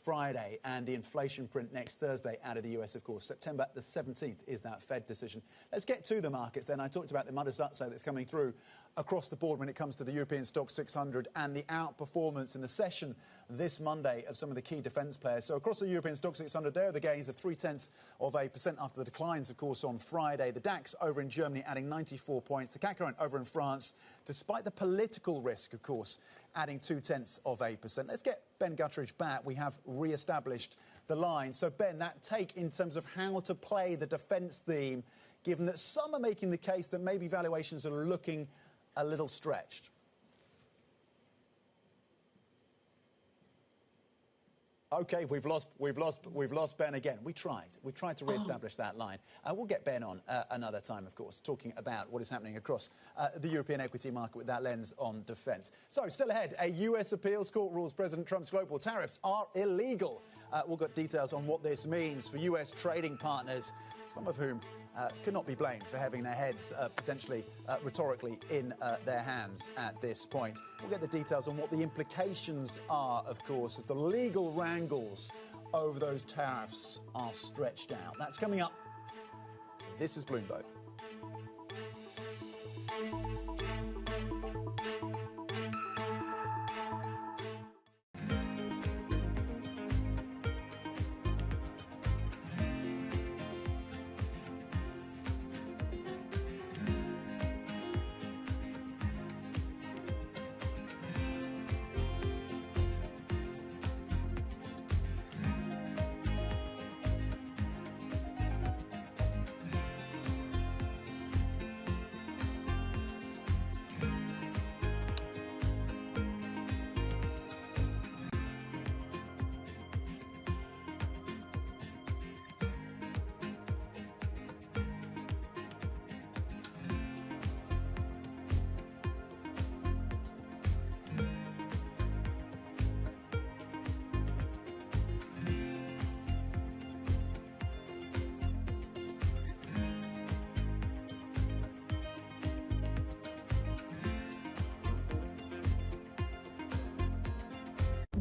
Friday, and the inflation print next Thursday out of the US, of course. September the 17th is that Fed decision. Let's get to the markets then. I talked about the modest upside that's coming through across the board when it comes to the European Stoxx 600 and the outperformance in the session this Monday of some of the key defence players. So across the European Stoxx 600, there are the gains of 0.3% after the declines, of course, on Friday. The DAX over in Germany adding 94 points. The CAC 40 over in France, despite the political risk, of course, adding 0.2%. Let's get Ben Gutteridge back. We have re-established the line. So, Ben, that take in terms of how to play the defence theme, given that some are making the case that maybe valuations are looking a little stretched. OK, we've lost Ben again. We tried to re-establish that line. We'll get Ben on another time, of course, talking about what is happening across the European equity market with that lens on defence. So, still ahead, a US appeals court rules President Trump's global tariffs are illegal. We'll get details on what this means for US trading partners, some of whom cannot be blamed for having their heads potentially rhetorically in their hands at this point. We'll get the details on what the implications are, of course, as the legal wrangles over those tariffs are stretched out. That's coming up. This is Bloomberg.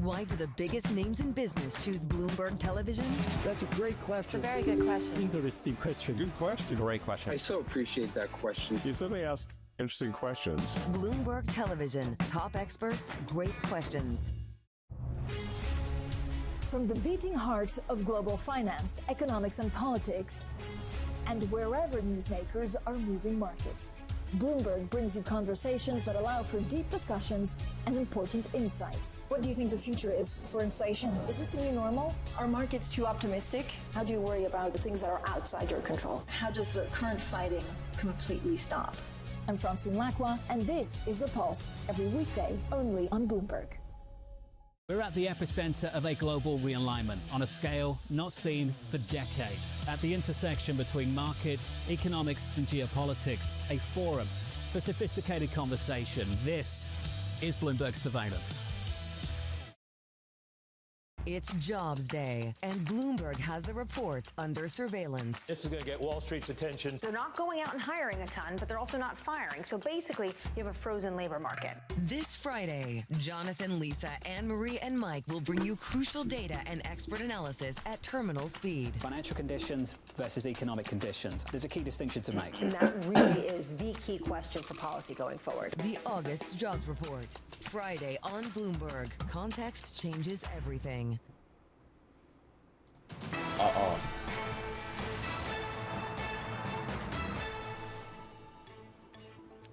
Why do the biggest names in business choose Bloomberg Television? That's a great question. It's a very good question. Interesting question. Good question. Great question. I so appreciate that question. You certainly ask interesting questions. Bloomberg Television. Top experts, great questions. From the beating heart of global finance, economics and politics, and wherever newsmakers are moving markets, Bloomberg brings you conversations that allow for deep discussions and important insights. What do you think the future is for inflation? Is this a new normal? Are markets too optimistic? How do you worry about the things that are outside your control? How does the current fighting completely stop? I'm Francine Lacroix, and this is The Pulse, every weekday only on Bloomberg. We're at the epicenter of a global realignment on a scale not seen for decades. At the intersection between markets, economics and geopolitics, a forum for sophisticated conversation. This is Bloomberg Surveillance. It's Jobs Day, and Bloomberg has the report under surveillance. This is going to get Wall Street's attention. They're not going out and hiring a ton, but they're also not firing. So basically, you have a frozen labor market. This Friday, Jonathan, Lisa, Anne-Marie, and Mike will bring you crucial data and expert analysis at terminal speed. Financial conditions versus economic conditions. There's a key distinction to make. And that really is the key question for policy going forward. The August Jobs Report. Friday on Bloomberg. Context changes everything.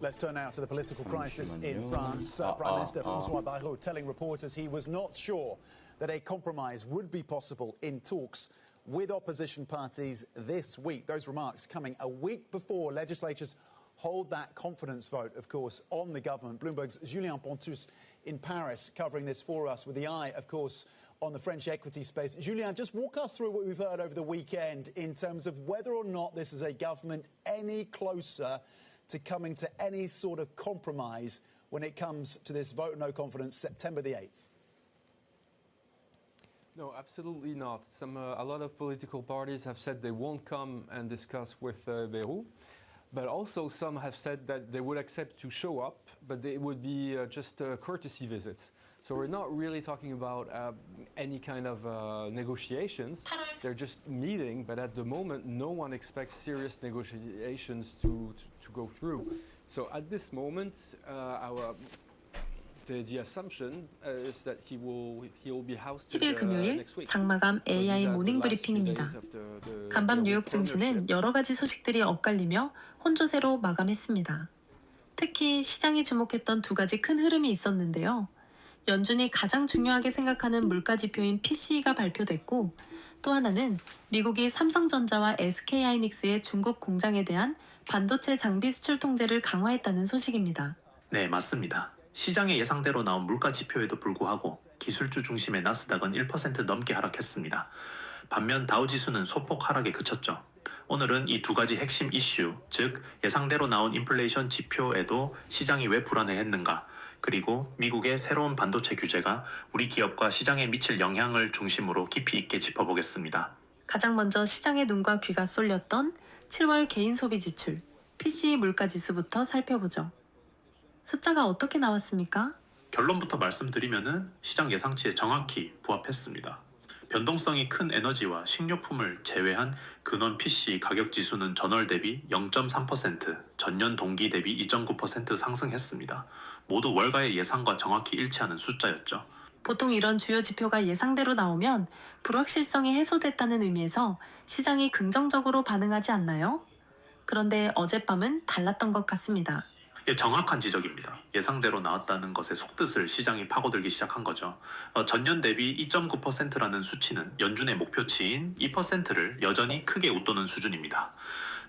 Let's turn now to the political crisis in France. Prime Minister François Bayrou telling reporters he was not sure that a compromise would be possible in talks with opposition parties this week. Those remarks coming a week before legislatures hold that confidence vote, of course, on the government. Bloomberg's Julien Pontus in Paris covering this for us with the eye, of course, on the French equity space. Julien, just walk us through what we've heard over the weekend in terms of whether or not this is a government any closer to coming to any sort of compromise when it comes to this vote of no confidence September the 8th. No, absolutely not. A lot of political parties have said they won't come and discuss with Bayrou. But also some have said that they would accept to show up but it would be just courtesy visits. So we're not really talking about any kind of negotiations. They're just meeting, but at the moment, no one expects serious negotiations to go through. So at this moment, the assumption is that he will be housed 10일 금요일 next week. 장마감 AI 모닝 브리핑입니다. 간밤 뉴욕 증시는 여러 가지 소식들이 엇갈리며 혼조세로 마감했습니다. 특히 시장이 주목했던 두 가지 큰 흐름이 있었는데요. 연준이 가장 중요하게 생각하는 물가 지표인 PCE가 발표됐고, 또 하나는 미국이 삼성전자와 SK하이닉스의 중국 공장에 대한 반도체 장비 수출 통제를 강화했다는 소식입니다. 네, 맞습니다. 시장의 예상대로 나온 물가 지표에도 불구하고 기술주 중심의 나스닥은 1% 넘게 하락했습니다. 반면 다우지수는 소폭 하락에 그쳤죠. 오늘은 이 두 가지 핵심 이슈, 즉 예상대로 나온 인플레이션 지표에도 시장이 왜 불안해했는가, 그리고 미국의 새로운 반도체 규제가 우리 기업과 시장에 미칠 영향을 중심으로 깊이 있게 짚어보겠습니다. 가장 먼저 시장의 눈과 귀가 쏠렸던 7월 개인 소비 지출, PCE 물가 지수부터 살펴보죠. 숫자가 어떻게 나왔습니까? 결론부터 말씀드리면은 시장 예상치에 정확히 부합했습니다. 변동성이 큰 에너지와 식료품을 제외한 근원 PC 가격 지수는 전월 대비 0.3%, 전년 동기 대비 2.9% 상승했습니다. 모두 월가의 예상과 정확히 일치하는 숫자였죠. 보통 이런 주요 지표가 예상대로 나오면 불확실성이 해소됐다는 의미에서 시장이 긍정적으로 반응하지 않나요? 그런데 어젯밤은 달랐던 것 같습니다. 예, 정확한 지적입니다. 예상대로 나왔다는 것의 속뜻을 시장이 파고들기 시작한 거죠. 전년 대비 2.9%라는 수치는 연준의 목표치인 2%를 여전히 크게 웃도는 수준입니다.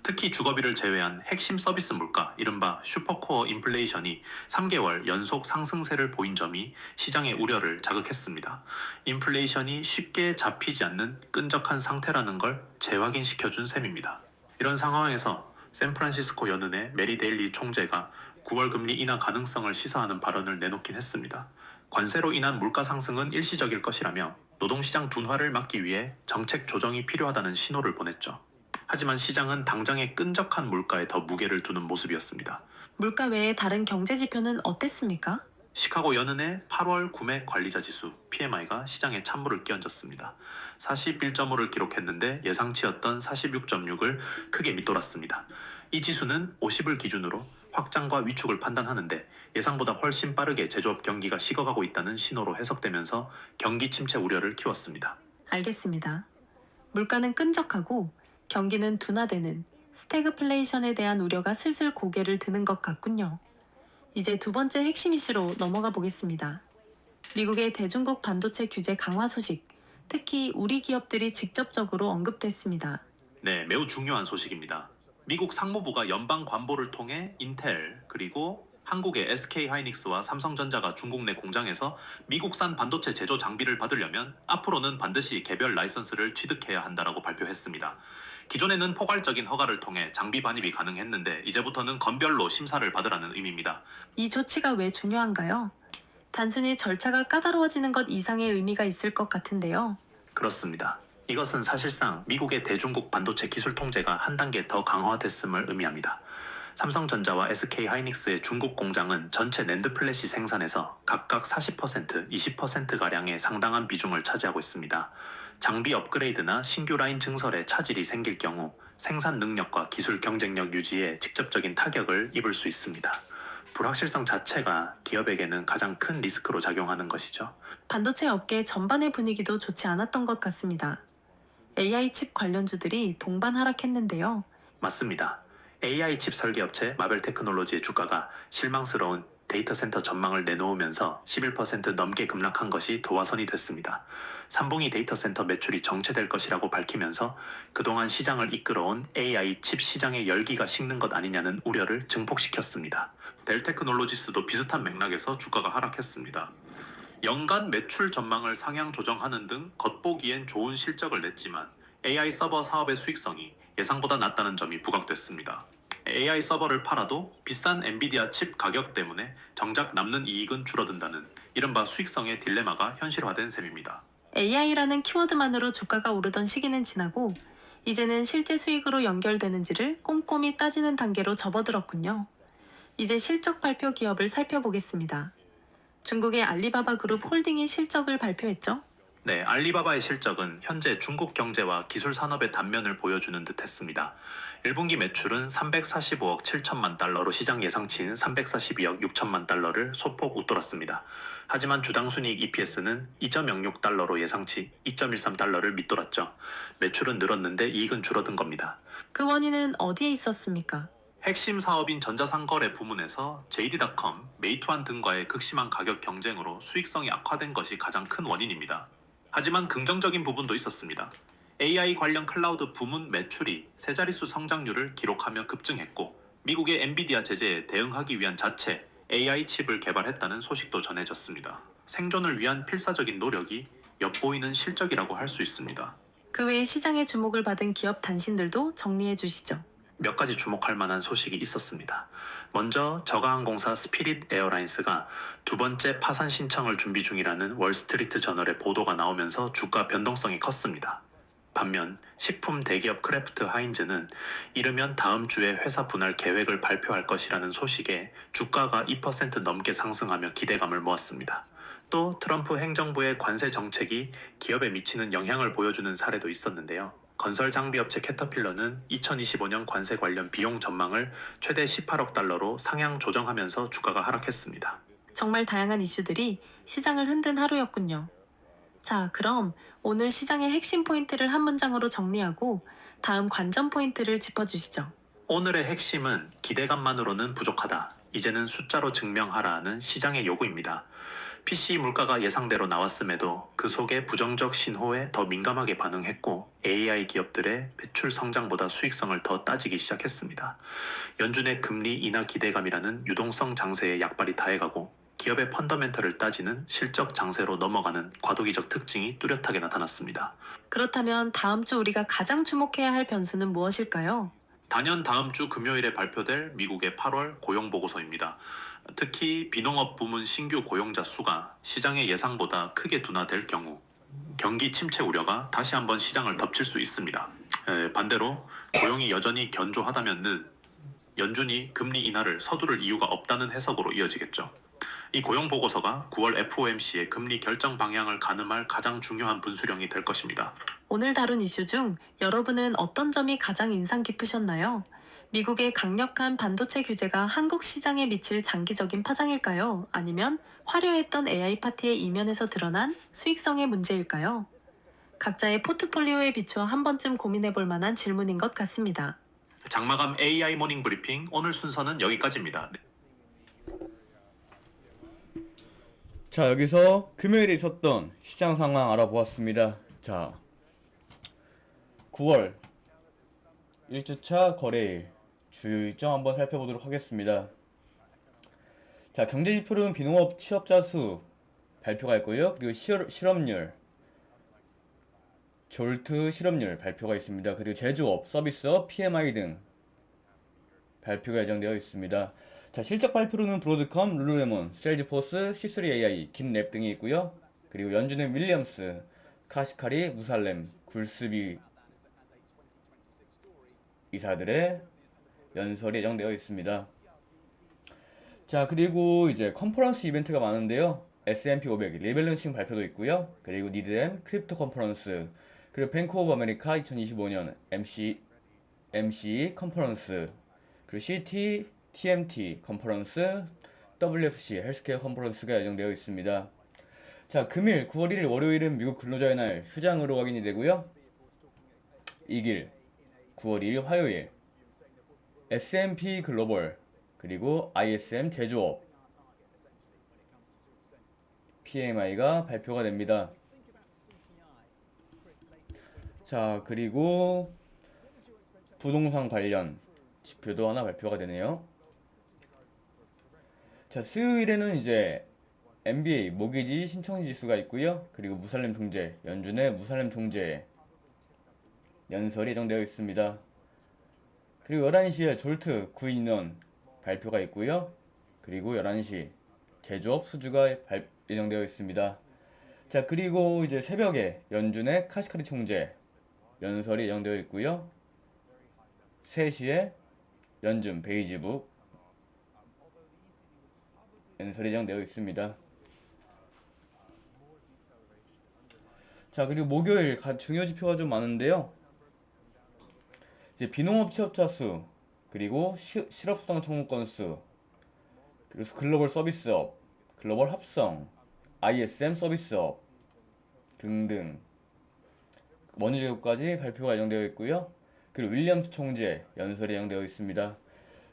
특히 주거비를 제외한 핵심 서비스 물가, 이른바 슈퍼코어 인플레이션이 3개월 연속 상승세를 보인 점이 시장의 우려를 자극했습니다. 인플레이션이 쉽게 잡히지 않는 끈적한 상태라는 걸 재확인시켜준 셈입니다. 이런 상황에서 샌프란시스코 연은의 메리 데일리 총재가 9월 금리 인하 가능성을 시사하는 발언을 내놓긴 했습니다. 관세로 인한 물가 상승은 일시적일 것이라며 노동시장 둔화를 막기 위해 정책 조정이 필요하다는 신호를 보냈죠. 하지만 시장은 당장의 끈적한 물가에 더 무게를 두는 모습이었습니다. 물가 외에 다른 경제 지표는 어땠습니까? 시카고 연은의 8월 구매 관리자 지수 PMI가 시장에 찬물을 끼얹었습니다. 41.5를 기록했는데 예상치였던 46.6을 크게 밑돌았습니다. 이 지수는 50을 기준으로 확장과 위축을 판단하는데 예상보다 훨씬 빠르게 제조업 경기가 식어가고 있다는 신호로 해석되면서 경기 침체 우려를 키웠습니다. 알겠습니다. 물가는 끈적하고 경기는 둔화되는 스태그플레이션에 대한 우려가 슬슬 고개를 드는 것 같군요. 이제 두 번째 핵심 이슈로 넘어가 보겠습니다. 미국의 대중국 반도체 규제 강화 소식, 특히 우리 기업들이 직접적으로 언급됐습니다. 네, 매우 중요한 소식입니다. 미국 상무부가 연방 관보를 통해 인텔 그리고 한국의 SK하이닉스와 삼성전자가 중국 내 공장에서 미국산 반도체 제조 장비를 받으려면 앞으로는 반드시 개별 라이선스를 취득해야 한다라고 발표했습니다. 기존에는 포괄적인 허가를 통해 장비 반입이 가능했는데 이제부터는 건별로 심사를 받으라는 의미입니다. 이 조치가 왜 중요한가요? 단순히 절차가 까다로워지는 것 이상의 의미가 있을 것 같은데요. 그렇습니다. 이것은 사실상 미국의 대중국 반도체 기술 통제가 한 단계 더 강화됐음을 의미합니다. 삼성전자와 SK하이닉스의 중국 공장은 전체 낸드 플래시 생산에서 각각 40%, 20%가량의 상당한 비중을 차지하고 있습니다. 장비 업그레이드나 신규 라인 증설에 차질이 생길 경우 생산 능력과 기술 경쟁력 유지에 직접적인 타격을 입을 수 있습니다. 불확실성 자체가 기업에게는 가장 큰 리스크로 작용하는 것이죠. 반도체 업계 전반의 분위기도 좋지 않았던 것 같습니다. AI 칩 관련주들이 동반 하락했는데요. 맞습니다. AI 칩 설계업체 마벨테크놀로지의 주가가 실망스러운 데이터 센터 전망을 내놓으면서 11% 넘게 급락한 것이 도화선이 됐습니다. 3분기 데이터 센터 매출이 정체될 것이라고 밝히면서 그동안 시장을 이끌어온 AI 칩 시장의 열기가 식는 것 아니냐는 우려를 증폭시켰습니다. 델테크놀로지스도 비슷한 맥락에서 주가가 하락했습니다. 연간 매출 전망을 상향 조정하는 등 겉보기엔 좋은 실적을 냈지만 AI 서버 사업의 수익성이 예상보다 낮다는 점이 부각됐습니다. AI 서버를 팔아도 비싼 엔비디아 칩 가격 때문에 정작 남는 이익은 줄어든다는 이른바 수익성의 딜레마가 현실화된 셈입니다. AI라는 키워드만으로 주가가 오르던 시기는 지나고 이제는 실제 수익으로 연결되는지를 꼼꼼히 따지는 단계로 접어들었군요. 이제 실적 발표 기업을 살펴보겠습니다. 중국의 알리바바 그룹 홀딩이 실적을 발표했죠. 네, 알리바바의 실적은 현재 중국 경제와 기술 산업의 단면을 보여주는 듯 했습니다. 1분기 매출은 345억 7천만 달러로 시장 예상치인 342억 6천만 달러를 소폭 웃돌았습니다. 하지만 주당순이익 EPS는 2.06달러로 예상치 2.13달러를 밑돌았죠. 매출은 늘었는데 이익은 줄어든 겁니다. 그 원인은 어디에 있었습니까? 핵심 사업인 전자상거래 부문에서 JD.com, 메이투안 등과의 극심한 가격 경쟁으로 수익성이 악화된 것이 가장 큰 원인입니다. 하지만 긍정적인 부분도 있었습니다. AI 관련 클라우드 부문 매출이 세 자릿수 성장률을 기록하며 급증했고 미국의 엔비디아 제재에 대응하기 위한 자체 AI 칩을 개발했다는 소식도 전해졌습니다. 생존을 위한 필사적인 노력이 엿보이는 실적이라고 할 수 있습니다. 그 외에 시장의 주목을 받은 기업 단신들도 정리해 주시죠. 몇 가지 주목할 만한 소식이 있었습니다. 먼저 저가항공사 스피릿 에어라인스가 두 번째 파산 신청을 준비 중이라는 월스트리트 저널의 보도가 나오면서 주가 변동성이 컸습니다. 반면 식품 대기업 크래프트 하인즈는 이르면 다음 주에 회사 분할 계획을 발표할 것이라는 소식에 주가가 2% 넘게 상승하며 기대감을 모았습니다. 또 트럼프 행정부의 관세 정책이 기업에 미치는 영향을 보여주는 사례도 있었는데요. 건설 장비업체 캐터필러는 2025년 관세 관련 비용 전망을 최대 18억 달러로 상향 조정하면서 주가가 하락했습니다. 정말 다양한 이슈들이 시장을 흔든 하루였군요. 자, 그럼 오늘 시장의 핵심 포인트를 한 문장으로 정리하고 다음 관전 포인트를 짚어주시죠. 오늘의 핵심은 기대감만으로는 부족하다. 이제는 숫자로 증명하라는 시장의 요구입니다. PC 물가가 예상대로 나왔음에도 그 속에 부정적 신호에 더 민감하게 반응했고 AI 기업들의 매출 성장보다 수익성을 더 따지기 시작했습니다. 연준의 금리 인하 기대감이라는 유동성 장세에 약발이 다해가고 기업의 펀더멘털을 따지는 실적 장세로 넘어가는 과도기적 특징이 뚜렷하게 나타났습니다. 그렇다면 다음 주 우리가 가장 주목해야 할 변수는 무엇일까요? 단연 다음 주 금요일에 발표될 미국의 8월 고용보고서입니다. 특히 비농업 부문 신규 고용자 수가 시장의 예상보다 크게 둔화될 경우 경기 침체 우려가 다시 한번 시장을 덮칠 수 있습니다. 반대로 고용이 여전히 견조하다면 연준이 금리 인하를 서두를 이유가 없다는 해석으로 이어지겠죠. 이 고용보고서가 9월 FOMC의 금리 결정 방향을 가늠할 가장 중요한 분수령이 될 것입니다. 오늘 다룬 이슈 중 여러분은 어떤 점이 가장 인상 깊으셨나요? 미국의 강력한 반도체 규제가 한국 시장에 미칠 장기적인 파장일까요? 아니면 화려했던 AI 파티의 이면에서 드러난 수익성의 문제일까요? 각자의 포트폴리오에 비추어 한 번쯤 고민해볼 만한 질문인 것 같습니다. 장마감 AI 모닝 브리핑 오늘 순서는 여기까지입니다. 자, 여기서 금요일에 있었던 시장 상황 알아보았습니다. 자, 9월 1주차 거래일 주요 일정 한번 살펴보도록 하겠습니다. 자, 경제지표로는 비농업 취업자 수 발표가 있고요. 그리고 실업률, 졸트 실업률 발표가 있습니다. 그리고 제조업, 서비스업, PMI 등 발표가 예정되어 있습니다. 자, 실적 발표로는 브로드컴, 룰루레몬, 셀즈포스, C3AI, 긴랩 등이 있고요. 그리고 연준의 윌리엄스, 카시카리, 무살렘, 굴스비 이사들의 연설이 예정되어 있습니다. 자, 그리고 이제 컨퍼런스 이벤트가 많은데요. S&P 500 리밸런싱 발표도 있고요. 그리고 니드엠 크립토 컨퍼런스, 그리고 뱅크 오브 아메리카 2025년 MC 컨퍼런스, 그리고 TMT 컨퍼런스, WFC 헬스케어 컨퍼런스가 예정되어 있습니다. 자, 금일 9월 1일 월요일은 미국 근로자의 날 휴장으로 확인이 되고요. 이길 9월 2일 화요일 S&P 글로벌 그리고 ISM 제조업 PMI가 발표가 됩니다. 자, 그리고 부동산 관련 지표도 하나 발표가 되네요. 자, 수요일에는 이제 NBA 모기지 신청 지수가 있고요. 그리고 무살렘 총재, 연준의 무살렘 총재 연설이 예정되어 있습니다. 그리고 11시에 졸트 구인원 발표가 있고요. 그리고 11시 제조업 수주가 예정되어 있습니다. 자, 그리고 이제 새벽에 연준의 카시카리 총재 연설이 예정되어 있고요. 3시에 연준 베이지북 연설이 예정되어 있습니다. 자, 그리고 목요일 중요 지표가 좀 많은데요. 이제 비농업 취업자 수, 그리고 실업수당 청구 건수, 그리고 글로벌 서비스업, 글로벌 합성, ISM 서비스업 등등 원유제국까지 발표가 예정되어 있고요. 그리고 윌리엄스 총재 연설이 예정되어 있습니다.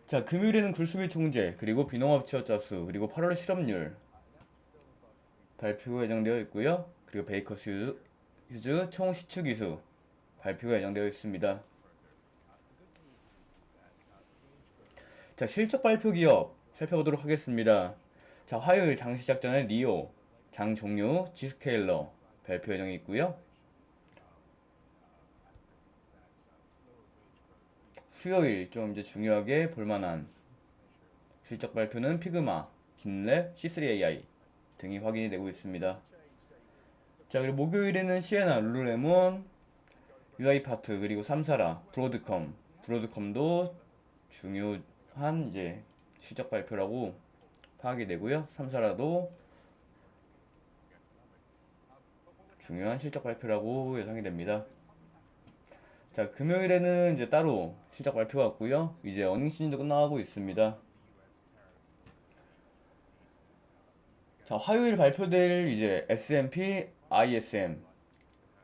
자, 금요일에는 굴수비 총재, 그리고 비농업 취업자 수, 그리고 8월 실업률 발표가 예정되어 있고요. 그리고 베이커 휴즈 총 시추 기수 발표가 예정되어 있습니다. 자, 실적 발표 기업 살펴보도록 하겠습니다. 자, 화요일 장 시작 전에 리오, 장 종료 G스케일러 발표 예정이 있고요. 수요일 좀 이제 중요하게 볼만한 실적 발표는 피그마, 긴랩, C3AI 등이 확인이 되고 있습니다. 자, 그리고 목요일에는 시에나, 룰루레몬, 유아이파트, 그리고 삼사라, 브로드컴도 중요한 이제 실적 발표라고 파악이 되고요. 삼사라도 중요한 실적 발표라고 예상이 됩니다. 자, 금요일에는 이제 따로 실적 발표가 왔고요. 이제 어닝 시즌도 끝나가고 있습니다. 자, 화요일 발표될 이제 S&P, ISM,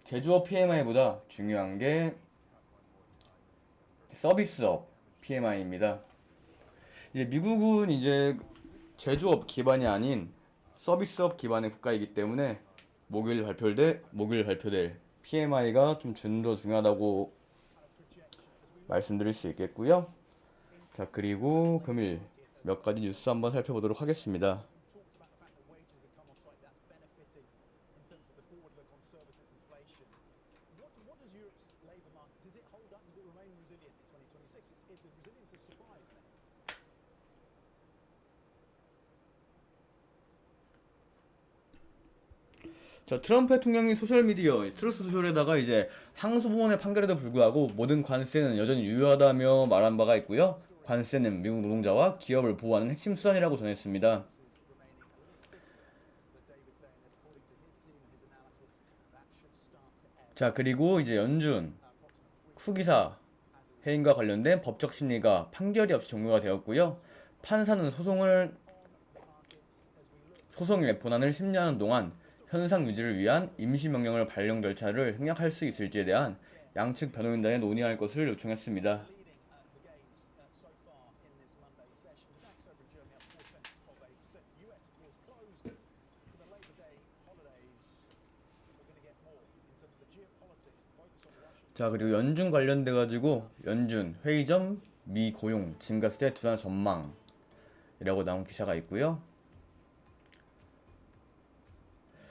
제조업 PMI보다 중요한 게 서비스업 PMI입니다. 이제 미국은 이제 제조업 기반이 아닌 서비스업 기반의 국가이기 때문에 목요일 발표될 PMI가 좀 더 중요하다고 말씀드릴 수 있겠고요. 자, 그리고 금일 몇 가지 뉴스 한번 살펴보도록 하겠습니다. 자, 트럼프 대통령이 소셜미디어 트루스 소셜에다가 이제 항소법원의 판결에도 불구하고 모든 관세는 여전히 유효하다며 말한 바가 있고요. 관세는 미국 노동자와 기업을 보호하는 핵심 수단이라고 전했습니다. 자, 그리고 이제 연준 후기사 해임과 관련된 법적 심리가 판결이 없이 종료가 되었고요. 판사는 소송의 본안을 심리하는 동안 현상 유지를 위한 임시명령을 발령 절차를 생략할 수 있을지에 대한 양측 변호인단에 논의할 것을 요청했습니다. 자, 그리고 연준 관련돼 가지고 연준 회의 전 미 고용 증가세 둔화 전망이라고 나온 기사가 있고요.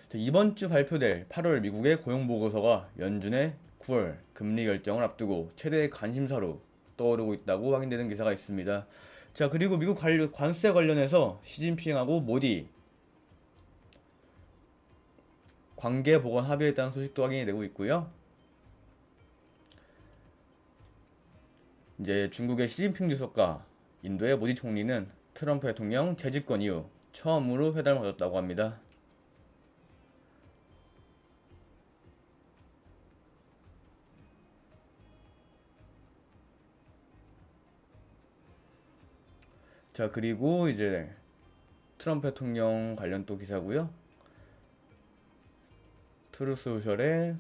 자, 이번 주 발표될 8월 미국의 고용 보고서가 연준의 9월 금리 결정을 앞두고 최대의 관심사로 떠오르고 있다고 확인되는 기사가 있습니다. 자, 그리고 미국 관세 관련해서 시진핑하고 모디 관계 보건 합의에 따른 소식도 확인이 되고 있고요. 이제 중국의 시진핑 주석과 인도의 모디 총리는 트럼프 대통령 재집권 이후 처음으로 회담을 가졌다고 합니다. 자, 그리고 이제 트럼프 대통령 관련 또 기사고요. 트루스 소셜에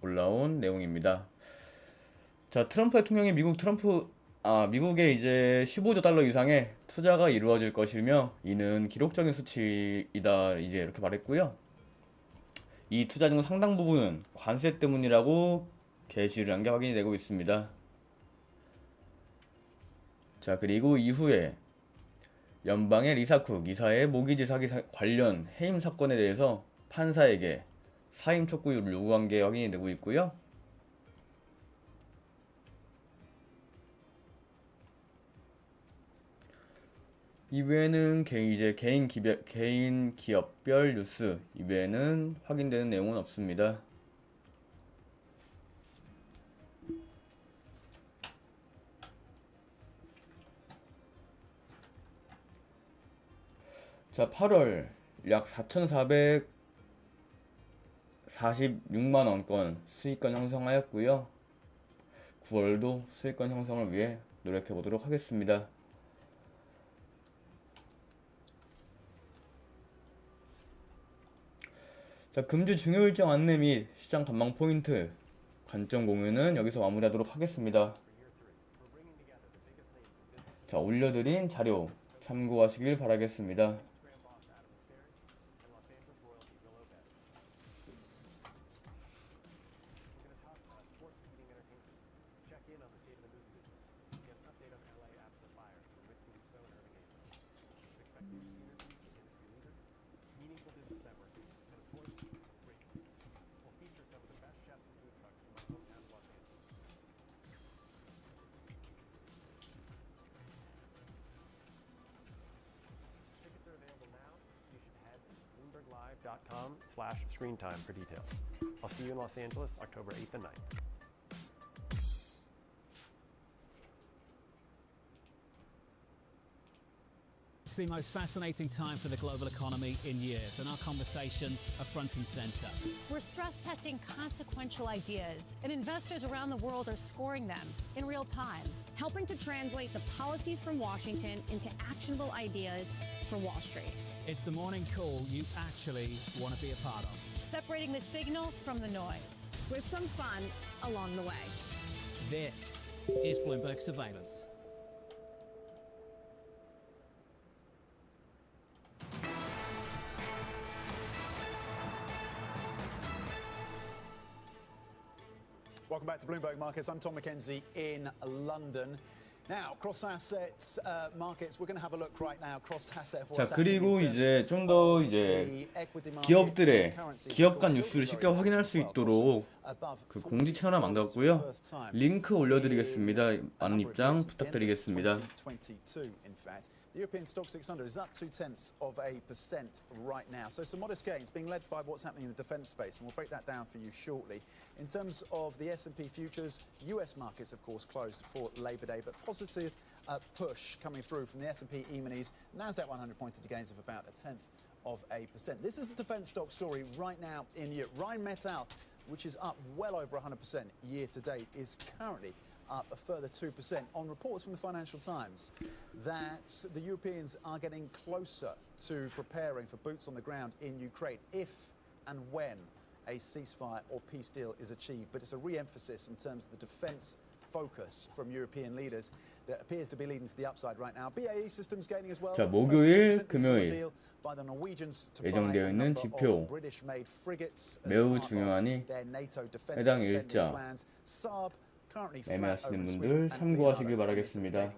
올라온 내용입니다. 자, 트럼프 대통령이 미국의 이제 15조 달러 이상의 투자가 이루어질 것이며 이는 기록적인 수치이다 이제 이렇게 말했고요. 이 투자 중 상당 부분은 관세 때문이라고 게시를 한 게 확인이 되고 있습니다. 자, 그리고 이후에 연방의 리사 쿡 이사의 모기지 사기 관련 해임 사건에 대해서 판사에게 사임 촉구를 요구한 게 확인이 되고 있고요. 이외에는 개인 기업별 뉴스 이외에는 확인되는 내용은 없습니다. 자, 8월 약 4,446만 원권 수익권 형성하였고요. 9월도 수익권 형성을 위해 노력해 보도록 하겠습니다. 자, 금주 중요 일정 안내 및 시장 관망 포인트 관점 공유는 여기서 마무리하도록 하겠습니다. 자, 올려드린 자료 참고하시길 바라겠습니다. live.com/screentime for details. I'll see you in Los Angeles, October 8th and 9th. It's the most fascinating time for the global economy in years, and our conversations are front and center. We're stress testing consequential ideas, and investors around the world are scoring them in real time, helping to translate the policies from Washington into actionable ideas for Wall Street. It's the morning call you actually want to be a part of. Separating the signal from the noise, with some fun along the way. This is Bloomberg Surveillance. Welcome back to Bloomberg Markets. I'm Tom McKenzie in London. Now, cross-asset markets. We're going to have a look right now. Cross-asset. 자, 그리고 이제 좀 더 이제 기업들의 기업 간 뉴스를 쉽게 확인할 수 있도록 그 공지 채널을 만들었고요. 링크 올려드리겠습니다. 많은 입장 부탁드리겠습니다. The European stock 600 is up 0.2% right now. So some modest gains being led by what's happening in the defense space, and we'll break that down for you shortly. In terms of the S&P futures, US markets, of course, closed for Labor Day, but positive push coming through from the S&P E-minis. NASDAQ 100 pointed to gains of about 0.1%. This is the defense stock story right now in Europe. Rheinmetall, which is up well over 100% year to date, is currently up a further 2% on reports from the Financial Times that the Europeans are getting closer to preparing for boots on the ground in Ukraine if and when a ceasefire or peace deal is achieved. But it's a re-emphasis in terms of the defence focus from European leaders that appears to be leading to the upside right now. BAE Systems gaining as well. 자, 목요일, 금요일 예정되어 있는 지표 매우 중요하니 해당 일자 매매하시는 분들 참고하시길 바라겠습니다.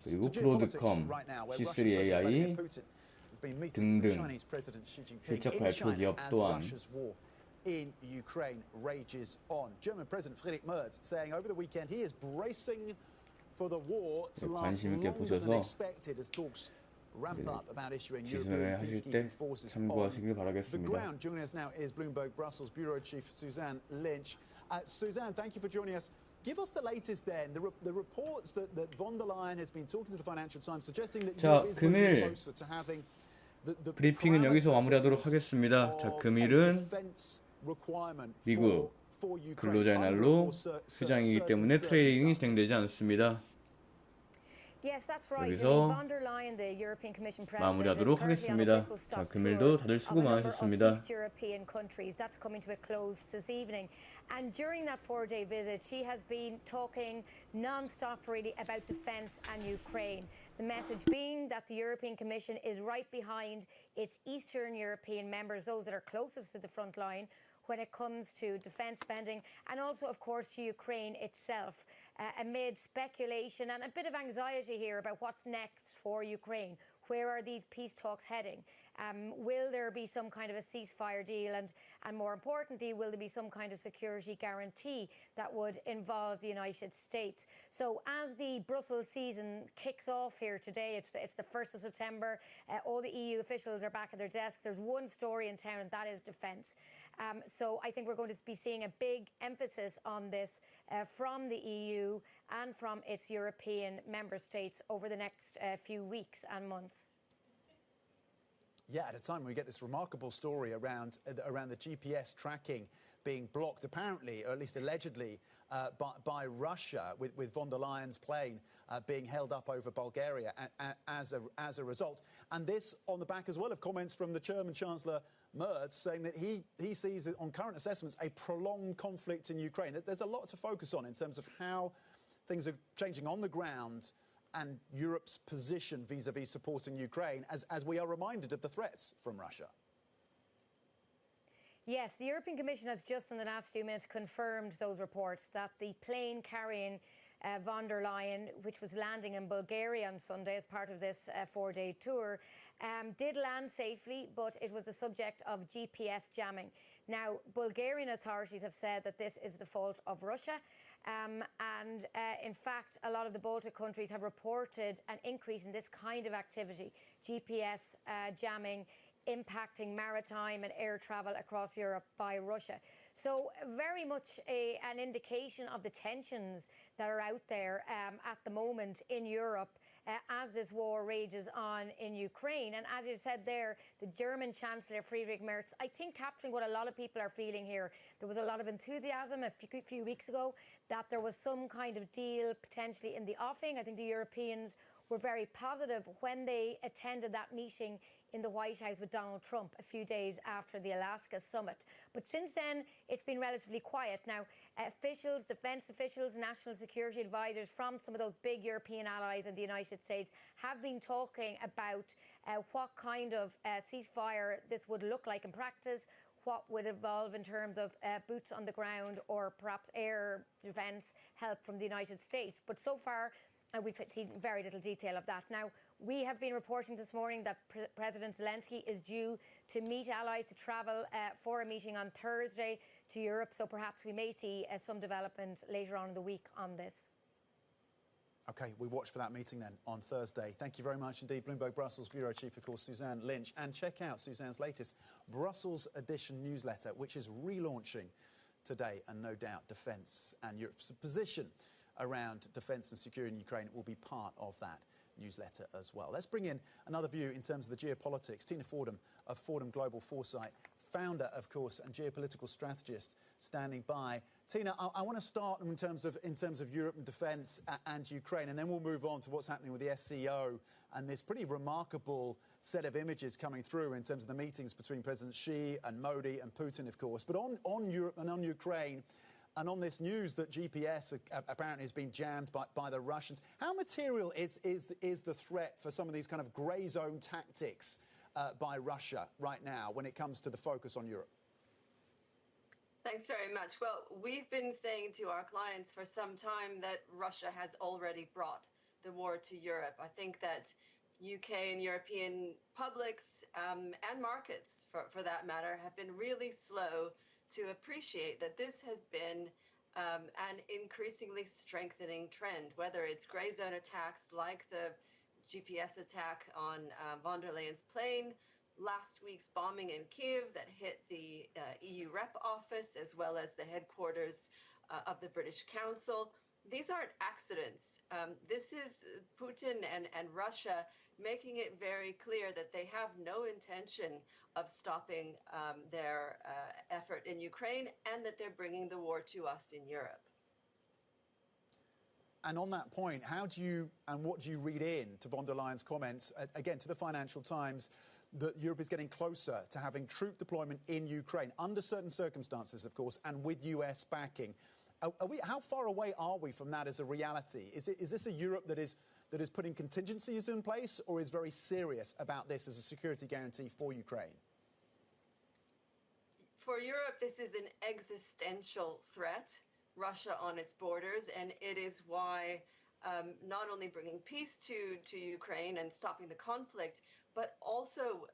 그리고 프로드컴, C3AI 등등 실적 발표 기업 또한 in Ukraine rages on. German President Friedrich Merz saying over the weekend he is bracing for the war to last longer than expected as talks ramp up about issuing European peacekeeping forces on the ground. Joining us now is Bloomberg Brussels Bureau Chief Suzanne Lynch. Suzanne, thank you for joining us. Give us the latest then. The reports that von der Leyen has been talking to the Financial Times suggesting that Europe is getting closer to having the 브리핑은 여기서 마무리하도록 하겠습니다. 자, 금일은 미국 근로자의 날로 휴장이기 때문에 트레이딩이 진행되지 않습니다. 여기서 마무리하도록 하겠습니다. 자, 금일도 다들 수고 많으셨습니다. And during that 4-day visit, she has been talking non-stop really about defence and Ukraine. The message being that the European Commission is right behind its Eastern European members, those that are closest to the front line, when it comes to defence spending and also, of course, to Ukraine itself, amid speculation and a bit of anxiety here about what's next for Ukraine. Where are these peace talks heading? Will there be some kind of a ceasefire deal? And more importantly, will there be some kind of security guarantee that would involve the United States? So as the Brussels season kicks off here today, it's the 1st of September, all the EU officials are back at their desk. There's one story in town, and that is defence. So I think we're going to be seeing a big emphasis on this from the EU and from its European member states over the next few weeks and months. Yeah, at a time when we get this remarkable story around the GPS tracking being blocked, apparently, or at least allegedly, by Russia, with von der Leyen's plane being held up over Bulgaria as a result. And this on the back as well of comments from the German Chancellor Merz saying that he sees, on current assessments, a prolonged conflict in Ukraine. There's a lot to focus on in terms of how things are changing on the ground and Europe's position vis-à-vis supporting Ukraine as we are reminded of the threats from Russia. Yes, the European Commission has just in the last few minutes confirmed those reports that the plane carrying von der Leyen, which was landing in Bulgaria on Sunday as part of this four-day tour, did land safely, but it was the subject of GPS jamming. Now, Bulgarian authorities have said that this is the fault of Russia. In fact, a lot of the Baltic countries have reported an increase in this kind of activity, GPS jamming, impacting maritime and air travel across Europe by Russia. So very much an indication of the tensions that are out there at the moment in Europe as this war rages on in Ukraine. And as you said there, the German Chancellor Friedrich Merz, I think capturing what a lot of people are feeling here. There was a lot of enthusiasm a few weeks ago that there was some kind of deal potentially in the offing. I think the Europeans were very positive when they attended that meeting in the White House with Donald Trump a few days after the Alaska summit. But since then, it's been relatively quiet. Now, officials, defence officials, national security advisors from some of those big European allies in the United States have been talking about what kind of ceasefire this would look like in practice, what would evolve in terms of boots on the ground or perhaps air defence help from the United States. But so far, we've seen very little detail of that. Now, we have been reporting this morning that President Zelensky is due to meet allies, to travel for a meeting on Thursday to Europe. So perhaps we may see some development later on in the week on this. OK, we watch for that meeting then on Thursday. Thank you very much indeed. Bloomberg Brussels Bureau Chief, of course, Suzanne Lynch. And check out Suzanne's latest Brussels edition newsletter, which is relaunching today. And no doubt defence and Europe's position around defence and security in Ukraine will be part of that newsletter as well. Let's bring in another view in terms of the geopolitics. Tina Fordham of Fordham Global Foresight, founder, of course, and geopolitical strategist, standing by. Tina, I want to start in terms of Europe and defence and Ukraine, and then we'll move on to what's happening with the SCO and this pretty remarkable set of images coming through in terms of the meetings between President Xi and Modi and Putin, of course. But on Europe and on Ukraine, and on this news that GPS apparently has been jammed by the Russians, how material is the threat for some of these kind of grey zone tactics by Russia right now when it comes to the focus on Europe? Thanks very much. Well, we've been saying to our clients for some time that Russia has already brought the war to Europe. I think that UK and European publics and markets, for that matter, have been really slow to appreciate that this has been an increasingly strengthening trend, whether it's grey zone attacks like the GPS attack on von der Leyen's plane, last week's bombing in Kyiv that hit the EU rep office, as well as the headquarters of the British Council. These aren't accidents. This is Putin and Russia making it very clear that they have no intention of stopping their effort in Ukraine, and that they're bringing the war to us in Europe. And on that point, how do you and what do you read in to von der Leyen's comments, again, to the Financial Times, that Europe is getting closer to having troop deployment in Ukraine, under certain circumstances, of course, and with US backing? How far away are we from that as a reality? Is this a Europe that is putting contingencies in place, or is very serious about this as a security guarantee for Ukraine? For Europe, this is an existential threat, Russia on its borders, and it is why not only bringing peace to Ukraine and stopping the conflict, but also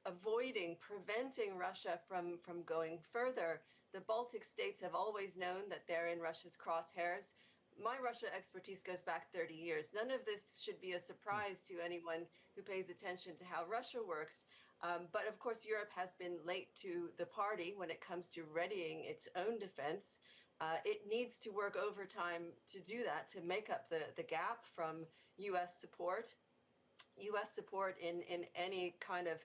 preventing Russia from going further. The Baltic states have always known that they're in Russia's crosshairs. My Russia expertise goes back 30 years. None of this should be a surprise to anyone who pays attention to how Russia works. But of course, Europe has been late to the party when it comes to readying its own defense. It needs to work overtime to do that, to make up the gap from U.S. support. U.S. support in any kind of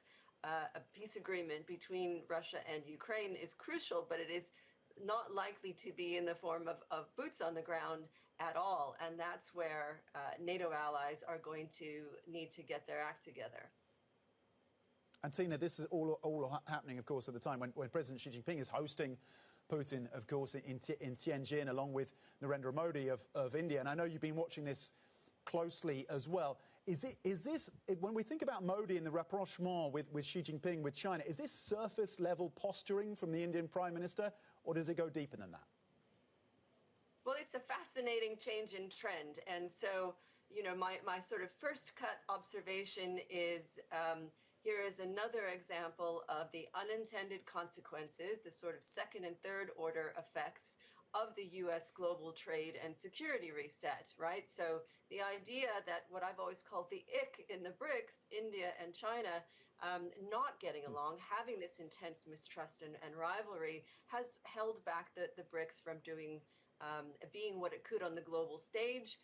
a peace agreement between Russia and Ukraine is crucial, but it is not likely to be in the form of boots on the ground at all. And that's where NATO allies are going to need to get their act together. And Tina, this is all happening, of course, at the time when President Xi Jinping is hosting Putin, of course, in Tianjin, along with Narendra Modi of India. And I know you've been watching this closely as well. Is this, when we think about Modi and the rapprochement with Xi Jinping, with China, is this surface level posturing from the Indian Prime Minister, or does it go deeper than that? Well, it's a fascinating change in trend. And so, my sort of first cut observation is here is another example of the unintended consequences, the sort of second and third order effects of the U.S. global trade and security reset, right? So the idea that what I've always called the ick in the BRICS, India and China, not getting along, having this intense mistrust and rivalry, has held back the BRICS from being what it could on the global stage.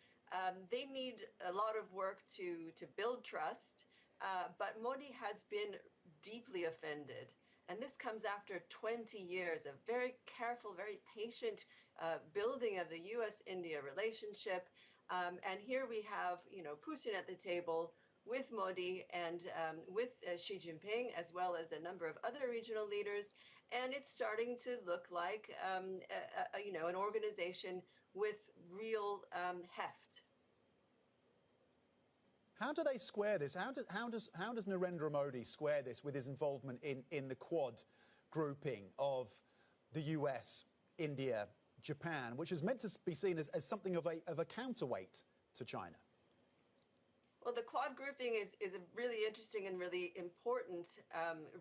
They need a lot of work to build trust, but Modi has been deeply offended. And this comes after 20 years of very careful, very patient building of the U.S.-India relationship. And here we have, Putin at the table with Modi and with Xi Jinping, as well as a number of other regional leaders. And it's starting to look like, an organization with real heft. How do they square this? How does Narendra Modi square this with his involvement in the Quad grouping of the US, India, Japan, which is meant to be seen as something of a counterweight to China? Well, the Quad grouping is a really interesting and really important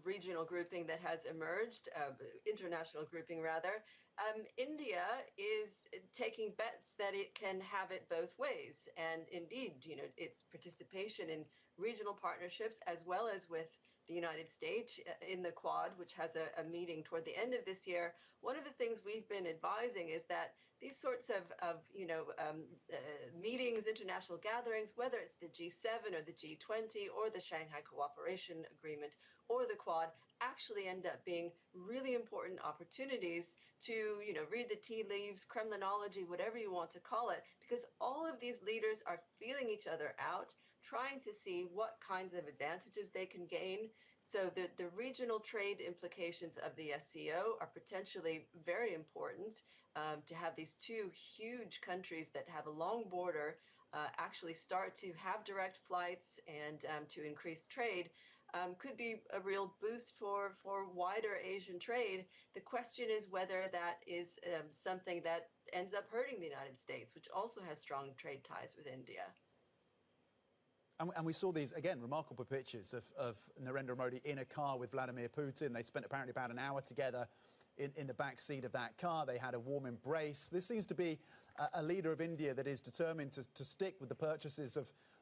regional grouping that has emerged, international grouping rather. India is taking bets that it can have it both ways. And indeed, its participation in regional partnerships as well as with the United States in the Quad, which has a meeting toward the end of this year. One of the things we've been advising is that these sorts of meetings, international gatherings, whether it's the G7 or the G20 or the Shanghai Cooperation Agreement or the Quad, actually end up being really important opportunities to, read the tea leaves, Kremlinology, whatever you want to call it, because all of these leaders are feeling each other out, trying to see what kinds of advantages they can gain. So the regional trade implications of the SCO are potentially very important. To have these two huge countries that have a long border actually start to have direct flights and to increase trade could be a real boost for wider Asian trade. The question is whether that is something that ends up hurting the United States, which also has strong trade ties with India. And we saw these, again, remarkable pictures of Narendra Modi in a car with Vladimir Putin. They spent apparently about an hour together in the back seat of that car. They had a warm embrace. This seems to be a leader of India that is determined to stick with the purchases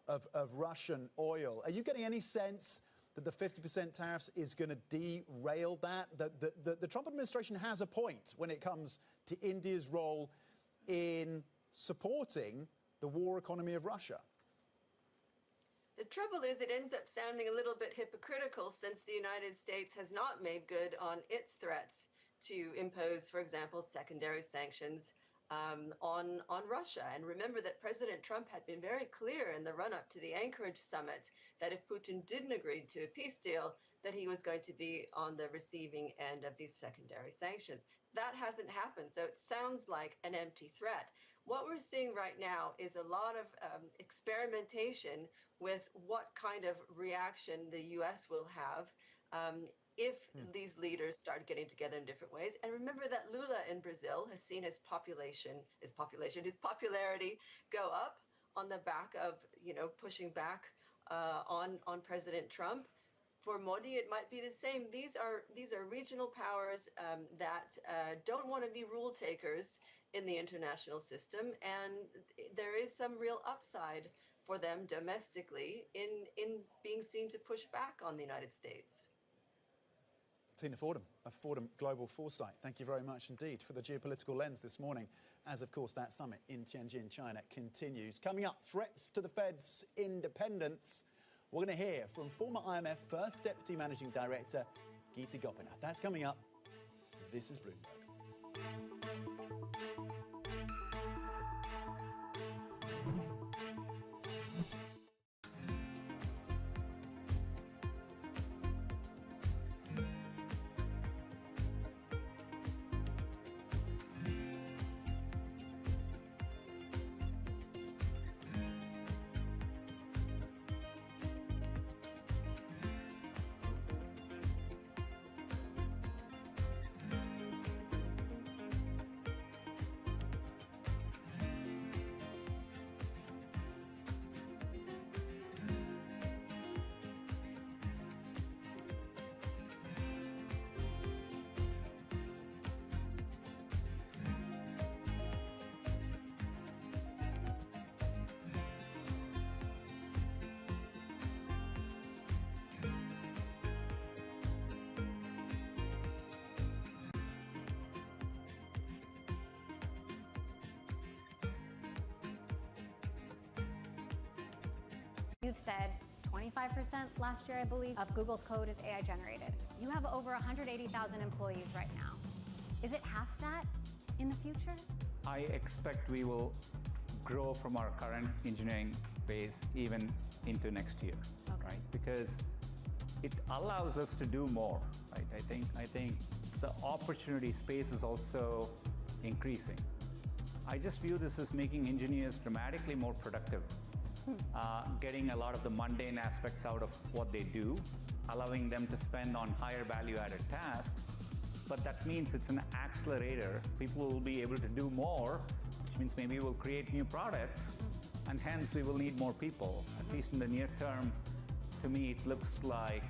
of Russian oil. Are you getting any sense that the 50% tariffs is going to derail that? The Trump administration has a point when it comes to India's role in supporting the war economy of Russia. The trouble is it ends up sounding a little bit hypocritical since the United States has not made good on its threats to impose, for example, secondary sanctions on Russia. And remember that President Trump had been very clear in the run-up to the Anchorage summit that if Putin didn't agree to a peace deal, that he was going to be on the receiving end of these secondary sanctions. That hasn't happened, so it sounds like an empty threat. What we're seeing right now is a lot of experimentation with what kind of reaction the U.S. will have if these leaders start getting together in different ways. And remember that Lula in Brazil has seen his popularity go up on the back of, pushing back on President Trump. For Modi, it might be the same. These are regional powers that don't want to be rule takers in the international system, and there is some real upside for them domestically in being seen to push back on the United States. Tina Fordham of Fordham Global Foresight, thank you very much indeed for the geopolitical lens this morning, as of course that summit in Tianjin, China continues. Coming up, threats to the Fed's independence. We're going to hear from former IMF First Deputy Managing Director Geeta Gopinath. That's coming up. This is Bloomberg. You've said 25% last year, I believe, of Google's code is AI generated. You have over 180,000 employees right now. Is it half that in the future? I expect we will grow from our current engineering base even into next year, right? Because it allows us to do more, right? I think the opportunity space is also increasing. I just view this as making engineers dramatically more productive. Getting a lot of the mundane aspects out of what they do, allowing them to spend on higher value-added tasks. But that means it's an accelerator. People will be able to do more, which means maybe we'll create new products, and hence we will need more people. At least in the near term, to me, it looks like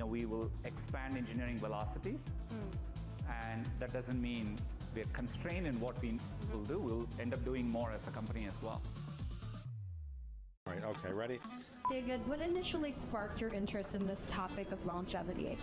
we will expand engineering velocity, and that doesn't mean we're constrained in what we will do. We'll end up doing more as a company as well. All right, okay, ready? David, what initially sparked your interest in this topic of longevity?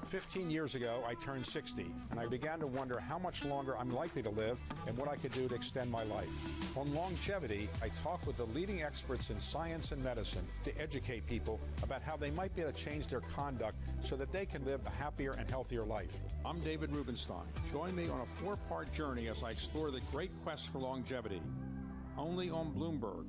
15 years ago, I turned 60, and I began to wonder how much longer I'm likely to live and what I could do to extend my life. On longevity, I talk with the leading experts in science and medicine to educate people about how they might be able to change their conduct so that they can live a happier and healthier life. I'm David Rubenstein. Join me on a 4-part journey as I explore the great quest for longevity, only on Bloomberg.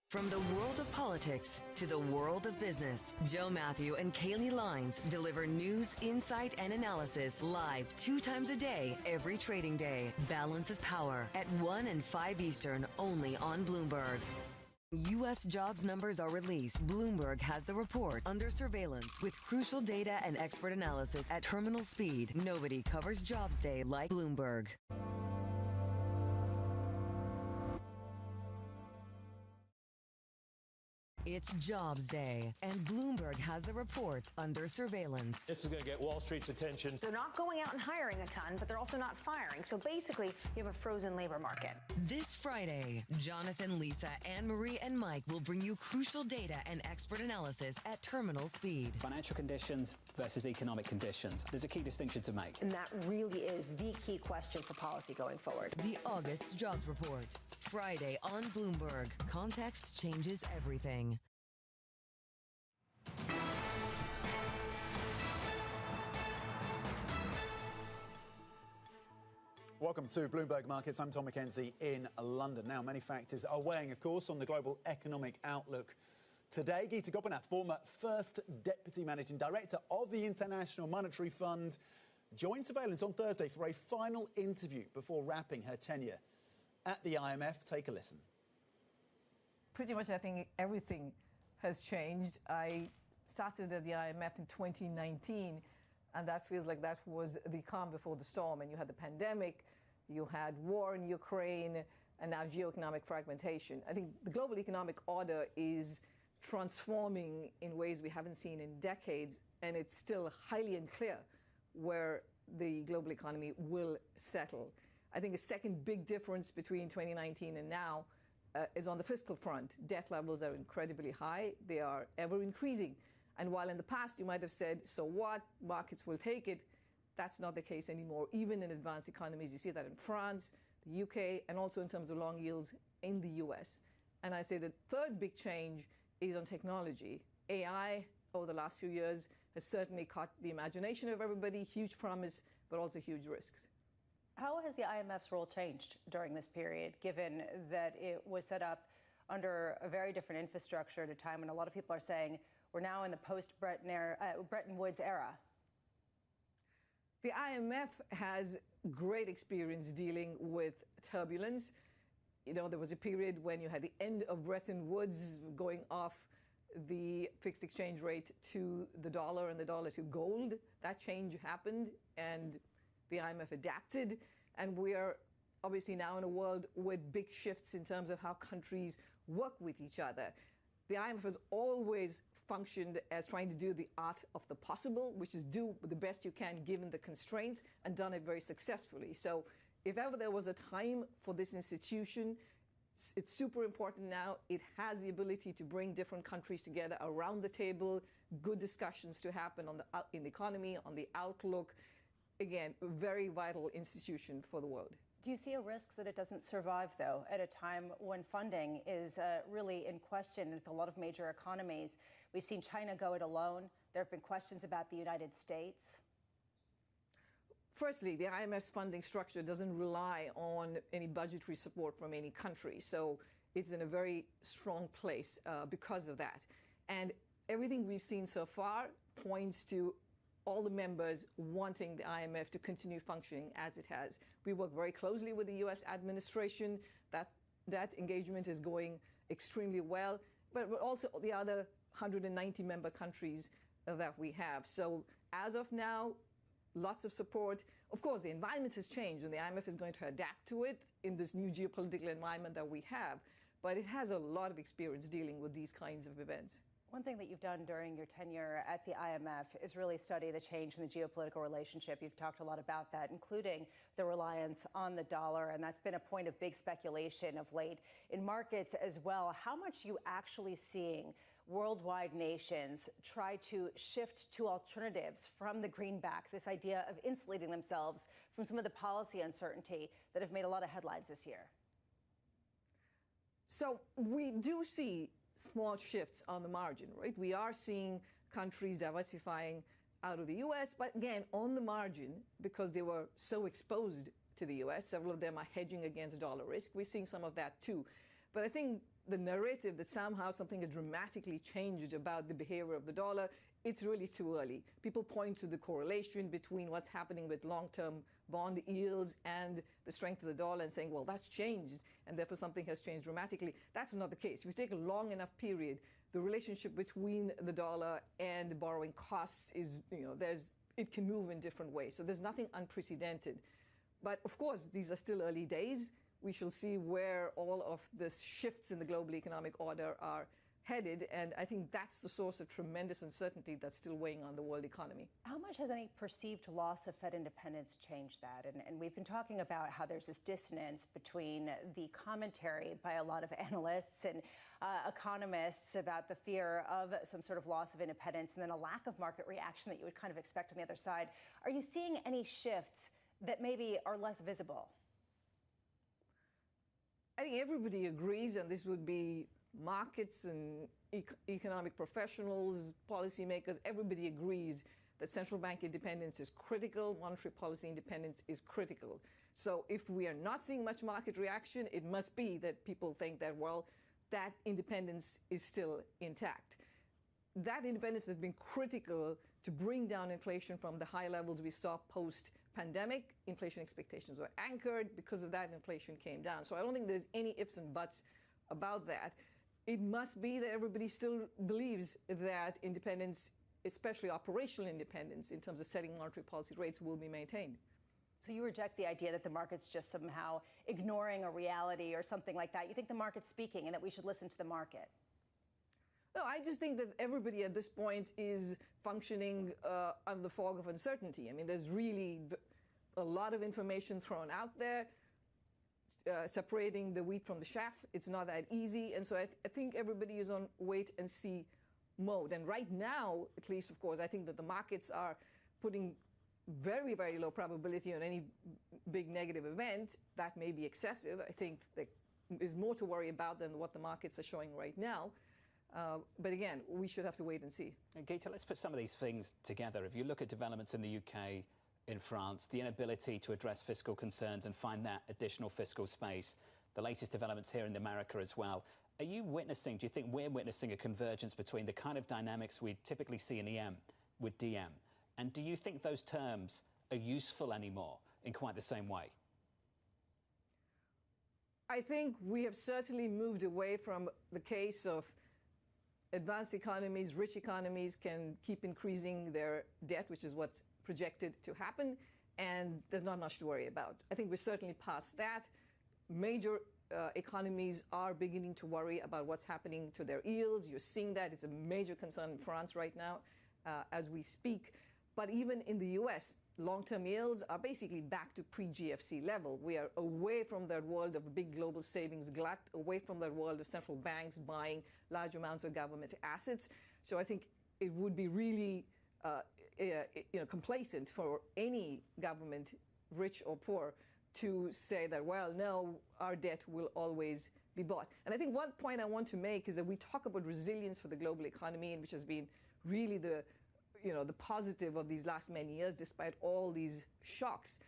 From the world of politics to the world of business, Joe Matthew and Kaylee Lines deliver news, insight, and analysis live 2 times a day, every trading day. Balance of Power at 1 and 5 Eastern, only on Bloomberg. U.S. jobs numbers are released. Bloomberg has the report under surveillance with crucial data and expert analysis at terminal speed. Nobody covers Jobs Day like Bloomberg. It's Jobs Day, and Bloomberg has the report under surveillance. This is going to get Wall Street's attention. They're not going out and hiring a ton, but they're also not firing. So basically, you have a frozen labor market. This Friday, Jonathan, Lisa, Anne-Marie, and Mike will bring you crucial data and expert analysis at terminal speed. Financial conditions versus economic conditions. There's a key distinction to make. And that really is the key question for policy going forward. The August Jobs Report. Friday on Bloomberg. Context changes everything. Welcome to Bloomberg Markets. I'm Tom McKenzie in London. Now, many factors are weighing, of course, on the global economic outlook. Today, Geeta Gopinath, former First Deputy Managing Director of the International Monetary Fund, joined surveillance on Thursday for a final interview before wrapping her tenure at the IMF. Take a listen. Pretty much, I think everything has changed. I started at the IMF in 2019, and that feels like that was the calm before the storm. And you had the pandemic, you had war in Ukraine, and now geoeconomic fragmentation. I think the global economic order is transforming in ways we haven't seen in decades, and it's still highly unclear where the global economy will settle. I think a second big difference between 2019 and now is on the fiscal front. Debt levels are incredibly high. They are ever increasing. And while in the past you might have said, so what, markets will take it, that's not the case anymore. Even in advanced economies, you see that in France, the UK, and also in terms of long yields in the US. And I say the third big change is on technology. AI over the last few years has certainly caught the imagination of everybody, huge promise, but also huge risks. How has the IMF's role changed during this period, given that it was set up under a very different infrastructure at a time when a lot of people are saying we're now in the post-Bretton Woods era? The IMF has great experience dealing with turbulence. You know, there was a period when you had the end of Bretton Woods going off the fixed exchange rate to the dollar and the dollar to gold. That change happened and the IMF adapted. And we are obviously now in a world with big shifts in terms of how countries work with each other. The IMF has always functioned as trying to do the art of the possible, which is do the best you can given the constraints, and done it very successfully. So if ever there was a time for this institution, it's super important now. It has the ability to bring different countries together around the table, good discussions to happen on in the economy, on the outlook. Again, a very vital institution for the world. Do you see a risk that it doesn't survive, though, at a time when funding is really in question with a lot of major economies? We've seen China go it alone. There have been questions about the United States. Firstly, the IMF's funding structure doesn't rely on any budgetary support from any country. So it's in a very strong place because of that. And everything we've seen so far points to all the members wanting the IMF to continue functioning as it has. We work very closely with the US administration. That engagement is going extremely well, but also the other 190 member countries that we have. So as of now, lots of support. Of course, the environment has changed and the IMF is going to adapt to it in this new geopolitical environment that we have, but it has a lot of experience dealing with these kinds of events. One thing that you've done during your tenure at the IMF is really study the change in the geopolitical relationship. You've talked a lot about that, including the reliance on the dollar, and that's been a point of big speculation of late in markets as well. How much are you actually seeing worldwide nations try to shift to alternatives from the greenback, this idea of insulating themselves from some of the policy uncertainty that have made a lot of headlines this year? So we do see small shifts on the margin, right? We are seeing countries diversifying out of the US, but again, on the margin, because they were so exposed to the US, several of them are hedging against dollar risk. We're seeing some of that too. But I think the narrative that somehow something has dramatically changed about the behavior of the dollar, it's really too early. People point to the correlation between what's happening with long-term bond yields and the strength of the dollar and saying, well, that's changed, and therefore something has changed dramatically. That's not the case. If you take a long enough period, the relationship between the dollar and borrowing costs is, it can move in different ways. So there's nothing unprecedented. But of course, these are still early days. We shall see where all of the shifts in the global economic order are headed, and I think that's the source of tremendous uncertainty that's still weighing on the world economy. How much has any perceived loss of Fed independence changed that? And we've been talking about how there's this dissonance between the commentary by a lot of analysts and economists about the fear of some sort of loss of independence and then a lack of market reaction that you would kind of expect on the other side. Are you seeing any shifts that maybe are less visible? I think everybody agrees, and this would be markets and economic professionals, policymakers, everybody agrees that central bank independence is critical, monetary policy independence is critical. So if we are not seeing much market reaction, it must be that people think that, well, that independence is still intact. That independence has been critical to bring down inflation from the high levels we saw post-pandemic. Inflation expectations were anchored. Because of that, inflation came down. So I don't think there's any ifs and buts about that. It must be that everybody still believes that independence, especially operational independence in terms of setting monetary policy rates, will be maintained. So you reject the idea that the market's just somehow ignoring a reality or something like that. You think the market's speaking and that we should listen to the market? No, I just think that everybody at this point is functioning under the fog of uncertainty. I mean, there's really a lot of information thrown out there, separating the wheat from the chaff. It's not that easy. And so I think everybody is on wait and see mode. And right now, at least, of course, I think that the markets are putting very, very low probability on any big negative event. That may be excessive. I think there is more to worry about than what the markets are showing right now. But again, we should have to wait and see. Geeta, let's put some of these things together. If you look at developments in the UK, in France, the inability to address fiscal concerns and find that additional fiscal space, the latest developments here in America as well, are you witnessing, do you think we're witnessing a convergence between the kind of dynamics we typically see in EM with DM? And do you think those terms are useful anymore in quite the same way? I think we have certainly moved away from the case of advanced economies, rich economies can keep increasing their debt, which is what's projected to happen, and there's not much to worry about. I think we're certainly past that. Major economies are beginning to worry about what's happening to their yields. You're seeing that. It's a major concern in France right now as we speak. But even in the US, long-term yields are basically back to pre-GFC level. We are away from that world of a big global savings glut, away from that world of central banks buying large amounts of government assets. So I think it would be really complacent for any government, rich or poor, to say that, well, no, our debt will always be bought. And I think one point I want to make is that we talk about resilience for the global economy, which has been really the positive of these last many years, despite all these shocks.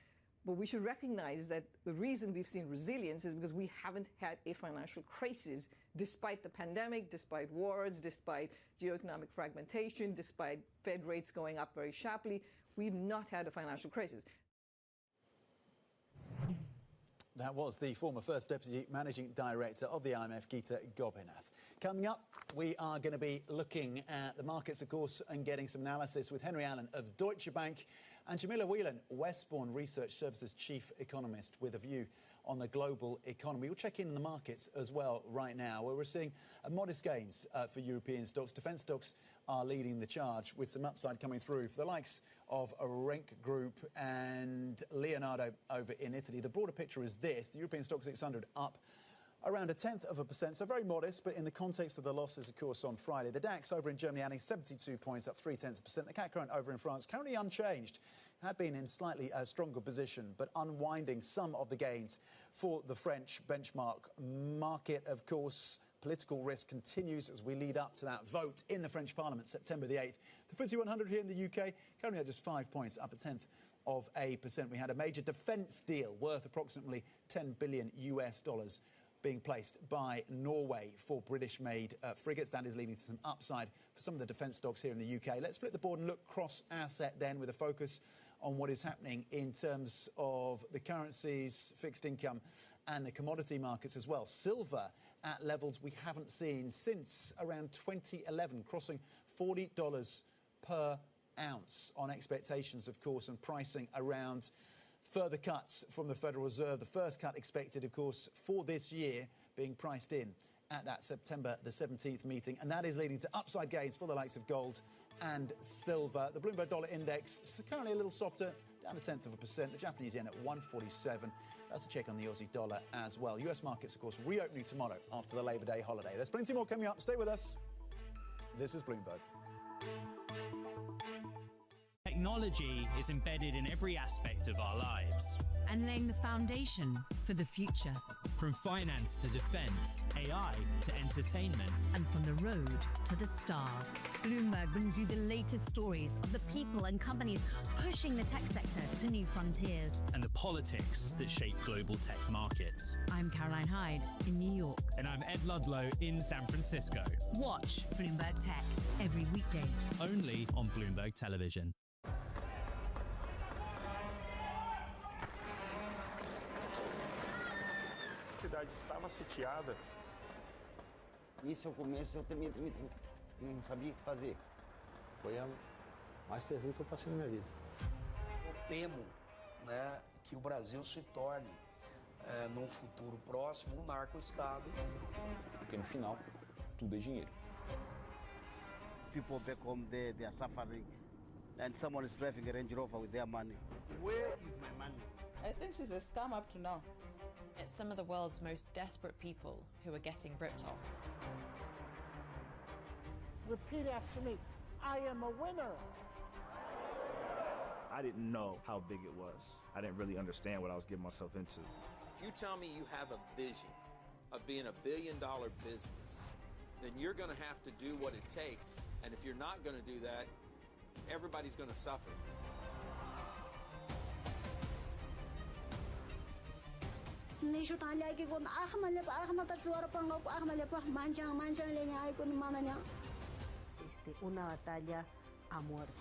But we should recognize that the reason we've seen resilience is because we haven't had a financial crisis, despite the pandemic, despite wars, despite geoeconomic fragmentation, despite Fed rates going up very sharply. We've not had a financial crisis. That was the former First Deputy Managing Director of the IMF, Geeta Gopinath. Coming up, we are going to be looking at the markets, of course, and getting some analysis with Henry Allen of Deutsche Bank and Jamila Whelan, Westbourne Research Services Chief Economist, with a view on the global economy. We'll check in the markets as well right now, where we're seeing modest gains for European stocks. Defence stocks are leading the charge, with some upside coming through for the likes of Renk Group and Leonardo over in Italy. The broader picture is this: the European Stock 600 up around 0.1%, so very modest, but in the context of the losses, of course, on Friday. The DAX over in Germany adding 72 points, up 0.3%. The CAC current over in France currently unchanged, had been in slightly stronger position, but unwinding some of the gains for the French benchmark market. Of course, political risk continues as we lead up to that vote in the French Parliament, September the 8th. The FTSE 100 here in the UK currently at just 5 points, up 0.1%. We had a major defence deal worth approximately $10 billion being placed by Norway for British-made frigates. That is leading to some upside for some of the defence stocks here in the UK. Let's flip the board and look cross-asset then, with a focus on what is happening in terms of the currencies, fixed income and the commodity markets as well. Silver at levels we haven't seen since around 2011, crossing $40 per ounce on expectations, of course, and pricing around further cuts from the Federal Reserve. The first cut expected, of course, for this year, being priced in at that September the 17th meeting. And that is leading to upside gains for the likes of gold and silver. The Bloomberg Dollar Index is currently a little softer, down 0.1%. The Japanese yen at 147. That's a check on the Aussie dollar as well. US markets, of course, reopening tomorrow after the Labor Day holiday. There's plenty more coming up. Stay with us. This is Bloomberg. Technology is embedded in every aspect of our lives and laying the foundation for the future. From finance to defense, AI to entertainment, and from the road to the stars. Bloomberg brings you the latest stories of the people and companies pushing the tech sector to new frontiers. and the politics that shape global tech markets. I'm Caroline Hyde in New York. And I'm Ed Ludlow in San Francisco. Watch Bloomberg Tech every weekday. Only on Bloomberg Television. A cidade estava sitiada. Nisso eu começo, eu tremia, não sabia o que fazer. Foi a mais terrível que eu passei na minha vida. Eu temo, né, que o Brasil se torne, num futuro próximo, um narco-estado. Porque no final, tudo é dinheiro. people back home there, they are suffering, and someone is driving a Range Rover with their money. Where is my money? I think she's a scam up to now. It's some of the world's most desperate people who are getting ripped off. Repeat after me. I am a winner. I didn't know how big it was. I didn't really understand what I was getting myself into. If you tell me you have a vision of being $1 billion business, then you're going to have to do what it takes. And if you're not going to do that, everybody's going to suffer. Una batalla a muerte.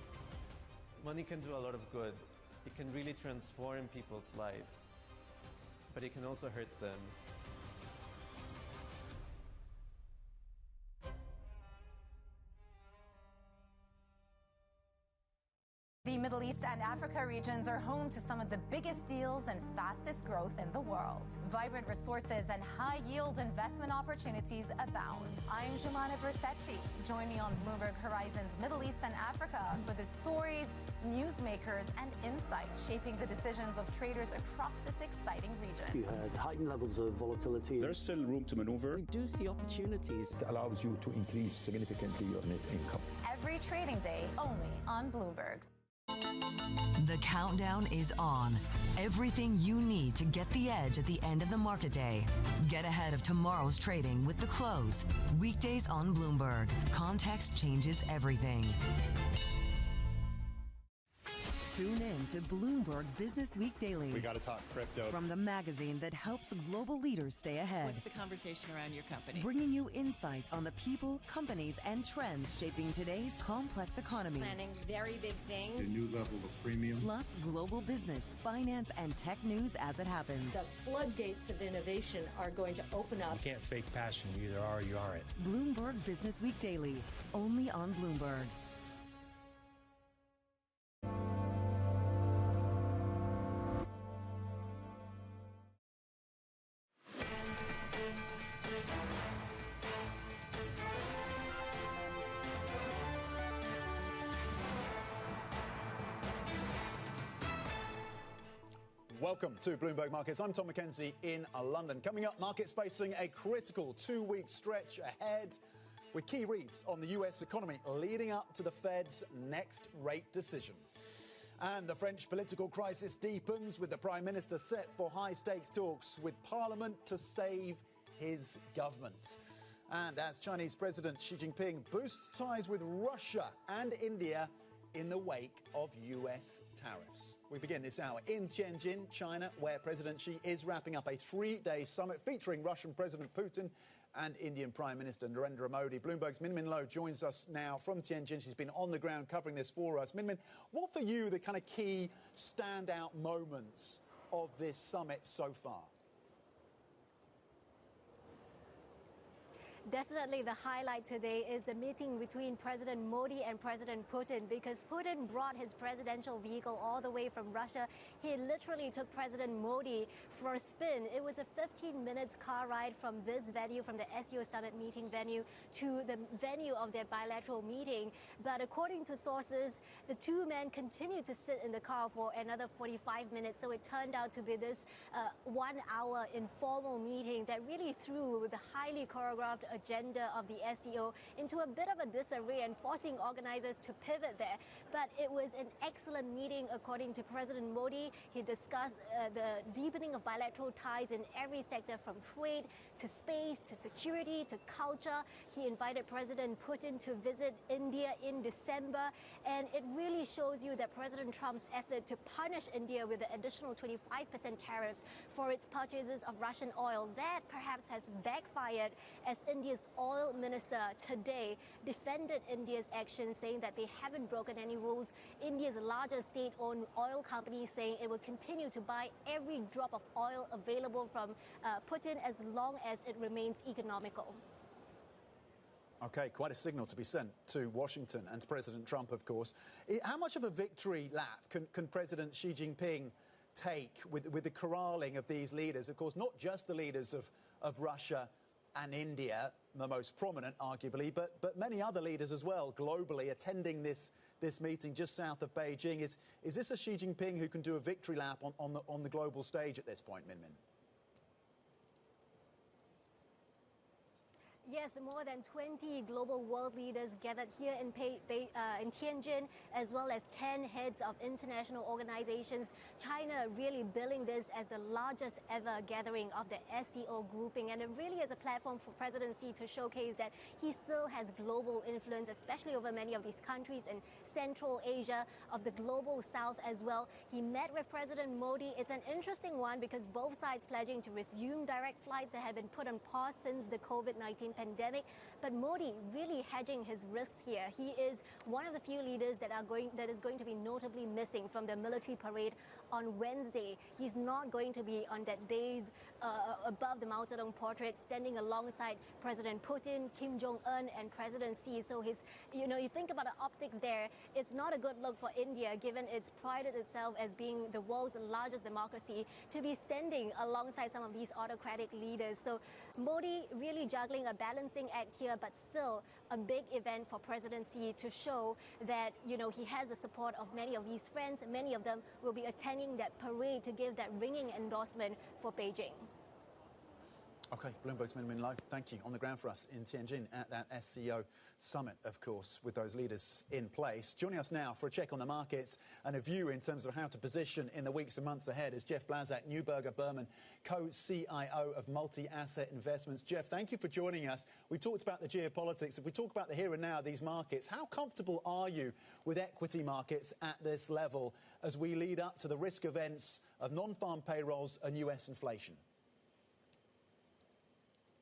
Money can do a lot of good. It can really transform people's lives, but it can also hurt them. The Middle East and Africa regions are home to some of the biggest deals and fastest growth in the world. Vibrant resources and high-yield investment opportunities abound. I'm Jumana Versace. Join me on Bloomberg Horizon's Middle East and Africa for the stories, newsmakers, and insights shaping the decisions of traders across this exciting region. You had heightened levels of volatility. There's still room to maneuver. We do see opportunities. It allows you to increase significantly your net income. Every trading day, only on Bloomberg. The countdown is on. Everything you need to get the edge at the end of the market day. Get ahead of tomorrow's trading with The Close. Weekdays on Bloomberg. Context changes everything. Tune in to Bloomberg Business Week Daily. We got to talk crypto. From the magazine that helps global leaders stay ahead. What's the conversation around your company? Bringing you insight on the people, companies, and trends shaping today's complex economy. Planning very big things. A new level of premium. Plus global business, finance, and tech news as it happens. The floodgates of innovation are going to open up. You can't fake passion. You either are or you aren't. Bloomberg Business Week Daily, only on Bloomberg. Welcome to Bloomberg Markets. I'm Tom McKenzie in London. Coming up, markets facing a critical two-week stretch ahead with key reads on the US economy leading up to the Fed's next rate decision. And the French political crisis deepens with the Prime Minister set for high-stakes talks with Parliament to save his government. And as Chinese President Xi Jinping boosts ties with Russia and India in the wake of US tariffs. We begin this hour in Tianjin, China, where President Xi is wrapping up a three-day summit featuring Russian President Putin and Indian Prime Minister Narendra Modi. Bloomberg's Min Min Lo joins us now from Tianjin. She's been on the ground covering this for us. Min Min, what for you the kind of key standout moments of this summit so far? Definitely the highlight today is the meeting between President Modi and President Putin, because Putin brought his presidential vehicle all the way from Russia. He literally took President Modi for a spin. It was a 15 minutes car ride from this venue, from the SEO Summit meeting venue, to the venue of their bilateral meeting. But according to sources, the two men continued to sit in the car for another 45 minutes. So it turned out to be this 1 hour informal meeting that really threw the highly choreographed agenda of the SEO into a bit of a disarray and forcing organizers to pivot there. But it was an excellent meeting according to President Modi. He discussed the deepening of bilateral ties in every sector, from trade to space to security to culture. He invited President Putin to visit India in December, and it really shows you that President Trump's effort to punish India with the additional 25% tariffs for its purchases of Russian oil, that perhaps has backfired, as India's oil minister today defended India's actions, saying that they haven't broken any rules. India's largest state-owned oil company saying it will continue to buy every drop of oil available from Putin as long as it remains economical. Okay, quite a signal to be sent to Washington and to President Trump, of course. How much of a victory lap can President Xi Jinping take with the corralling of these leaders? Of course, not just the leaders of Russia and India, the most prominent, arguably, but many other leaders as well, globally, attending this meeting just south of Beijing. Is this a Xi Jinping who can do a victory lap on the global stage at this point, Min Min? Yes, more than 20 global world leaders gathered here in Tianjin, as well as 10 heads of international organizations. China really billing this as the largest ever gathering of the SCO grouping, and it really is a platform for President Xi to showcase that he still has global influence, especially over many of these countries in Central Asia, of the global south as well. He met with President Modi. It's an interesting one because both sides pledging to resume direct flights that had been put on pause since the COVID-19 pandemic. But Modi really hedging his risks here. He is one of the few leaders that is going to be notably missing from the military parade on Wednesday. He's not going to be on that day's above the Mao Zedong portrait, standing alongside President Putin, Kim Jong-un, and President Xi. So you think about the optics there. It's not a good look for India, given it's prided itself as being the world's largest democracy, to be standing alongside some of these autocratic leaders. So Modi really juggling a balancing act here, but still a big event for President Xi to show that, he has the support of many of these friends. Many of them will be attending that parade to give that ringing endorsement for Beijing. OK, Bloomberg's Min Min Live, thank you. On the ground for us in Tianjin at that SCO summit, of course, with those leaders in place. Joining us now for a check on the markets and a view in terms of how to position in the weeks and months ahead is Jeff Blazak, Neuberger Berman, co-CIO of Multi-Asset Investments. Jeff, thank you for joining us. We talked about the geopolitics. If we talk about the here and now of these markets, how comfortable are you with equity markets at this level as we lead up to the risk events of non-farm payrolls and US inflation?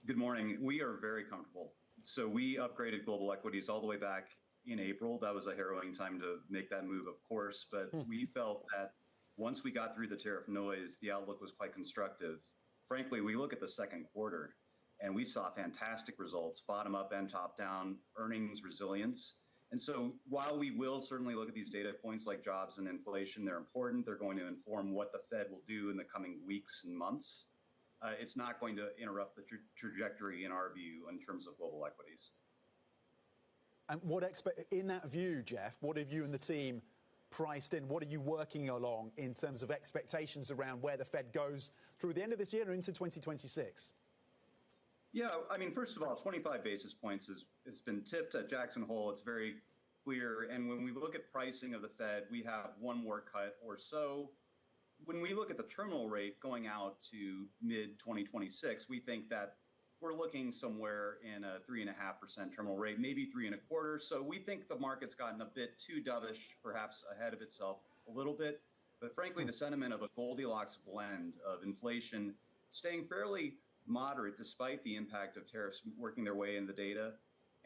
Good morning. We are very comfortable. So we upgraded global equities all the way back in April. That was a harrowing time to make that move, of course, but we felt that once we got through the tariff noise, the outlook was quite constructive. Frankly, we look at the second quarter and we saw fantastic results, bottom up and top down, earnings resilience. And so while we will certainly look at these data points like jobs and inflation, they're important. They're going to inform what the Fed will do in the coming weeks and months. It's not going to interrupt the trajectory, in our view, in terms of global equities. And in that view, Jeff, what have you and the team priced in? What are you working along in terms of expectations around where the Fed goes through the end of this year and into 2026? Yeah, I mean, first of all, 25 basis points has been tipped at Jackson Hole. It's very clear. And when we look at pricing of the Fed, we have one more cut or so. When we look at the terminal rate going out to mid-2026, we think that we're looking somewhere in a 3.5% terminal rate, maybe 3.25%. So we think the market's gotten a bit too dovish, perhaps ahead of itself a little bit. But frankly, the sentiment of a Goldilocks blend of inflation staying fairly moderate despite the impact of tariffs working their way in the data,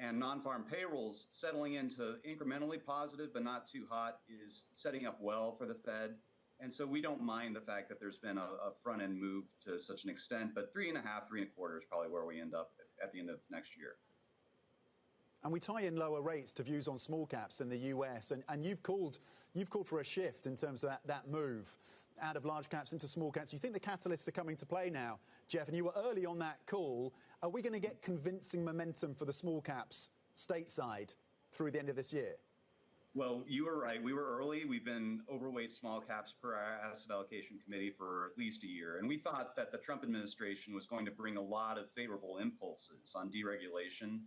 and non-farm payrolls settling into incrementally positive but not too hot is setting up well for the Fed. And so we don't mind the fact that there's been a front-end move to such an extent, but 3.5%, 3.25% is probably where we end up at the end of next year. And we tie in lower rates to views on small caps in the US, and you've called for a shift in terms of that move out of large caps into small caps. You think the catalysts are coming to play now, Jeff, and you were early on that call. Are we going to get convincing momentum for the small caps stateside through the end of this year? Well, you were right. We were early. We've been overweight small caps per our asset allocation committee for at least a year. And we thought that the Trump administration was going to bring a lot of favorable impulses on deregulation.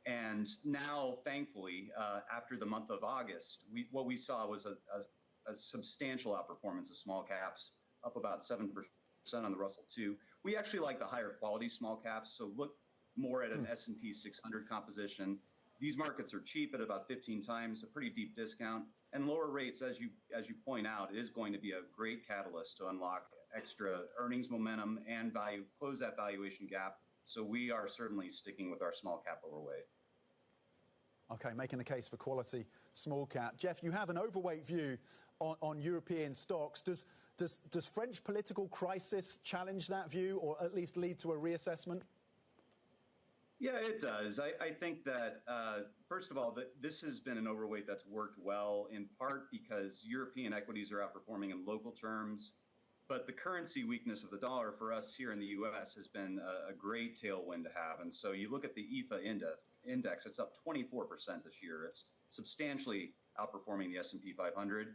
And now, thankfully, after the month of August, what we saw was a substantial outperformance of small caps, up about 7% on the Russell 2. We actually like the higher quality small caps, so look more at an S&P 600 composition. These markets are cheap at about 15 times, a pretty deep discount, and lower rates, as you point out, is going to be a great catalyst to unlock extra earnings momentum and close that valuation gap. So we are certainly sticking with our small cap overweight. Okay, making the case for quality small cap. Jeff, you have an overweight view on European stocks. Does French political crisis challenge that view, or at least lead to a reassessment? Yeah, it does. I think that, first of all, this has been an overweight that's worked well, in part because European equities are outperforming in local terms, But the currency weakness of the dollar for us here in the U.S. has been a great tailwind to have. And so you look at the IFA index, it's up 24% this year. It's substantially outperforming the S&P 500.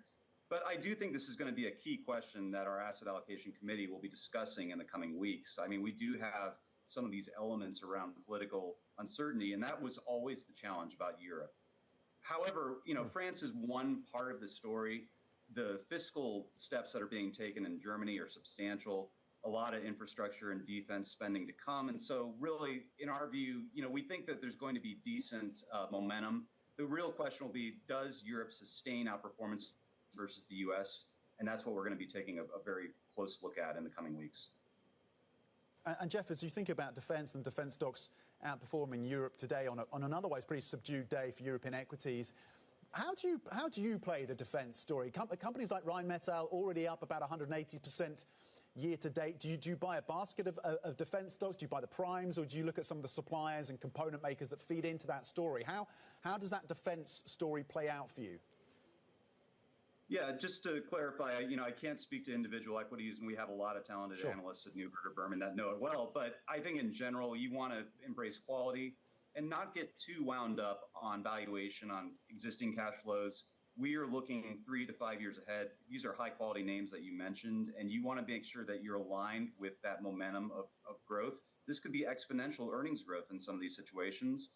But I do think this is going to be a key question that our Asset Allocation Committee will be discussing in the coming weeks. I mean, we do have some of these elements around political uncertainty, and that was always the challenge about Europe. However, France is one part of the story. The fiscal steps that are being taken in Germany are substantial, a lot of infrastructure and defense spending to come. And so really, in our view, we think that there's going to be decent momentum. The real question will be, does Europe sustain outperformance versus the U.S.? And that's what we're going to be taking a very close look at in the coming weeks. And Jeff, as you think about defence and defence stocks outperforming Europe today on an otherwise pretty subdued day for European equities, how do you play the defence story? Companies like Rheinmetall already up about 180% year to date. Do you buy a basket of defence stocks? Do you buy the primes, or do you look at some of the suppliers and component makers that feed into that story? How does that defence story play out for you? Yeah, just to clarify, I can't speak to individual equities, and we have a lot of talented analysts at Neuberger Berman that know it well. But I think in general, you want to embrace quality and not get too wound up on valuation on existing cash flows. We are looking 3 to 5 years ahead. These are high quality names that you mentioned, and you want to make sure that you're aligned with that momentum of growth. This could be exponential earnings growth in some of these situations.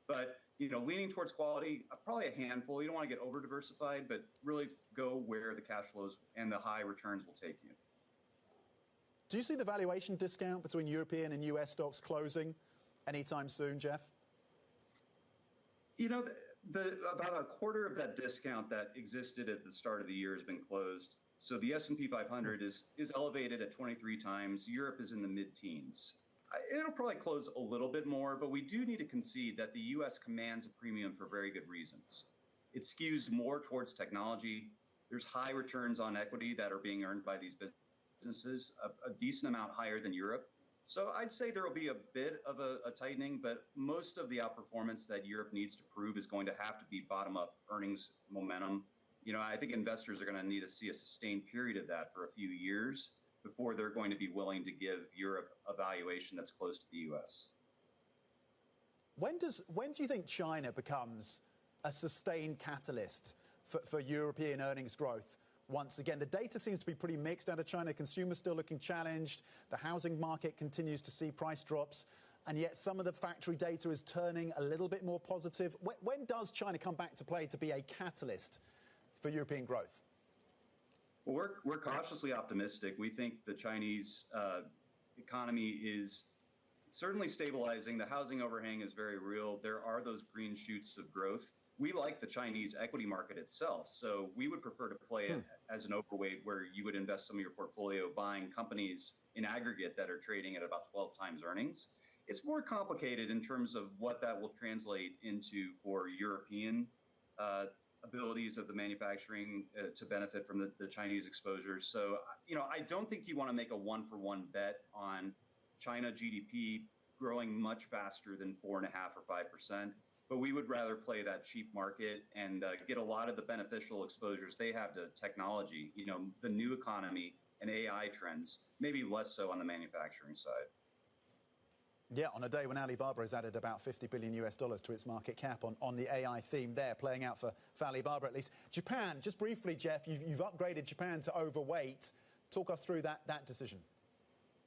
But, leaning towards quality, probably a handful. You don't want to get over diversified, but really go where the cash flows and the high returns will take you. Do you see the valuation discount between European and US stocks closing anytime soon, Jeff? About a quarter of that discount that existed at the start of the year has been closed. So the S&P 500 is elevated at 23 times. Europe is in the mid-teens. It'll probably close a little bit more, but we do need to concede that the U.S. commands a premium for very good reasons. It skews more towards technology. There's high returns on equity that are being earned by these businesses, a decent amount higher than Europe. So I'd say there will be a bit of a tightening, but most of the outperformance that Europe needs to prove is going to have to be bottom-up earnings momentum. I think investors are going to need to see a sustained period of that for a few years before they're going to be willing to give Europe a valuation that's close to the U.S. When do you think China becomes a sustained catalyst for European earnings growth? Once again, the data seems to be pretty mixed out of China. Consumers still looking challenged. The housing market continues to see price drops. And yet some of the factory data is turning a little bit more positive. When does China come back to play to be a catalyst for European growth? Well, we're cautiously optimistic. We think the Chinese economy is certainly stabilizing. The housing overhang is very real. There are those green shoots of growth. We like the Chinese equity market itself, so we would prefer to play it as an overweight where you would invest some of your portfolio buying companies in aggregate that are trading at about 12 times earnings. It's more complicated in terms of what that will translate into for European abilities of the manufacturing to benefit from the Chinese exposure. So, I don't think you want to make a one-for-one bet on China GDP growing much faster than 4.5% or 5%. But we would rather play that cheap market and get a lot of the beneficial exposures they have to technology, the new economy and AI trends, maybe less so on the manufacturing side. Yeah, on a day when Alibaba has added about $50 billion to its market cap on the AI theme there, playing out for Alibaba at least. Japan, just briefly, Jeff, you've upgraded Japan to overweight. Talk us through that decision.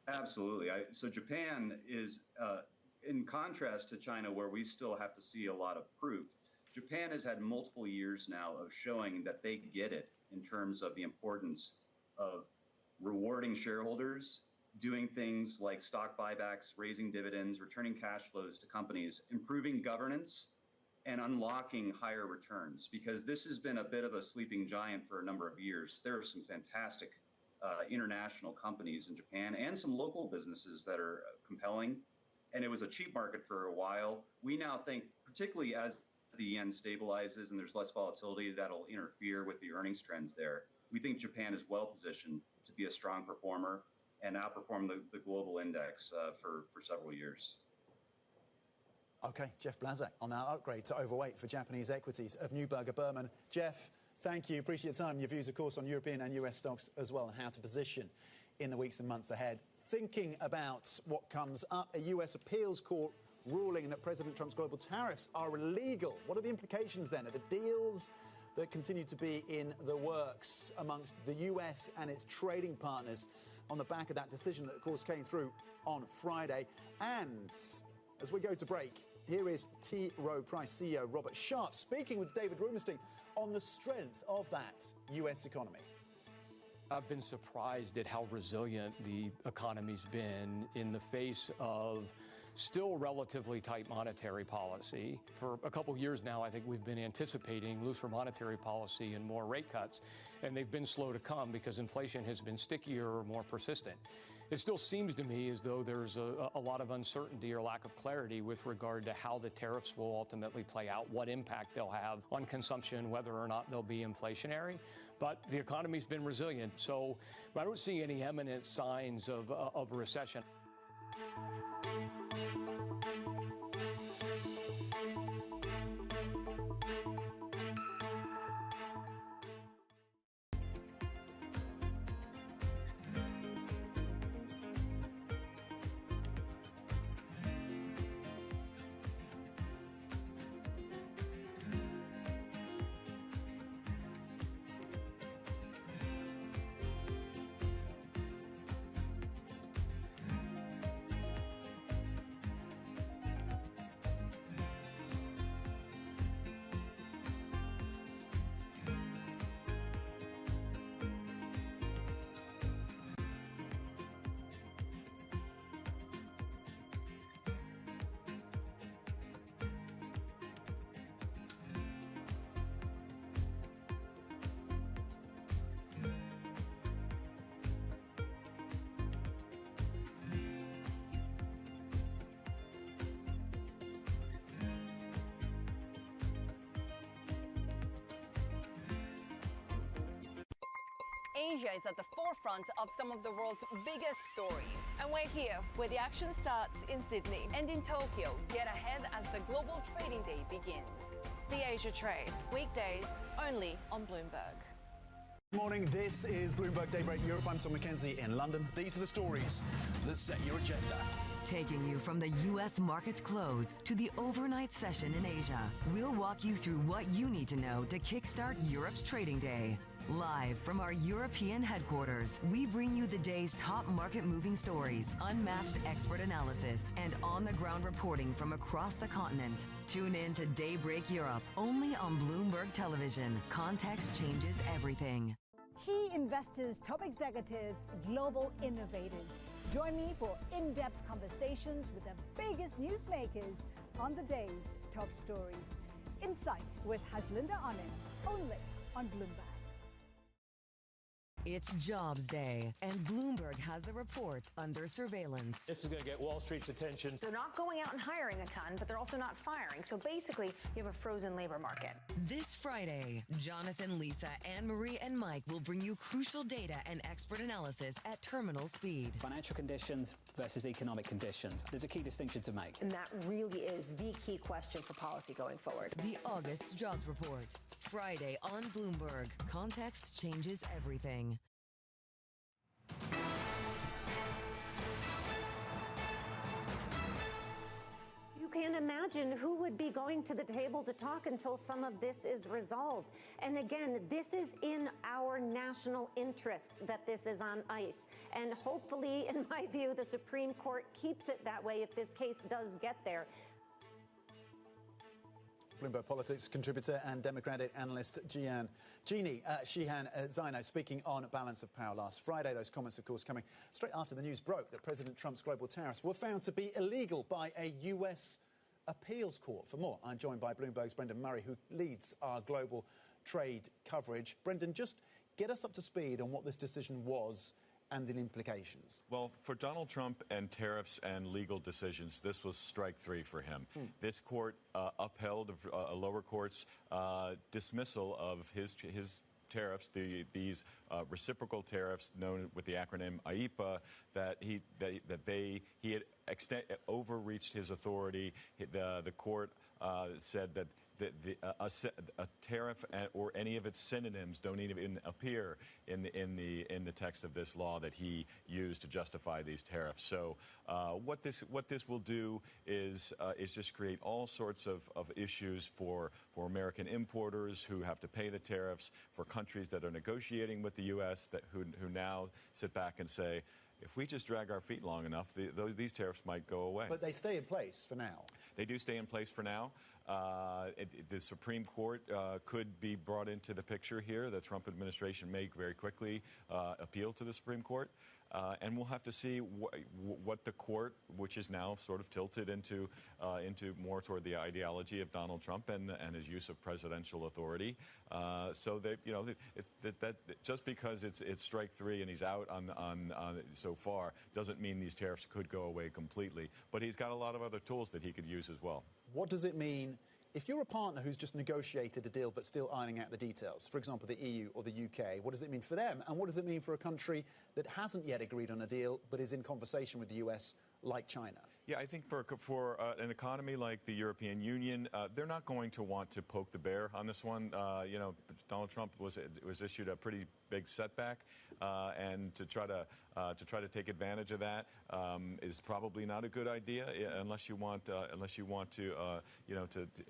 Absolutely. So Japan is, in contrast to China, where we still have to see a lot of proof, Japan has had multiple years now of showing that they get it in terms of the importance of rewarding shareholders, doing things like stock buybacks, raising dividends, returning cash flows to companies, improving governance, and unlocking higher returns, because this has been a bit of a sleeping giant for a number of years. There are some fantastic international companies in Japan and some local businesses that are compelling. And it was a cheap market for a while. We now think, particularly as the yen stabilizes and there's less volatility, that'll interfere with the earnings trends there. We think Japan is well positioned to be a strong performer and outperform the global index for several years. Okay, Jeff Blazak on our upgrade to overweight for Japanese equities of Neuberger Berman. Jeff, thank you. Appreciate your time. Your views, of course, on European and US stocks as well and how to position in the weeks and months ahead. Thinking about what comes up, a US appeals court ruling that President Trump's global tariffs are illegal. What are the implications then of the deals that continue to be in the works amongst the US and its trading partners on the back of that decision that, of course, came through on Friday? And as we go to break, here is T. Rowe Price CEO Robert Sharp speaking with David Rubenstein on the strength of that US economy. I've been surprised at how resilient the economy's been in the face of still relatively tight monetary policy. For a couple years now, I think we've been anticipating looser monetary policy and more rate cuts, and they've been slow to come because inflation has been stickier or more persistent. It still seems to me as though there's a lot of uncertainty or lack of clarity with regard to how the tariffs will ultimately play out, what impact they'll have on consumption, whether or not they'll be inflationary. But the economy's been resilient, so I don't see any imminent signs of recession. Asia is at the forefront of some of the world's biggest stories. And we're here, where the action starts in Sydney. And in Tokyo, get ahead as the global trading day begins. The Asia Trade, weekdays only on Bloomberg. Good morning, this is Bloomberg Daybreak Europe. I'm Tom McKenzie in London. These are the stories that set your agenda. Taking you from the U.S. market's close to the overnight session in Asia, we'll walk you through what you need to know to kickstart Europe's trading day. Live from our European headquarters, we bring you the day's top market-moving stories, unmatched expert analysis, and on-the-ground reporting from across the continent. Tune in to Daybreak Europe, only on Bloomberg Television. Context changes everything. Key investors, top executives, global innovators. Join me for in-depth conversations with the biggest newsmakers on the day's top stories. Insight with Haslinda Anand, only on Bloomberg. It's Jobs Day, and Bloomberg has the report under surveillance. This is going to get Wall Street's attention. They're not going out and hiring a ton, but they're also not firing. So basically, you have a frozen labor market. This Friday, Jonathan, Lisa, Anne-Marie, and Mike will bring you crucial data and expert analysis at terminal speed. Financial conditions versus economic conditions. There's a key distinction to make. And that really is the key question for policy going forward. The August Jobs Report. Friday on Bloomberg. Context changes everything. You can't imagine who would be going to the table to talk until some of this is resolved. And again, this is in our national interest that this is on ice. And hopefully, in my view, the Supreme Court keeps it that way if this case does get there. Bloomberg Politics contributor and Democratic analyst Jeannie Sheehan Zino speaking on balance of power last Friday. Those comments, of course, coming straight after the news broke that President Trump's global tariffs were found to be illegal by a US appeals court. For more, I'm joined by Bloomberg's Brendan Murray, who leads our global trade coverage. Brendan, just get us up to speed on what this decision was and the implications. Well, for Donald Trump and tariffs and legal decisions, this was strike three for him. This court upheld a lower court's dismissal of his tariffs, these reciprocal tariffs known with the acronym IEEPA, that he had overreached his authority. The court said that a tariff or any of its synonyms don't even appear in the text of this law that he used to justify these tariffs. So what this will do is just create all sorts of issues for American importers who have to pay the tariffs, for countries that are negotiating with the U.S. who now sit back and say, if we just drag our feet long enough, these tariffs might go away. But they stay in place for now. They do stay in place for now. The Supreme Court could be brought into the picture here. The Trump administration may very quickly appeal to the Supreme Court. And we'll have to see what the court, which is now sort of tilted into more toward the ideology of Donald Trump and his use of presidential authority. So that that just because it's strike three and he's out on so far doesn't mean these tariffs could go away completely. But he's got a lot of other tools that he could use as well. What does it mean if you're a partner who's just negotiated a deal but still ironing out the details, for example, the EU or the UK? What does it mean for them? And what does it mean for a country that hasn't yet agreed on a deal but is in conversation with the US, like China? Yeah, I think for an economy like the European Union, they're not going to want to poke the bear on this one. Donald Trump was issued a pretty big setback, and to try to take advantage of that is probably not a good idea unless you want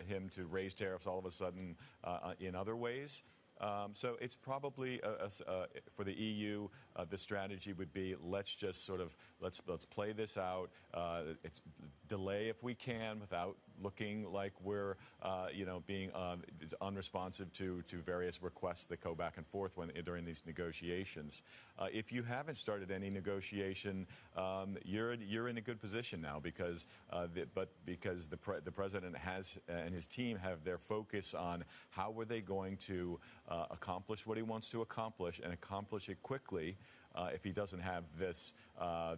him to raise tariffs all of a sudden in other ways. So it's probably for the EU, the strategy would be let's just sort of let's play this out, delay if we can without looking like we're being unresponsive to various requests that go back and forth during these negotiations. If you haven't started any negotiation, you're in a good position now because the president has and his team have their focus on how were they going to accomplish what he wants to accomplish and accomplish it quickly. If he doesn't have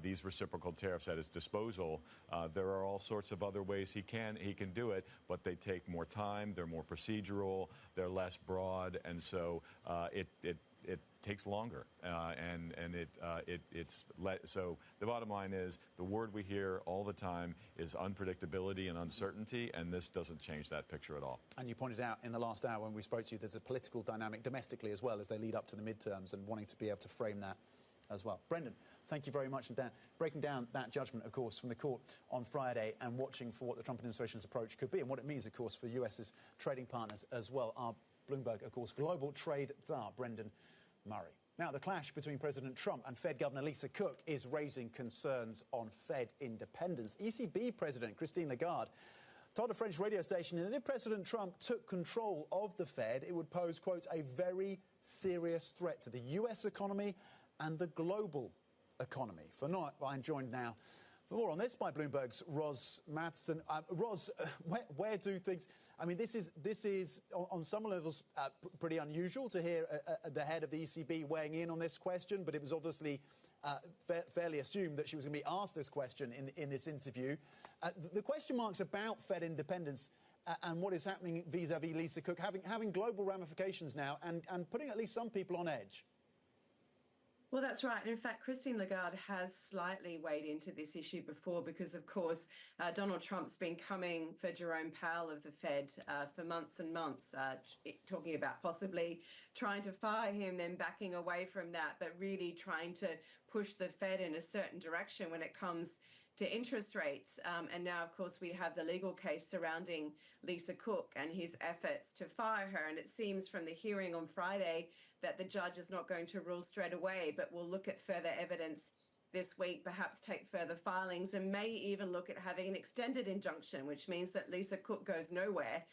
these reciprocal tariffs at his disposal, there are all sorts of other ways he can do it, but they take more time, they're more procedural, they're less broad, and so it takes longer, so the bottom line is the word we hear all the time is unpredictability and uncertainty, and this doesn't change that picture at all. And you pointed out in the last hour when we spoke to you, there's a political dynamic domestically as well as they lead up to the midterms and wanting to be able to frame that as well. Brendan, thank you very much. And Dan, breaking down that judgment, of course, from the court on Friday and watching for what the Trump administration's approach could be and what it means, of course, for US's trading partners as well. Our Bloomberg, of course, global trade czar, Brendan Murray. Now, the clash between President Trump and Fed Governor Lisa Cook is raising concerns on Fed independence. ECB President Christine Lagarde told a French radio station that if President Trump took control of the Fed, it would pose, quote, a very serious threat to the US economy and the global economy. For now, I'm joined now for more on this by Bloomberg's Ros Matheson. Ros, where do things... I mean, this is on some levels pretty unusual to hear the head of the ECB weighing in on this question, but it was obviously fairly assumed that she was going to be asked this question in this interview. The question marks about Fed independence and what is happening vis-à-vis Lisa Cook having global ramifications now and putting at least some people on edge. Well, that's right. And in fact, Christine Lagarde has slightly weighed into this issue before because, of course, Donald Trump's been coming for Jerome Powell of the Fed for months and months, talking about possibly trying to fire him, then backing away from that, but really trying to push the Fed in a certain direction when it comes to interest rates. And now, of course, we have the legal case surrounding Lisa Cook and his efforts to fire her. And it seems from the hearing on Friday that the judge is not going to rule straight away, but will look at further evidence this week, perhaps take further filings, and may even look at having an extended injunction, which means that Lisa Cook goes nowhere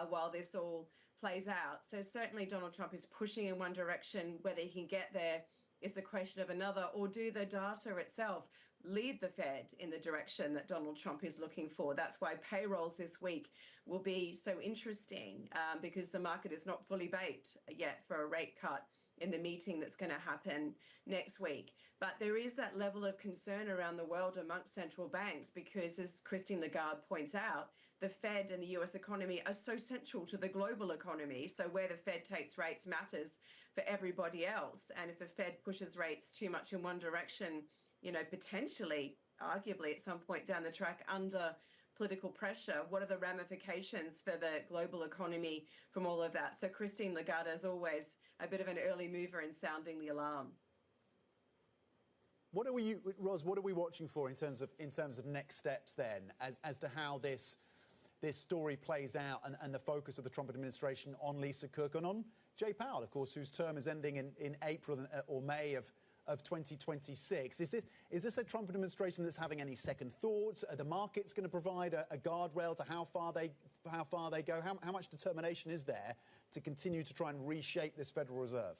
while this all plays out. So certainly Donald Trump is pushing in one direction. Whether he can get there is a question of another, or do the data itself lead the Fed in the direction that Donald Trump is looking for? That's why payrolls this week will be so interesting because the market is not fully baked yet for a rate cut in the meeting that's going to happen next week. But there is that level of concern around the world amongst central banks because, as Christine Lagarde points out, the Fed and the US economy are so central to the global economy. So where the Fed takes rates matters for everybody else. And if the Fed pushes rates too much in one direction, potentially, arguably at some point down the track, political pressure? What are the ramifications for the global economy from all of that? So Christine Lagarde, as always, a bit of an early mover in sounding the alarm. What are we, Ros? What are we watching for in terms of next steps then, as to how this story plays out and the focus of the Trump administration on Lisa Cook and on Jay Powell, of course, whose term is ending in April or May of 2026. Is this a Trump administration that's having any second thoughts? Are the markets going to provide a guardrail to how far they go? How much determination is there to continue to try and reshape this Federal Reserve?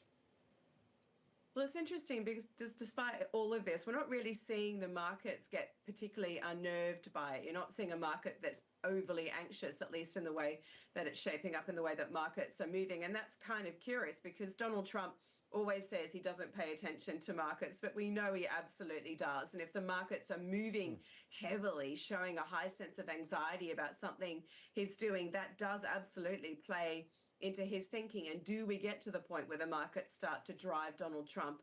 Well, it's interesting because despite all of this, we're not really seeing the markets get particularly unnerved by it. You're not seeing a market that's overly anxious, at least in the way that it's shaping up, in the way that markets are moving. And that's kind of curious because Donald Trump always says he doesn't pay attention to markets, but we know he absolutely does. And if the markets are moving heavily, showing a high sense of anxiety about something he's doing, that does absolutely play into his thinking. And do we get to the point where the markets start to drive Donald Trump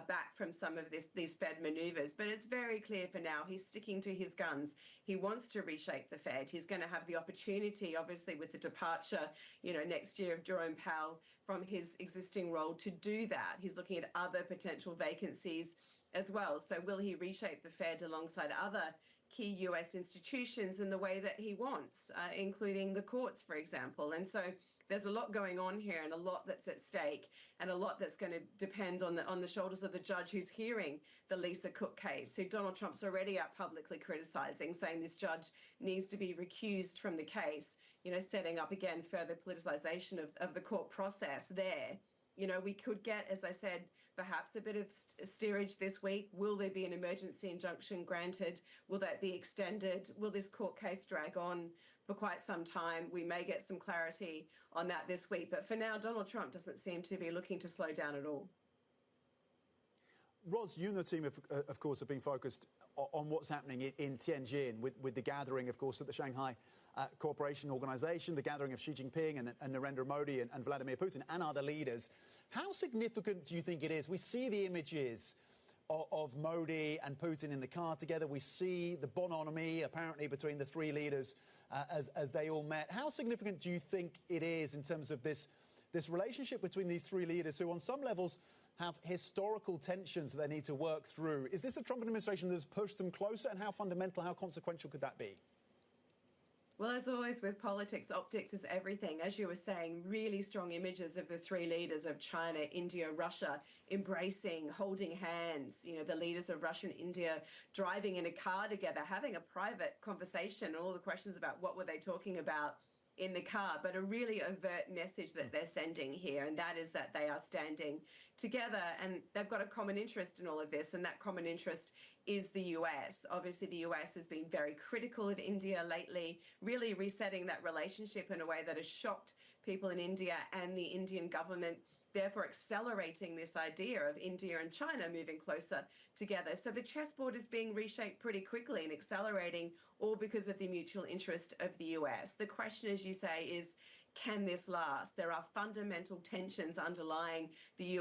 back from some of these Fed maneuvers? But it's very clear for now he's sticking to his guns. He wants to reshape the Fed. He's going to have the opportunity, obviously, with the departure, next year of Jerome Powell from his existing role to do that. He's looking at other potential vacancies as well. So will he reshape the Fed alongside other key US institutions in the way that he wants, including the courts, for example? And so there's a lot going on here and a lot that's at stake and a lot that's going to depend on the shoulders of the judge who's hearing the Lisa Cook case, who Donald Trump's already out publicly criticizing, saying this judge needs to be recused from the case, setting up again further politicization of the court process there. We could get, as I said, perhaps a bit of steerage this week. Will there be an emergency injunction granted? Will that be extended? Will this court case drag on for quite some time? We may get some clarity on that this week. But for now, Donald Trump doesn't seem to be looking to slow down at all. Ros, you and the team, of course, have been focused on what's happening in Tianjin with the gathering, of course, at the Shanghai Cooperation Organization, the gathering of Xi Jinping and Narendra Modi and Vladimir Putin and other leaders. How significant do you think it is? We see the images of Modi and Putin in the car together. We see the bonhomie, apparently, between the three leaders as they all met. How significant do you think it is in terms of this relationship between these three leaders who, on some levels, have historical tensions that they need to work through? Is this a Trump administration that has pushed them closer, and how fundamental, how consequential could that be? Well, as always with politics, optics is everything. As you were saying, really strong images of the three leaders of China, India, Russia, embracing, holding hands, the leaders of Russia and India driving in a car together, having a private conversation, and all the questions about what were they talking about in the car, but a really overt message that they're sending here, and that is that they are standing together and they've got a common interest in all of this, and that common interest is the US. Obviously, the US has been very critical of India lately, really resetting that relationship in a way that has shocked people in India and the Indian government, therefore accelerating this idea of India and China moving closer together. So the chessboard is being reshaped pretty quickly and accelerating, all because of the mutual interest of the US. The question, as you say, is, can this last? There are fundamental tensions underlying the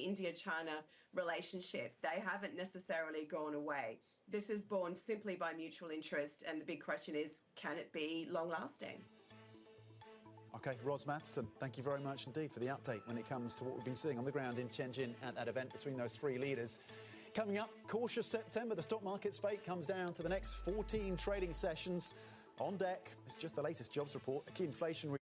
India-China relationship. They haven't necessarily gone away. This is born simply by mutual interest, and the big question is, can it be long-lasting? OK, Ros Matheson, thank you very much indeed for the update when it comes to what we've been seeing on the ground in Tianjin at that event between those three leaders. Coming up, cautious September. The stock market's fate comes down to the next 14 trading sessions. On deck, it's just the latest jobs report, a key inflation.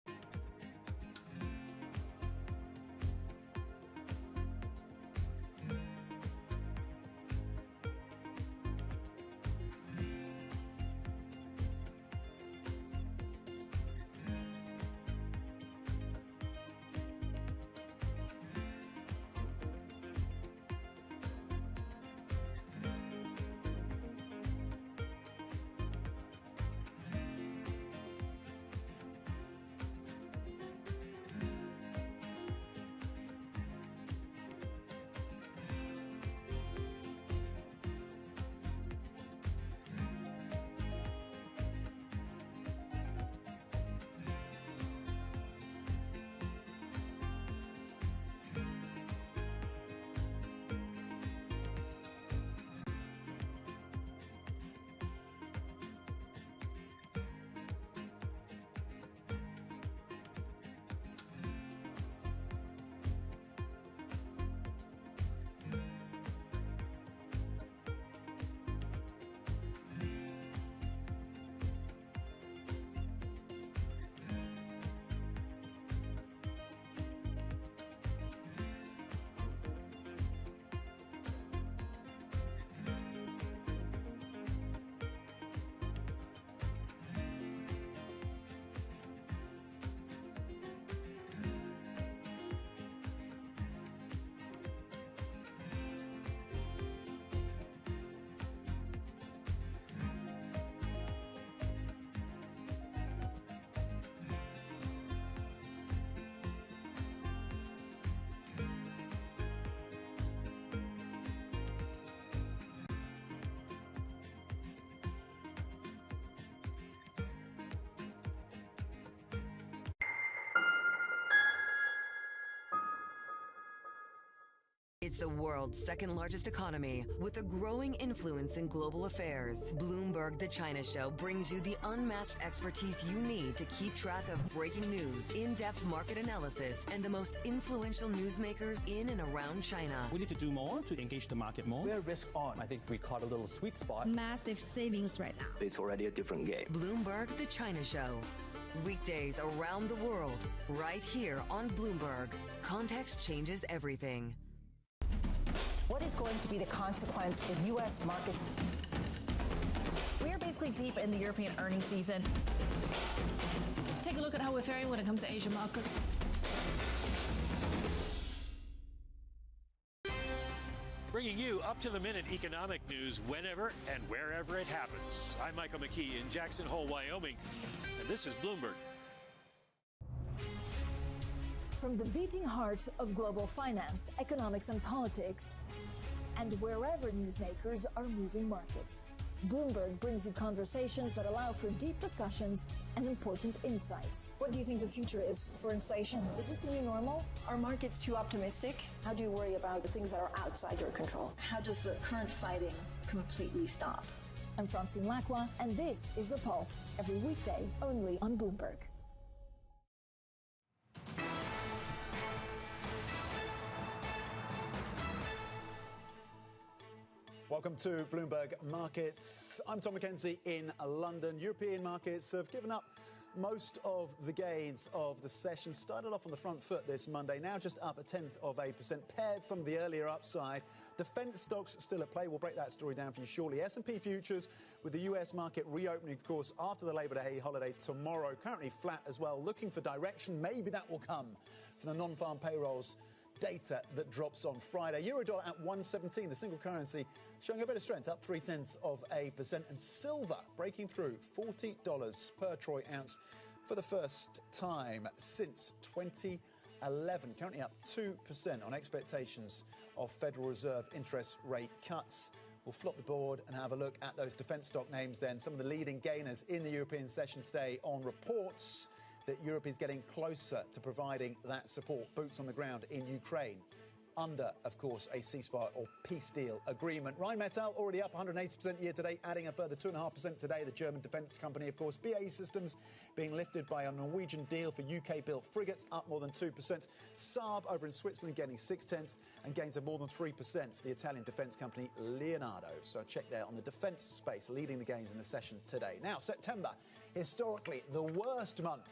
It's the world's second largest economy with a growing influence in global affairs. Bloomberg The China Show brings you the unmatched expertise you need to keep track of breaking news, in-depth market analysis, and the most influential newsmakers in and around China. We need to do more to engage the market more. We're risk on. I think we caught a little sweet spot. Massive savings right now. It's already a different game. Bloomberg The China Show. Weekdays around the world, right here on Bloomberg. Context changes everything. What is going to be the consequence for U.S. markets? We are basically deep in the European earnings season. Take a look at how we're faring when it comes to Asian markets. Bringing you up-to-the-minute economic news whenever and wherever it happens. I'm Michael McKee in Jackson Hole, Wyoming, and this is Bloomberg. From the beating heart of global finance, economics, and politics, and wherever newsmakers are moving markets, Bloomberg brings you conversations that allow for deep discussions and important insights. What do you think the future is for inflation? Is this a new normal? Are markets too optimistic? How do you worry about the things that are outside your control? How does the current fighting completely stop? I'm Francine Lacroix, and this is The Pulse, every weekday only on Bloomberg. Welcome to Bloomberg Markets. I'm Tom McKenzie in London. European markets have given up most of the gains of the session. Started off on the front foot this Monday, now just up 0.1%, paired some of the earlier upside. Defence stocks still at play. We'll break that story down for you shortly. S&P futures with the US market reopening, of course, after the Labor Day holiday tomorrow. Currently flat as well, looking for direction. Maybe that will come from the non-farm payrolls data that drops on Friday. Eurodollar at 117, the single currency showing a bit of strength, up 0.3%. And silver breaking through $40 per troy ounce for the first time since 2011. Currently up 2% on expectations of Federal Reserve interest rate cuts. We'll flop the board and have a look at those defence stock names then. Some of the leading gainers in the European session today on reports that Europe is getting closer to providing that support, boots on the ground in Ukraine, under, of course, a ceasefire or peace deal agreement. Rheinmetall already up 180% year to date, adding a further 2.5% today. The German defence company, of course, BAE Systems being lifted by a Norwegian deal for UK-built frigates, up more than 2%. Saab over in Switzerland gaining 0.6%, and gains of more than 3% for the Italian defence company Leonardo. So check there on the defence space, leading the gains in the session today. Now, September, historically the worst month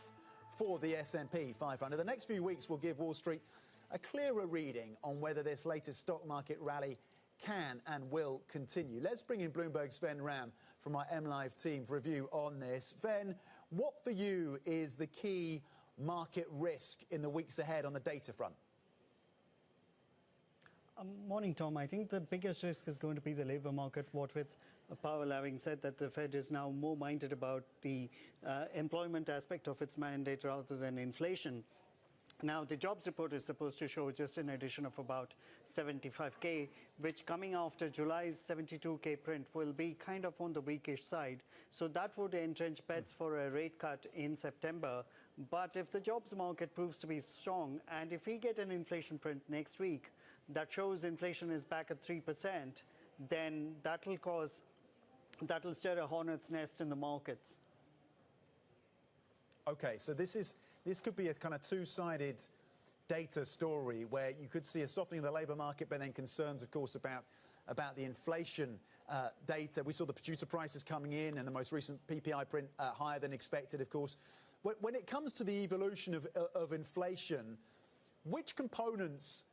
for the S&P 500. The next few weeks will give Wall Street a clearer reading on whether this latest stock market rally can and will continue. Let's bring in Bloomberg's Sven Ram from our MLive team for review on this. Sven, what for you is the key market risk in the weeks ahead on the data front? Morning, Tom. I think the biggest risk is going to be the labour market, what with Powell having said that the Fed is now more minded about the employment aspect of its mandate rather than inflation. Now, the jobs report is supposed to show just an addition of about 75K, which coming after July's 72K print will be kind of on the weakish side. So that would entrench bets for a rate cut in September. But if the jobs market proves to be strong, and if we get an inflation print next week that shows inflation is back at 3%, then that'll stir a hornet's nest in the markets. Okay, so this could be a kind of two-sided data story where you could see a softening of the labour market, but then concerns, of course, about the inflation data. We saw the producer prices coming in, and the most recent PPI print higher than expected, of course. When it comes to the evolution of inflation, which components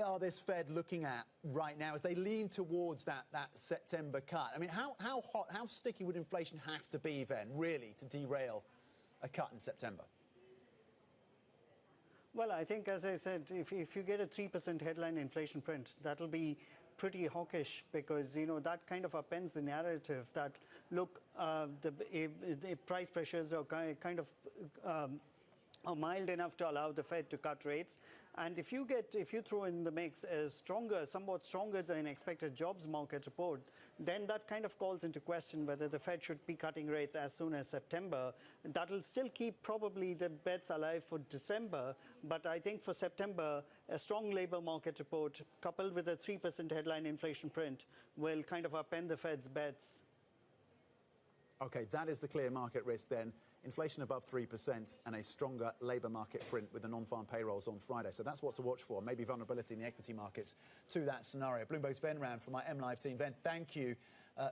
are this Fed looking at right now as they lean towards that September cut? I mean, how hot, how sticky would inflation have to be then, really, to derail a cut in September? Well, I think, as I said, if you get a 3% headline inflation print, that'll be pretty hawkish because, you know, that kind of upends the narrative that, look, the price pressures are kind of are mild enough to allow the Fed to cut rates. And if you throw in the mix a somewhat stronger than expected jobs market report, then that kind of calls into question whether the Fed should be cutting rates as soon as September. That will still keep probably the bets alive for December. But I think for September, a strong labor market report coupled with a 3% headline inflation print will kind of upend the Fed's bets. OK, that is the clear market risk then. Inflation above 3% and a stronger labour market print with the non-farm payrolls on Friday. So that's what to watch for. Maybe vulnerability in the equity markets to that scenario. Bloomberg's Ben Ram from my MLive team. Ben, thank you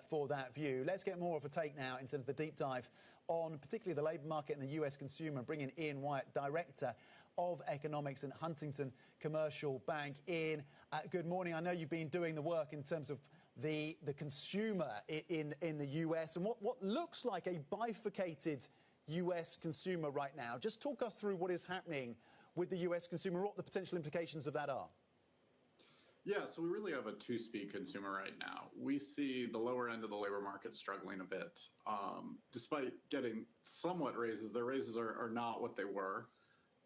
for that view. Let's get more of a take now in terms of the deep dive on particularly the labour market and the US consumer, and bring in Ian Wyatt, Director of Economics at Huntington Commercial Bank. Ian, good morning. I know you've been doing the work in terms of the consumer in the US and what looks like a bifurcated US consumer right now. Just talk us through what is happening with the US consumer, what the potential implications of that are. Yeah, so we really have a two-speed consumer right now. We see the lower end of the labor market struggling a bit. Despite getting somewhat raises, their raises are not what they were.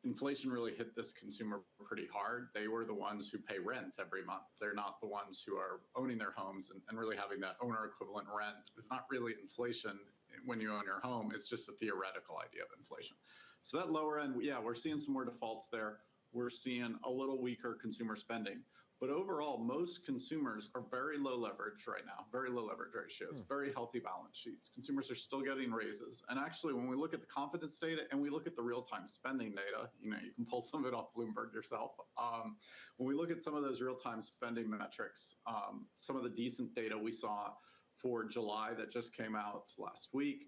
Inflation really hit this consumer pretty hard. They were the ones who pay rent every month. They're not the ones who are owning their homes and really having that owner equivalent rent. It's not really inflation when you own your home. It's just a theoretical idea of inflation. So that lower end, yeah, we're seeing some more defaults there. We're seeing a little weaker consumer spending. But overall, most consumers are very low leverage right now, very low leverage ratios, very healthy balance sheets. Consumers are still getting raises. And actually, when we look at the confidence data and we look at the real-time spending data, you can pull some of it off Bloomberg yourself. When we look at some of those real-time spending metrics, some of the decent data we saw for July that just came out last week,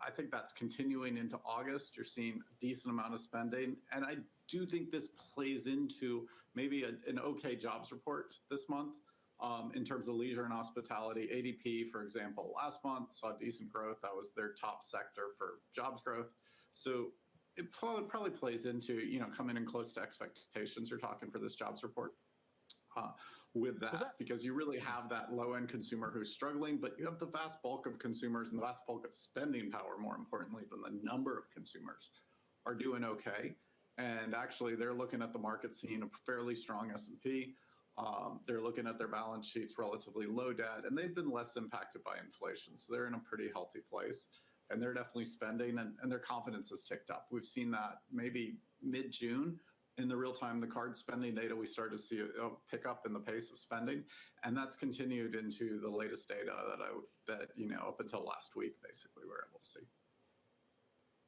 I think that's continuing into August. You're seeing a decent amount of spending. And I do think this plays into maybe an okay jobs report this month in terms of leisure and hospitality. ADP, for example, last month saw decent growth. That was their top sector for jobs growth. So it probably plays into, coming in close to expectations you're talking for this jobs report. With that, because you really have that low-end consumer who's struggling, but you have the vast bulk of consumers and the vast bulk of spending power, more importantly than the number of consumers, are doing okay. And actually, they're looking at the market seeing a fairly strong S&P. They're looking at their balance sheets, relatively low debt, and they've been less impacted by inflation. So they're in a pretty healthy place, and they're definitely spending, and their confidence has ticked up. We've seen that maybe mid-June. In the real time, the card spending data, we started to see a pick up in the pace of spending, and that's continued into the latest data that up until last week, basically, we're able to see.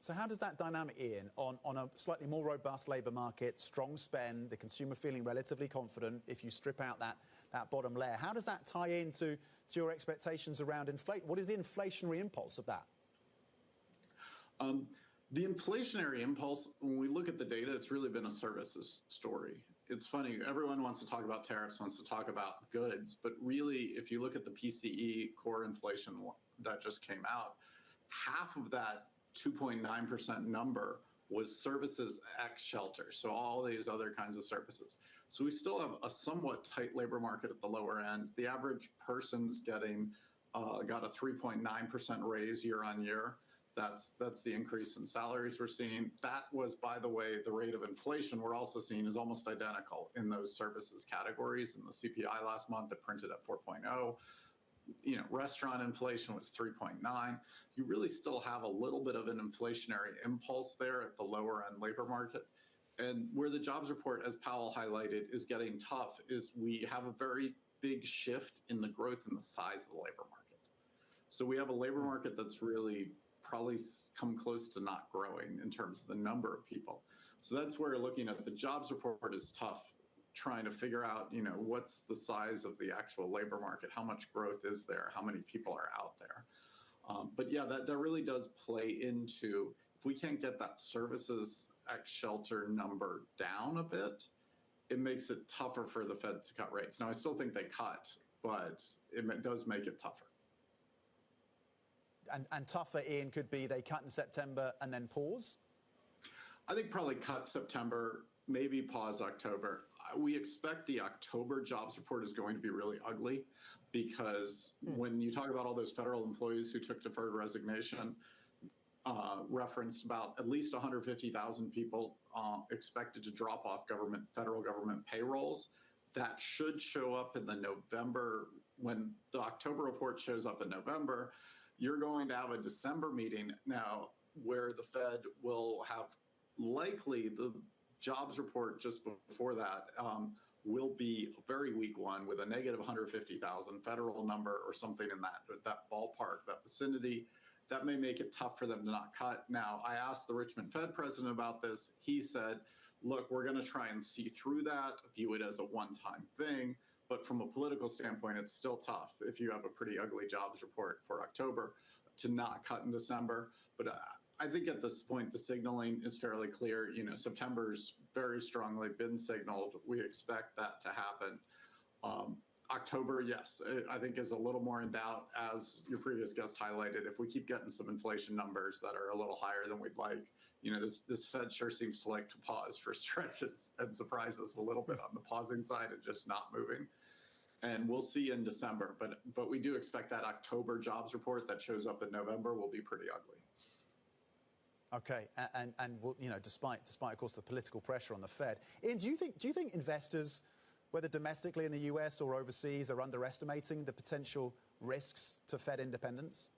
So how does that dynamic, Ian, on a slightly more robust labour market, strong spend, the consumer feeling relatively confident, if you strip out that bottom layer, how does that tie into your expectations around inflation? What is the inflationary impulse of that? The inflationary impulse, when we look at the data, it's really been a services story. It's funny, everyone wants to talk about tariffs, wants to talk about goods, but really, if you look at the PCE core inflation that just came out, half of that 2.9% number was services x shelter, so all these other kinds of services. So we still have a somewhat tight labor market at the lower end. The average person's got a 3.9% raise year on year. That's the increase in salaries we're seeing. That was, by the way, the rate of inflation we're also seeing is almost identical in those services categories. In the CPI last month, it printed at 4.0. Restaurant inflation was 3.9. You really still have a little bit of an inflationary impulse there at the lower end labor market. And where the jobs report, as Powell highlighted, is getting tough is we have a very big shift in the growth in the size of the labor market. So we have a labor market that's really probably come close to not growing in terms of the number of people. So that's where looking at the jobs report is tough, trying to figure out, what's the size of the actual labor market, how much growth is there, how many people are out there. But yeah, that really does play into, if we can't get that services X shelter number down a bit, it makes it tougher for the Fed to cut rates. Now, I still think they cut, but it does make it tougher. And tougher, Ian, could be they cut in September and then pause? I think probably cut September, maybe pause October. We expect the October jobs report is going to be really ugly because when you talk about all those federal employees who took deferred resignation, referenced about at least 150,000 people expected to drop off federal government payrolls. That should show up in the November, when the October report shows up in November. You're going to have a December meeting now where the Fed will have likely the jobs report just before that will be a very weak one with a negative 150,000 federal number or something in that ballpark, that vicinity. That may make it tough for them to not cut. Now, I asked the Richmond Fed president about this. He said, look, we're going to try and see through that, view it as a one-time thing. But from a political standpoint, it's still tough if you have a pretty ugly jobs report for October to not cut in December. But I think at this point, the signaling is fairly clear. You know, September's very strongly been signaled. We expect that to happen. October, yes, I think is a little more in doubt, as your previous guest highlighted. If we keep getting some inflation numbers that are a little higher than we'd like, you know, this Fed sure seems to like to pause for stretches and surprise us a little bit on the pausing side and just not moving. And we'll see in December, but we do expect that October jobs report that shows up in November will be pretty ugly. Okay, and we'll, you know, despite of course the political pressure on the Fed, Ian, do you think investors, whether domestically in the US or overseas, are underestimating the potential risks to Fed independence?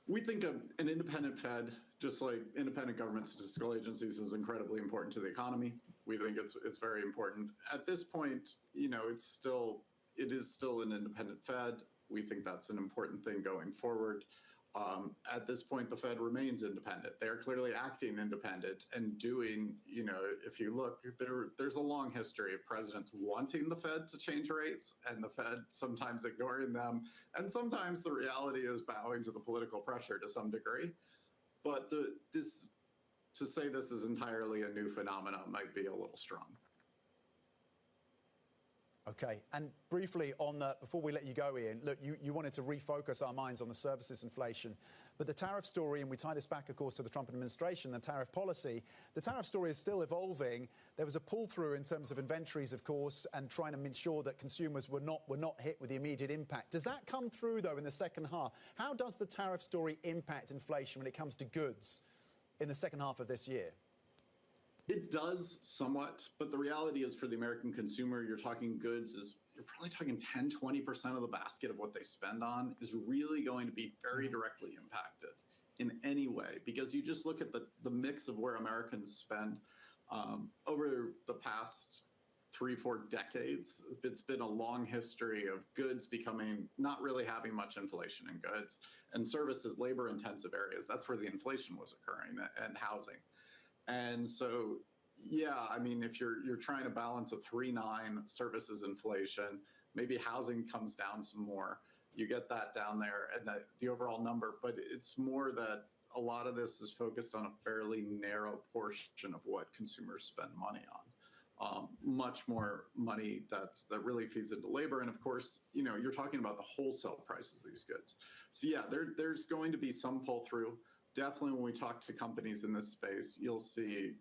We think an independent Fed, just like independent government statistical agencies, is incredibly important to the economy. We think it's very important. At this point, you know, it is still an independent Fed. We think that's an important thing going forward. At this point, the Fed remains independent. They're clearly acting independent and doing, you know, if you look, there's a long history of presidents wanting the Fed to change rates and the Fed sometimes ignoring them. And sometimes the reality is bowing to the political pressure to some degree. But to say this is entirely a new phenomenon might be a little strong. Okay, and briefly on the, before we let you go, Ian, look, you wanted to refocus our minds on the services inflation, but the tariff story, and we tie this back, of course, to the Trump administration, the tariff policy, the tariff story is still evolving. There was a pull-through in terms of inventories, of course, and trying to ensure that consumers were not hit with the immediate impact. Does that come through, though, in the second half? How does the tariff story impact inflation when it comes to goods in the second half of this year? It does somewhat, but the reality is for the American consumer, you're talking goods you're probably talking 10, 20% of the basket of what they spend on is really going to be very directly impacted in any way, because you just look at the mix of where Americans spend over the past 3-4 decades. It's been a long history of goods not really having much inflation in goods, and services, labor intensive areas. That's where the inflation was occurring, and housing. And so, yeah, I mean, if you're trying to balance a 3.9 services inflation, maybe housing comes down some more. You get that down there and the overall number, but it's more that a lot of this is focused on a fairly narrow portion of what consumers spend money on. Much more money that really feeds into labor. And of course, you know, you're talking about the wholesale prices of these goods. So yeah, there's going to be some pull through. Definitely when we talk to companies in this space, you'll see,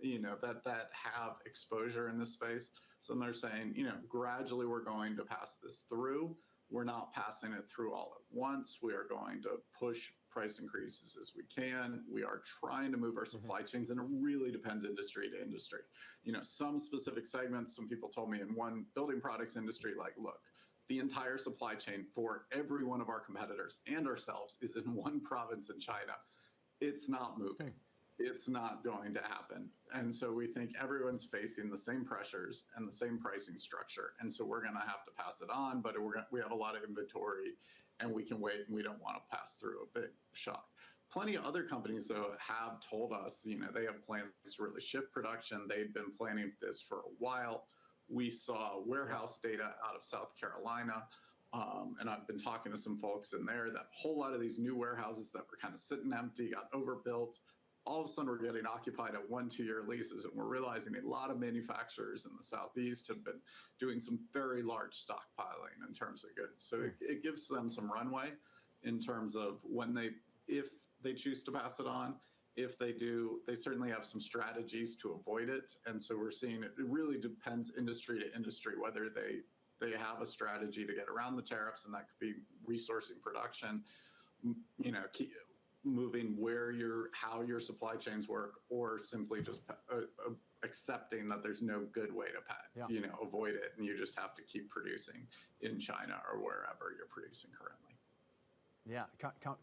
you know, that have exposure in this space. So they're saying, you know, gradually we're going to pass this through. We're not passing it through all at once. We are going to push price increases as we can. We are trying to move our supply chains, and it really depends industry to industry. You know, some specific segments, some people told me in one building products industry, like, look, the entire supply chain for every one of our competitors and ourselves is in one province in China. It's not moving. It's not going to happen. And so we think everyone's facing the same pressures and the same pricing structure. And so we're going to have to pass it on, but we have a lot of inventory and we can wait, and we don't want to pass through a big shock. Plenty of other companies, though, have told us, you know, they have plans to really shift production. They've been planning this for a while. We saw warehouse data out of South Carolina, and I've been talking to some folks in there. That whole lot of these new warehouses that were kind of sitting empty, got overbuilt. All of a sudden, we're getting occupied at 1-2-year leases, and we're realizing a lot of manufacturers in the Southeast have been doing some very large stockpiling in terms of goods. So it gives them some runway in terms of if they choose to pass it on. If they do, they certainly have some strategies to avoid it. And so we're seeing it really depends industry to industry, whether they have a strategy to get around the tariffs, and that could be resourcing production. keep moving how your supply chains work, or simply just accepting that there's no good way to avoid it, and you just have to keep producing in China or wherever you're producing currently. Yeah,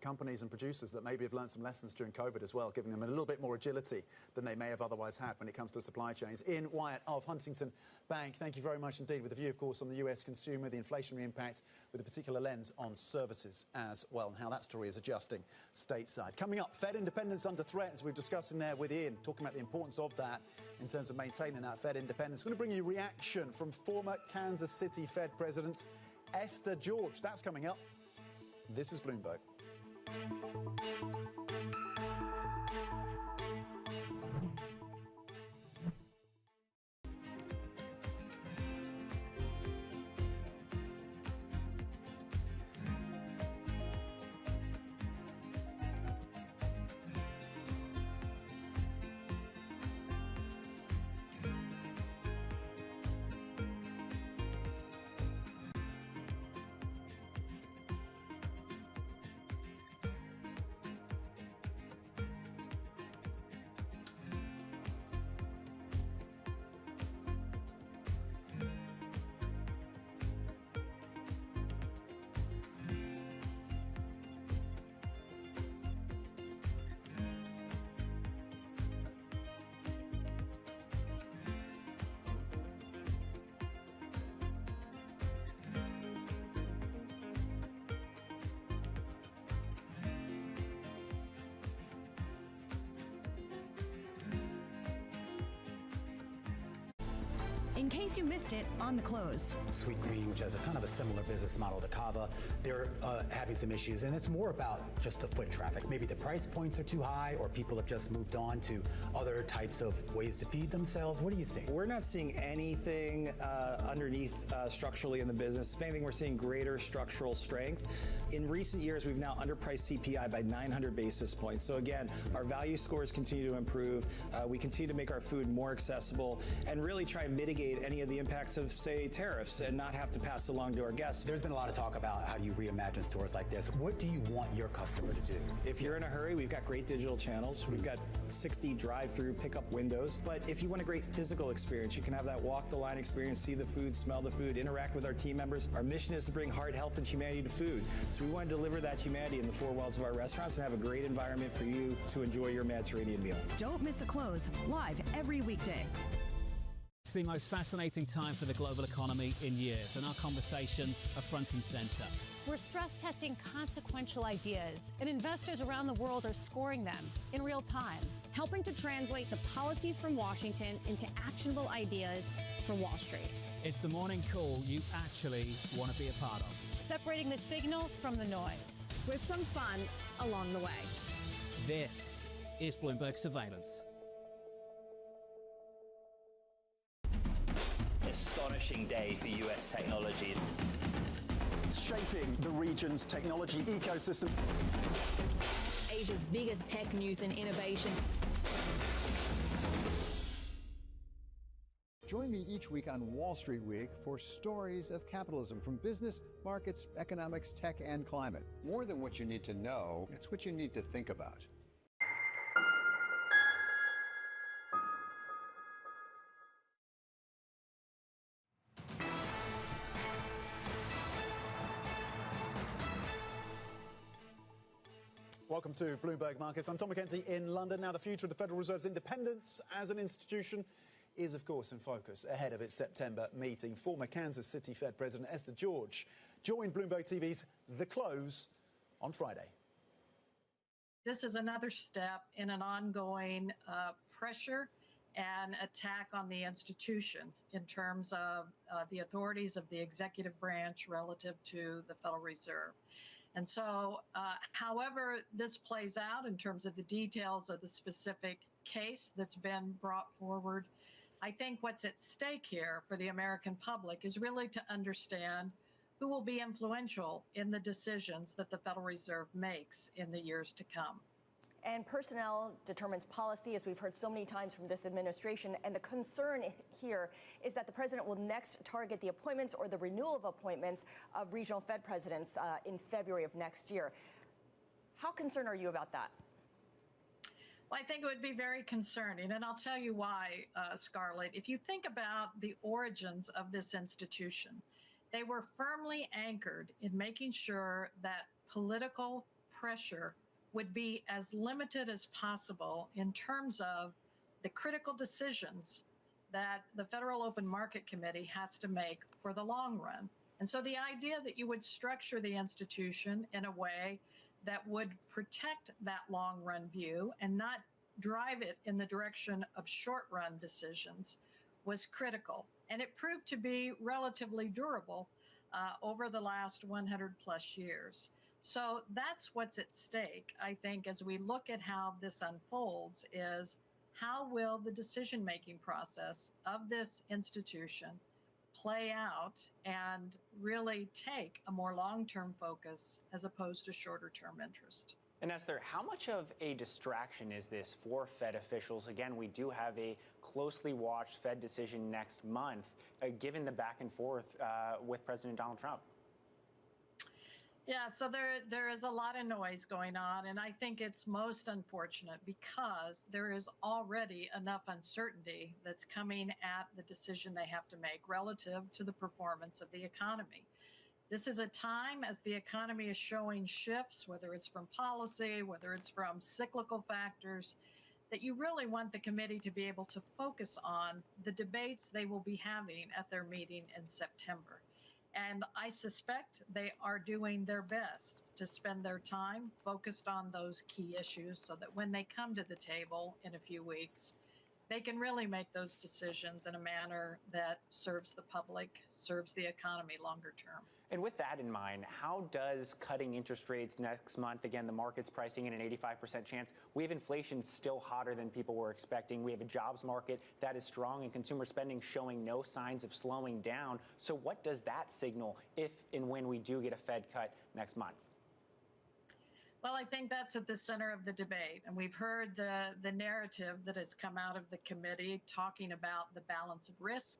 companies and producers that maybe have learned some lessons during COVID as well, giving them a little bit more agility than they may have otherwise had when it comes to supply chains. Ian Wyatt of Huntington Bank, thank you very much indeed, with a view, of course, on the US consumer, the inflationary impact, with a particular lens on services as well, and how that story is adjusting stateside. Coming up, Fed independence under threat, as we've discussed in there with Ian, talking about the importance of that in terms of maintaining that Fed independence. We're going to bring you reaction from former Kansas City Fed President Esther George. That's coming up. This is Bloomberg. In case you missed it on the close. Sweet Green, which has a kind of a similar business model to Kava, they're having some issues, and it's more about just the foot traffic. Maybe the price points are too high, or people have just moved on to other types of ways to feed themselves. What are you seeing? We're not seeing anything underneath structurally in the business. If anything, we're seeing greater structural strength. In recent years, we've now underpriced CPI by 900 basis points. So again, our value scores continue to improve. We continue to make our food more accessible and really try and mitigate any of the impacts of, say, tariffs and not have to pass along to our guests. There's been a lot of talk about how do you reimagine stores like this. What do you want your customer to do? If you're in a hurry, we've got great digital channels. We've got 60 drive-through pickup windows. But if you want a great physical experience, you can have that walk-the-line experience, see the food, smell the food, interact with our team members. Our mission is to bring heart, health, and humanity to food. So we want to deliver that humanity in the four walls of our restaurants and have a great environment for you to enjoy your Mediterranean meal. Don't miss the close, live every weekday. It's the most fascinating time for the global economy in years, and our conversations are front and center. We're stress testing consequential ideas, and investors around the world are scoring them in real time, helping to translate the policies from Washington into actionable ideas for Wall Street. It's the morning call you actually want to be a part of. Separating the signal from the noise, with some fun along the way. This is Bloomberg Surveillance. Astonishing day for US technology. Shaping the region's technology ecosystem. Asia's biggest tech news and innovation. Join me each week on Wall Street Week for stories of capitalism from business, markets, economics, tech, and climate. More than what you need to know, it's what you need to think about. Welcome to Bloomberg Markets. I'm Tom McKenzie in London. Now, the future of the Federal Reserve's independence as an institution is, of course, in focus ahead of its September meeting. Former Kansas City Fed President Esther George joined Bloomberg TV's The Close on Friday. This is another step in an ongoing pressure and attack on the institution in terms of the authorities of the executive branch relative to the Federal Reserve. And so, however this plays out in terms of the details of the specific case that's been brought forward, I think what's at stake here for the American public is really to understand who will be influential in the decisions that the Federal Reserve makes in the years to come. And personnel determines policy, as we've heard so many times from this administration. And the concern here is that the president will next target the appointments or the renewal of appointments of regional Fed presidents in February of next year. How concerned are you about that? Well, I think it would be very concerning, and I'll tell you why, Scarlett. If you think about the origins of this institution, they were firmly anchored in making sure that political pressure would be as limited as possible in terms of the critical decisions that the Federal Open Market Committee has to make for the long run. And so the idea that you would structure the institution in a way that would protect that long run view and not drive it in the direction of short run decisions was critical. And it proved to be relatively durable over the last 100 plus years. So that's what's at stake, I think, as we look at how this unfolds, is how will the decision-making process of this institution play out and really take a more long-term focus as opposed to shorter-term interest. And Esther, how much of a distraction is this for Fed officials? Again, we do have a closely watched Fed decision next month, given the back and forth with President Donald Trump. Yeah, so there is a lot of noise going on, and I think it's most unfortunate because there is already enough uncertainty that's coming at the decision they have to make relative to the performance of the economy. This is a time as the economy is showing shifts, whether it's from policy, whether it's from cyclical factors, that you really want the committee to be able to focus on the debates they will be having at their meeting in September. And I suspect they are doing their best to spend their time focused on those key issues so that when they come to the table in a few weeks, they can really make those decisions in a manner that serves the public, serves the economy longer term. And with that in mind, how does cutting interest rates next month, again, the market's pricing in an 85% chance, we have inflation still hotter than people were expecting. We have a jobs market that is strong and consumer spending showing no signs of slowing down. So what does that signal if and when we do get a Fed cut next month? Well, I think that's at the center of the debate. And we've heard the narrative that has come out of the committee talking about the balance of risk,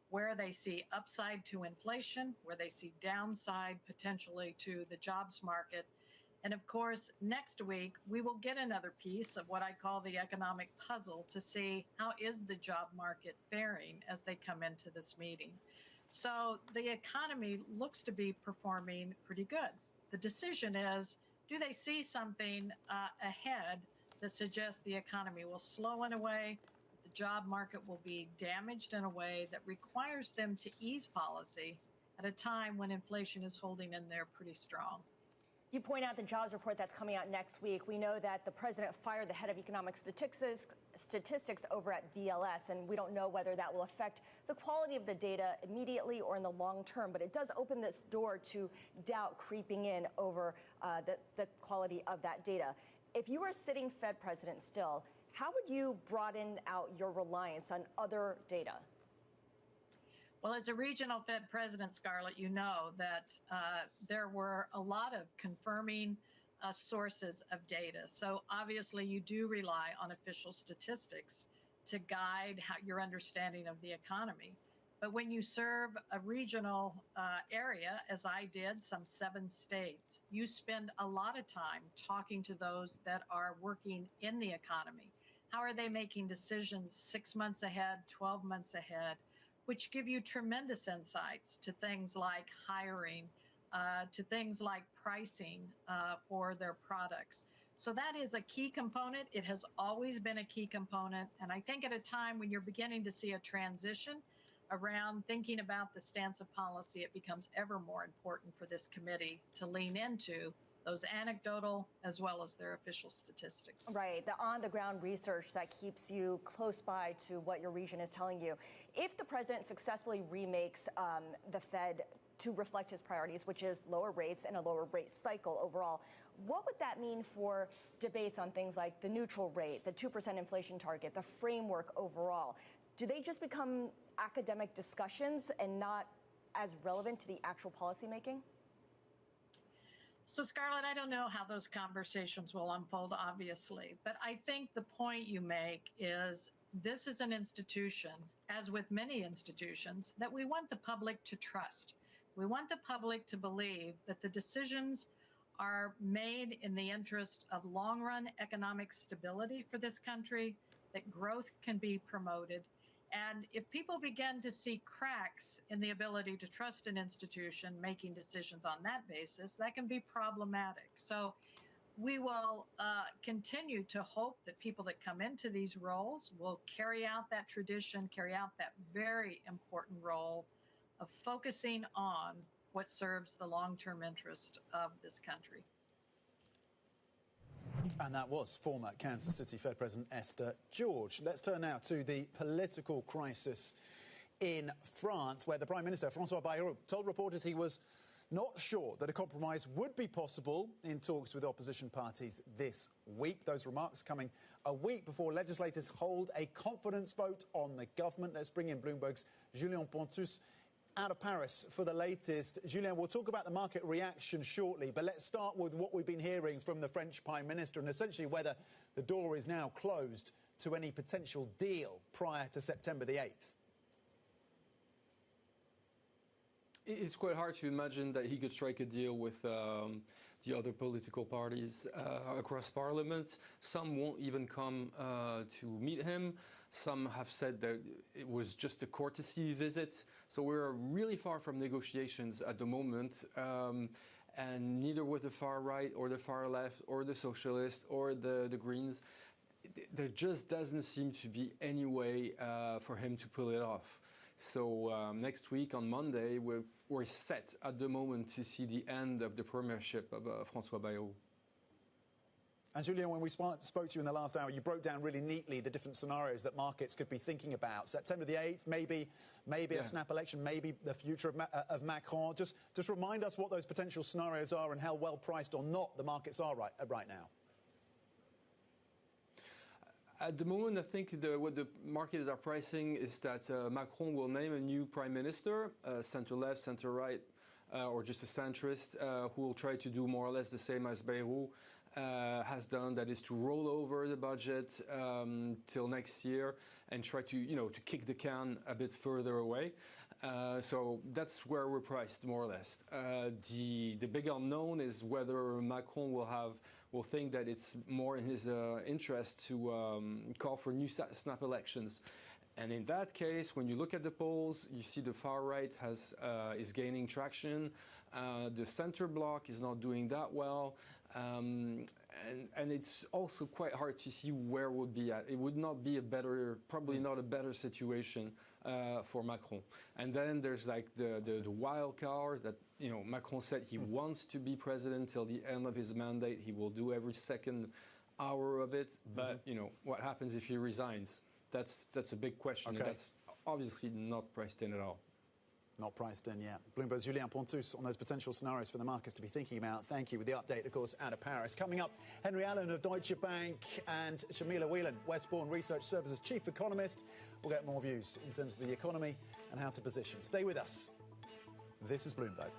where they see upside to inflation, where they see downside potentially to the jobs market. And of course, next week, we will get another piece of what I call the economic puzzle to see how is the job market faring as they come into this meeting. So the economy looks to be performing pretty good. The decision is, do they see something ahead that suggests the economy will slow in a way, the job market will be damaged in a way that requires them to ease policy at a time when inflation is holding in there pretty strong? You point out the jobs report that's coming out next week. We know that the president fired the head of economic statistics over at BLS, and we don't know whether that will affect the quality of the data immediately or in the long term, but it does open this door to doubt creeping in over the quality of that data. If you were a sitting Fed president still, how would you broaden out your reliance on other data? Well, as a regional Fed president, Scarlett, you know that there were a lot of confirming sources of data. So obviously you do rely on official statistics to guide your understanding of the economy. But when you serve a regional area, as I did, some 7 states, you spend a lot of time talking to those that are working in the economy. How are they making decisions 6 months ahead, 12 months ahead, which give you tremendous insights to things like hiring, to things like pricing for their products. So that is a key component. It has always been a key component. And I think at a time when you're beginning to see a transition around thinking about the stance of policy, it becomes ever more important for this committee to lean into those anecdotal as well as their official statistics. Right, the on-the-ground research that keeps you close by to what your region is telling you. If the president successfully remakes the Fed to reflect his priorities, which is lower rates and a lower rate cycle overall, what would that mean for debates on things like the neutral rate, the 2% inflation target, the framework overall? Do they just become academic discussions and not as relevant to the actual policymaking? So, Scarlett, I don't know how those conversations will unfold, obviously, but I think the point you make is this is an institution, as with many institutions, that we want the public to trust. We want the public to believe that the decisions are made in the interest of long-run economic stability for this country, that growth can be promoted. And if people begin to see cracks in the ability to trust an institution making decisions on that basis, that can be problematic. So we will continue to hope that people that come into these roles will carry out that tradition, carry out that very important role of focusing on what serves the long-term interest of this country. And that was former Kansas City Fed President Esther George. Let's turn now to the political crisis in France, where the Prime Minister, François Bayrou, told reporters he was not sure that a compromise would be possible in talks with opposition parties this week. Those remarks coming a week before legislators hold a confidence vote on the government. Let's bring in Bloomberg's Julien Pontus out of Paris for the latest. Julien, we'll talk about the market reaction shortly, but let's start with what we've been hearing from the French Prime Minister and essentially whether the door is now closed to any potential deal prior to September the 8th. It's quite hard to imagine that he could strike a deal with the other political parties across Parliament. Some won't even come to meet him. Some have said that it was just a courtesy visit. So we're really far from negotiations at the moment. And neither with the far right or the far left or the socialists or the Greens, there just doesn't seem to be any way for him to pull it off. So next week on Monday, we're set at the moment to see the end of the premiership of François Bayrou. And Julien, when we spoke to you in the last hour, you broke down really neatly the different scenarios that markets could be thinking about. September the 8th, maybe a snap election, maybe the future of Macron. Just remind us what those potential scenarios are and how well priced or not the markets are right now. At the moment, I think what the markets are pricing is that Macron will name a new prime minister, center-left, center-right, or just a centrist, who will try to do more or less the same as Bayrou has done, that is to roll over the budget till next year and try to, to kick the can a bit further away. So that's where we're priced, more or less. The big unknown is whether Macron will think that it's more in his interest to call for new snap elections. And in that case, when you look at the polls, you see the far right is gaining traction. The center bloc is not doing that well. And it's also quite hard to see where it would be at. It would not be probably not a better situation for Macron. And then there's like the wild card that, Macron said he wants to be president till the end of his mandate. He will do every second hour of it. But, what happens if he resigns? That's a big question. Okay. That's obviously not priced in at all. Not priced in yet. Bloomberg's Julien Pontus on those potential scenarios for the markets to be thinking about. Thank you. With the update, of course, out of Paris. Coming up, Henry Allen of Deutsche Bank and Shamila Whelan, Westbourne Research Services Chief Economist. We'll get more views in terms of the economy and how to position. Stay with us. This is Bloomberg.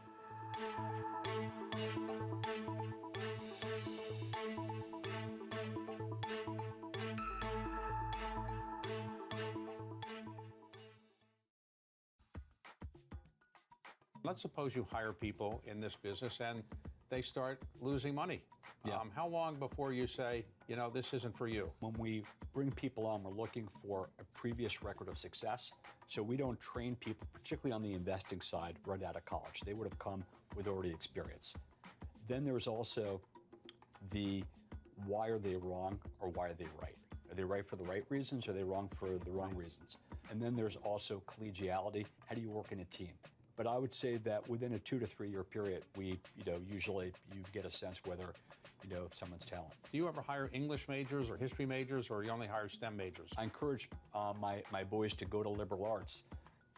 Let's suppose you hire people in this business and they start losing money. Yeah. How long before you say, this isn't for you? When we bring people on, we're looking for a previous record of success. So we don't train people, particularly on the investing side, right out of college. They would have come with already experience. Then there's also the why are they wrong or why are they right? Are they right for the right reasons or are they wrong for the wrong reasons? And then there's also collegiality. How do you work in a team? But I would say that within a 2 to 3 year period, usually you get a sense whether, someone's talent. Do you ever hire English majors or history majors, or you only hire STEM majors? I encourage my boys to go to liberal arts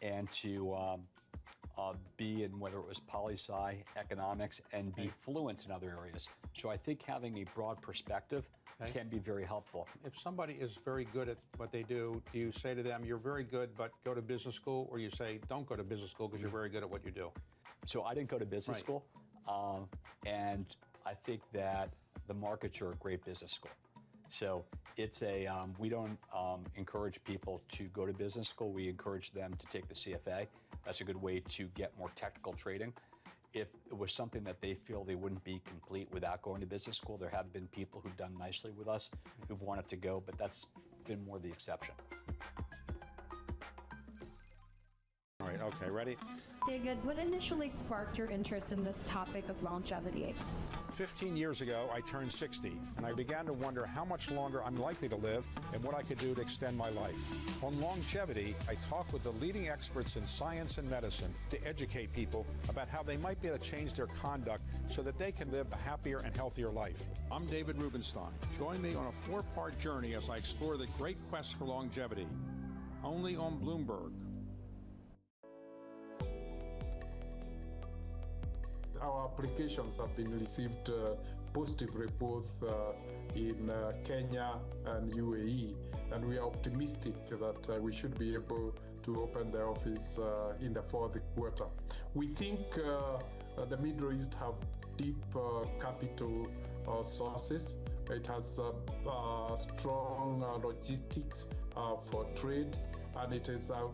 and to be in whether it was poli-sci, economics, and be fluent in other areas. So I think having a broad perspective can be very helpful. If somebody is very good at what they do you say to them, you're very good, but go to business school, or you say, don't go to business school because you're very good at what you do? So I didn't go to business school, and I think that the markets are a great business school. So it's we don't encourage people to go to business school. We encourage them to take the CFA. That's a good way to get more technical trading. if it was something that they feel they wouldn't be complete without going to business school. There have been people who've done nicely with us who've wanted to go, but that's been more the exception. All right, okay, ready? David, what initially sparked your interest in this topic of longevity? 15 years ago, I turned 60, and I began to wonder how much longer I'm likely to live and what I could do to extend my life. On longevity, I talk with the leading experts in science and medicine to educate people about how they might be able to change their conduct so that they can live a happier and healthier life. I'm David Rubenstein. Join me on a 4-part journey as I explore the great quest for longevity, only on Bloomberg. Our applications have been received positively both in Kenya and UAE, and we are optimistic that we should be able to open the office in the fourth quarter. We think the Middle East have deep capital sources. It has strong logistics for trade, and it is a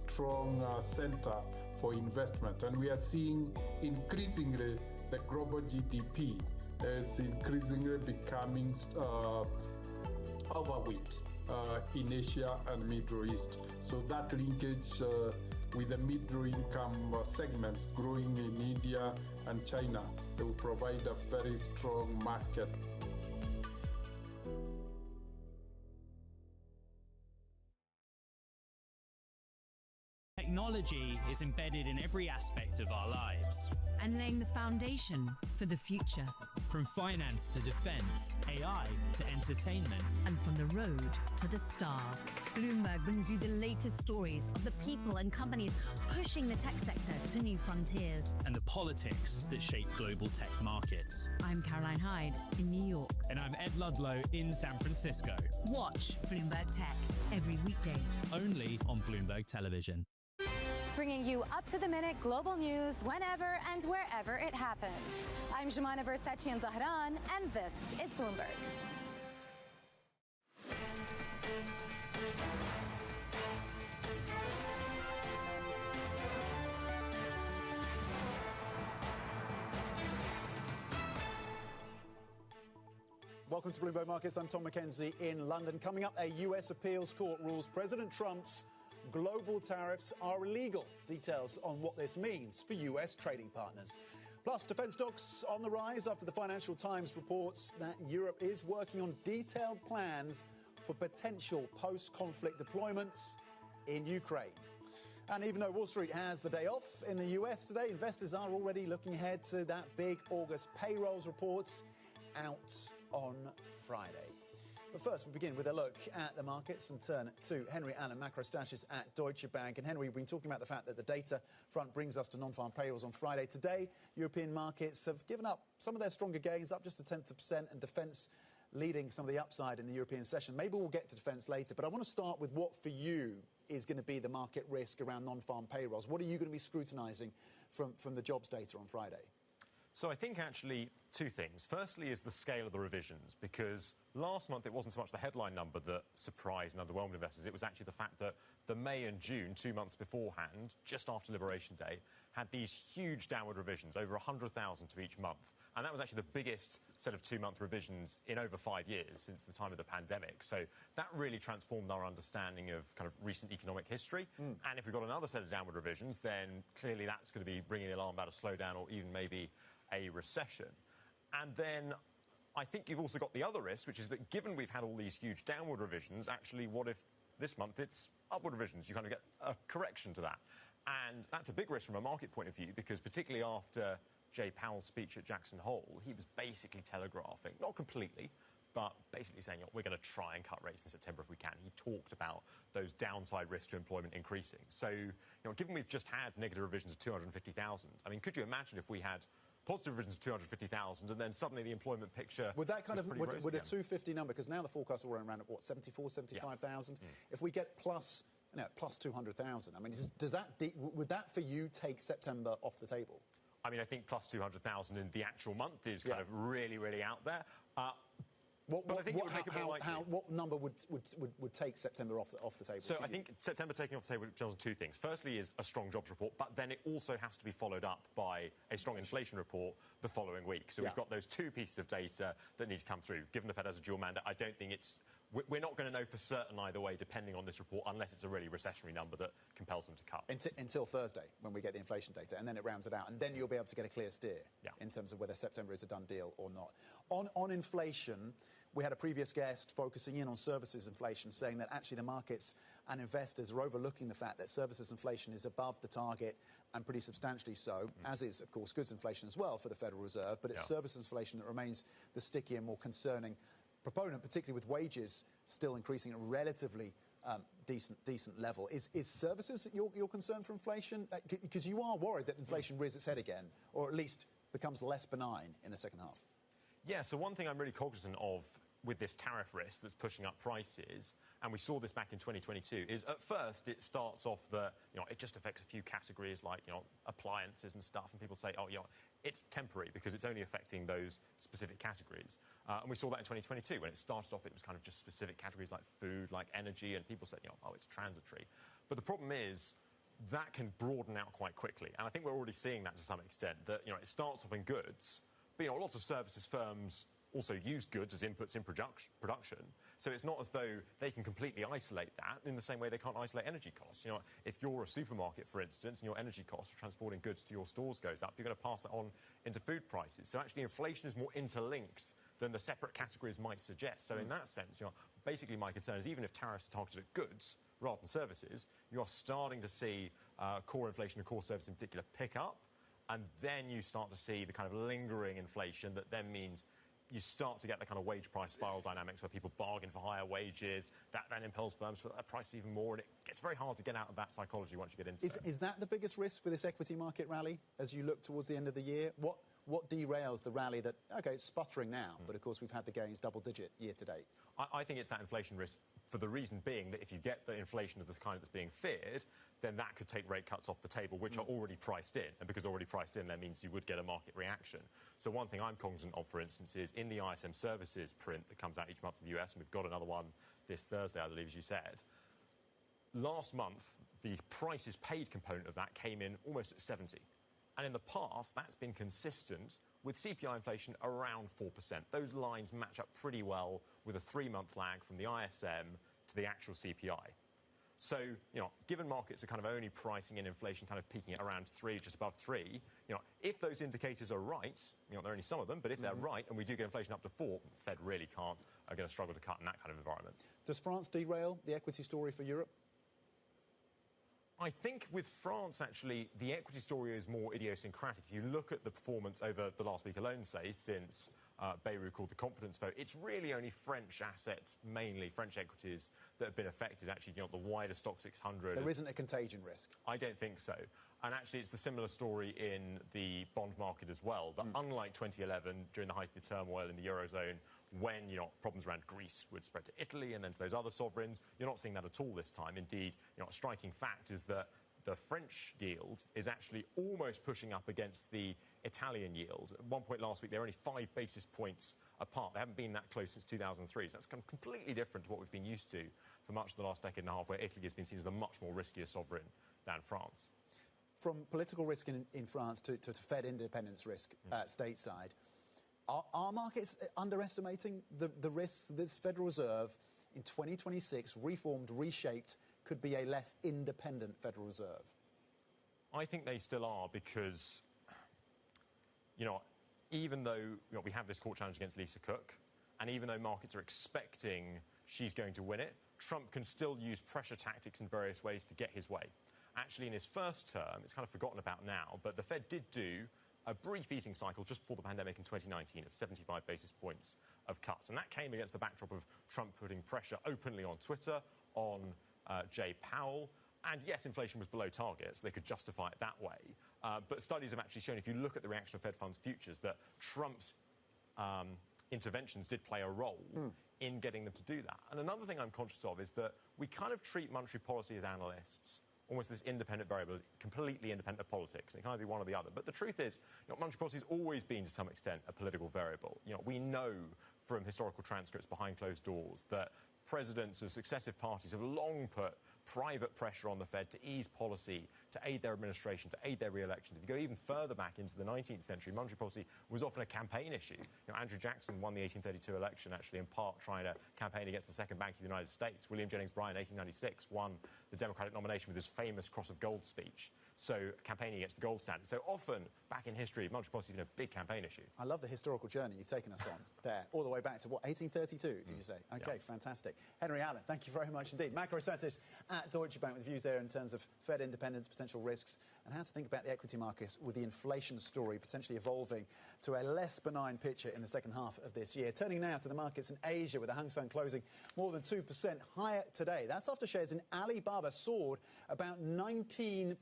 strong center for investment. And we are seeing increasingly the global GDP is increasingly becoming overweight in Asia and Middle East. So that linkage with the middle income segments growing in India and China, they will provide a very strong market. Technology is embedded in every aspect of our lives. And laying the foundation for the future. From finance to defense, AI to entertainment. And from the road to the stars. Bloomberg brings you the latest stories of the people and companies pushing the tech sector to new frontiers. And the politics that shape global tech markets. I'm Caroline Hyde in New York. And I'm Ed Ludlow in San Francisco. Watch Bloomberg Tech every weekday. Only on Bloomberg Television. Bringing you up-to-the-minute global news whenever and wherever it happens. I'm Jumana Versace in Tehran, and this is Bloomberg. Welcome to Bloomberg Markets. I'm Tom McKenzie in London. Coming up, a US appeals court rules President Trump's global tariffs are illegal. Details on what this means for US trading partners. Plus, defense stocks on the rise after the Financial Times reports that Europe is working on detailed plans for potential post-conflict deployments in Ukraine. And even though Wall Street has the day off in the US today, investors are already looking ahead to that big August payrolls reports out on Friday. But first, we begin with a look at the markets and turn to Henry Allen, macro strategist at Deutsche Bank. And Henry, we've been talking about the fact that the data front brings us to non-farm payrolls on Friday. Today, European markets have given up some of their stronger gains, up just 0.1%, and defence leading some of the upside in the European session. Maybe we'll get to defence later, but I want to start with what for you is going to be the market risk around non-farm payrolls. What are you going to be scrutinising from the jobs data on Friday? So I think actually two things. Firstly is the scale of the revisions, because last month it wasn't so much the headline number that surprised and underwhelmed investors. It was actually the fact that the May and June, 2 months beforehand, just after Liberation Day, had these huge downward revisions, over 100,000 to each month. And that was actually the biggest set of 2-month revisions in over 5 years since the time of the pandemic. So that really transformed our understanding of kind of recent economic history. And if we've got another set of downward revisions, then clearly that's going to be bringing the alarm about a slowdown or even maybe a recession. And then I think you've also got the other risk, which is that given we've had all these huge downward revisions, actually what if this month it's upward revisions? You kind of get a correction to that. And that's a big risk from a market point of view, because particularly after Jay Powell's speech at Jackson Hole, he was basically telegraphing, not completely, but basically saying, we're going to try and cut rates in September if we can. He talked about those downside risks to employment increasing. So, given we've just had negative revisions of 250,000, I mean, could you imagine if we had positive revisions of 250,000 and then suddenly the employment picture would that kind of would a 250 number, because now the forecasts are around what, 74, 75,000? If we get plus 200,000, I mean, does that would that for you take September off the table? I mean, I think plus 200,000 in the actual month is kind of really, really out there. What number would take September off the table? So I think September taking off the table depends on two things. Firstly is a strong jobs report, but then it also has to be followed up by a strong inflation report the following week. So we've got those two pieces of data that need to come through. Given the Fed has a dual mandate, I don't think we're not going to know for certain either way, depending on this report, unless it's a really recessionary number that compels them to cut. Until Thursday, when we get the inflation data, and then it rounds it out, and then you'll be able to get a clear steer in terms of whether September is a done deal or not. On inflation, we had a previous guest focusing in on services inflation, saying that actually the markets and investors are overlooking the fact that services inflation is above the target and pretty substantially so, as is, of course, goods inflation as well for the Federal Reserve, but it's services inflation that remains the stickier, more concerning proponent, particularly with wages still increasing at a relatively decent level. Is services your concern for inflation? Because you are worried that inflation rears its head again, or at least becomes less benign in the second half. Yeah, so one thing I'm really cognizant of with this tariff risk that's pushing up prices, and we saw this back in 2022, is at first it starts off that, it just affects a few categories like, appliances and stuff, and people say, it's temporary because it's only affecting those specific categories. And we saw that in 2022 when it started off, it was kind of just specific categories like food, like energy, and people said, it's transitory. But the problem is that can broaden out quite quickly, and I think we're already seeing that to some extent, that, it starts off in goods, but, lots of services firms also use goods as inputs in production. So it's not as though they can completely isolate that in the same way they can't isolate energy costs. If you're a supermarket, for instance, and your energy costs for transporting goods to your stores goes up, you're going to pass that on into food prices. So actually inflation is more interlinked than the separate categories might suggest. So in that sense, basically my concern is even if tariffs are targeted at goods rather than services, you are starting to see core inflation and core services in particular pick up. And then you start to see the kind of lingering inflation that then means you start to get the kind of wage price spiral dynamics where people bargain for higher wages. That then impels firms to put their prices even more, and it gets very hard to get out of that psychology once you get into it. Is that the biggest risk for this equity market rally as you look towards the end of the year? What derails the rally that, OK, it's sputtering now, but of course we've had the gains double-digit year to date? I think it's that inflation risk, for the reason being that if you get the inflation of the kind that's being feared, then that could take rate cuts off the table, which are already priced in. And because already priced in, that means you would get a market reaction. So one thing I'm cognizant of, for instance, is in the ISM services print that comes out each month in the US, and we've got another one this Thursday, I believe, as you said, last month, the prices paid component of that came in almost at 70. And in the past, that's been consistent with CPI inflation around 4%. Those lines match up pretty well with a 3-month lag from the ISM to the actual CPI. So, given markets are kind of only pricing in inflation kind of peaking at around 3, just above 3, if those indicators are right, there are only some of them, but if they're right and we do get inflation up to 4, Fed really are going to struggle to cut in that kind of environment. Does France derail the equity story for Europe? I think with France, actually, the equity story is more idiosyncratic. If you look at the performance over the last week alone, say, since Beirut called the confidence vote, it's really only French assets, mainly French equities, that have been affected. Actually, the wider stock 600. There isn't a contagion risk? I don't think so. And actually, it's the similar story in the bond market as well, that unlike 2011, during the height of the turmoil in the Eurozone, when, problems around Greece would spread to Italy and then to those other sovereigns, you're not seeing that at all this time. Indeed, a striking fact is that the French yield is actually almost pushing up against the Italian yield. At one point last week, they're only 5 basis points apart. They haven't been that close since 2003. So that's kind of completely different to what we've been used to for much of the last decade and a half, where Italy has been seen as a much more riskier sovereign than France. From political risk in France to Fed independence risk stateside, are markets underestimating the risks this Federal Reserve in 2026, reformed, reshaped, could be a less independent Federal Reserve? I think they still are because, even though we have this court challenge against Lisa Cook, and even though markets are expecting she's going to win it, Trump can still use pressure tactics in various ways to get his way. Actually, in his first term, it's kind of forgotten about now, but the Fed did do a brief easing cycle just before the pandemic in 2019 of 75 basis points of cuts. And that came against the backdrop of Trump putting pressure openly on Twitter, on Jay Powell. And yes, inflation was below target, so they could justify it that way. But studies have actually shown, if you look at the reaction of Fed funds futures, that Trump's interventions did play a role in getting them to do that. And another thing I'm conscious of is that we kind of treat monetary policy as analysts almost this independent variable, is completely independent of politics. It can either be one or the other. But the truth is, monetary policy has always been, to some extent, a political variable. We know from historical transcripts behind closed doors that presidents of successive parties have long put private pressure on the Fed to ease policy, to aid their administration, to aid their re-elections. If you go even further back into the 19th century, monetary policy was often a campaign issue. Andrew Jackson won the 1832 election, actually, in part trying to campaign against the Second Bank of the United States. William Jennings Bryan, 1896, won the Democratic nomination with his famous Cross of Gold speech, so campaigning against the gold standard. So often, back in history, monetary policy has been a big campaign issue. I love the historical journey you've taken us on there, all the way back to, 1832, did you say? Okay, fantastic. Henry Allen, thank you very much indeed. Macro strategist at Deutsche Bank with views there in terms of Fed independence, potential risks, and how to think about the equity markets with the inflation story potentially evolving to a less benign picture in the second half of this year. Turning now to the markets in Asia, with the Hang Seng closing more than 2% higher today. That's after shares in Alibaba soared about 19%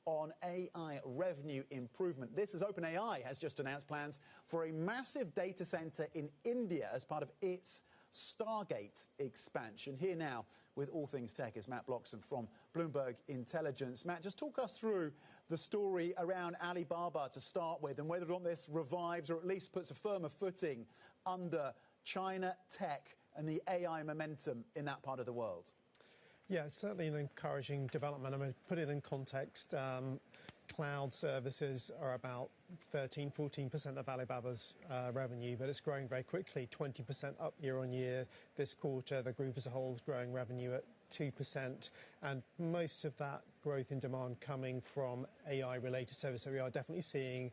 on AI revenue improvement. This as OpenAI has just announced plans for a massive data center in India as part of its Stargate expansion. Here now with all things tech is Matt Bloxham from Bloomberg Intelligence. Matt, just talk us through the story around Alibaba to start with, and whether or not this revives or at least puts a firmer footing under China tech and the AI momentum in that part of the world. Yeah, it's certainly an encouraging development. I mean, put it in context, cloud services are about 13-14% of Alibaba's revenue, but it's growing very quickly, 20% up year on year this quarter. The group as a whole is growing revenue at 2%, and most of that growth in demand coming from AI-related services. So we are definitely seeing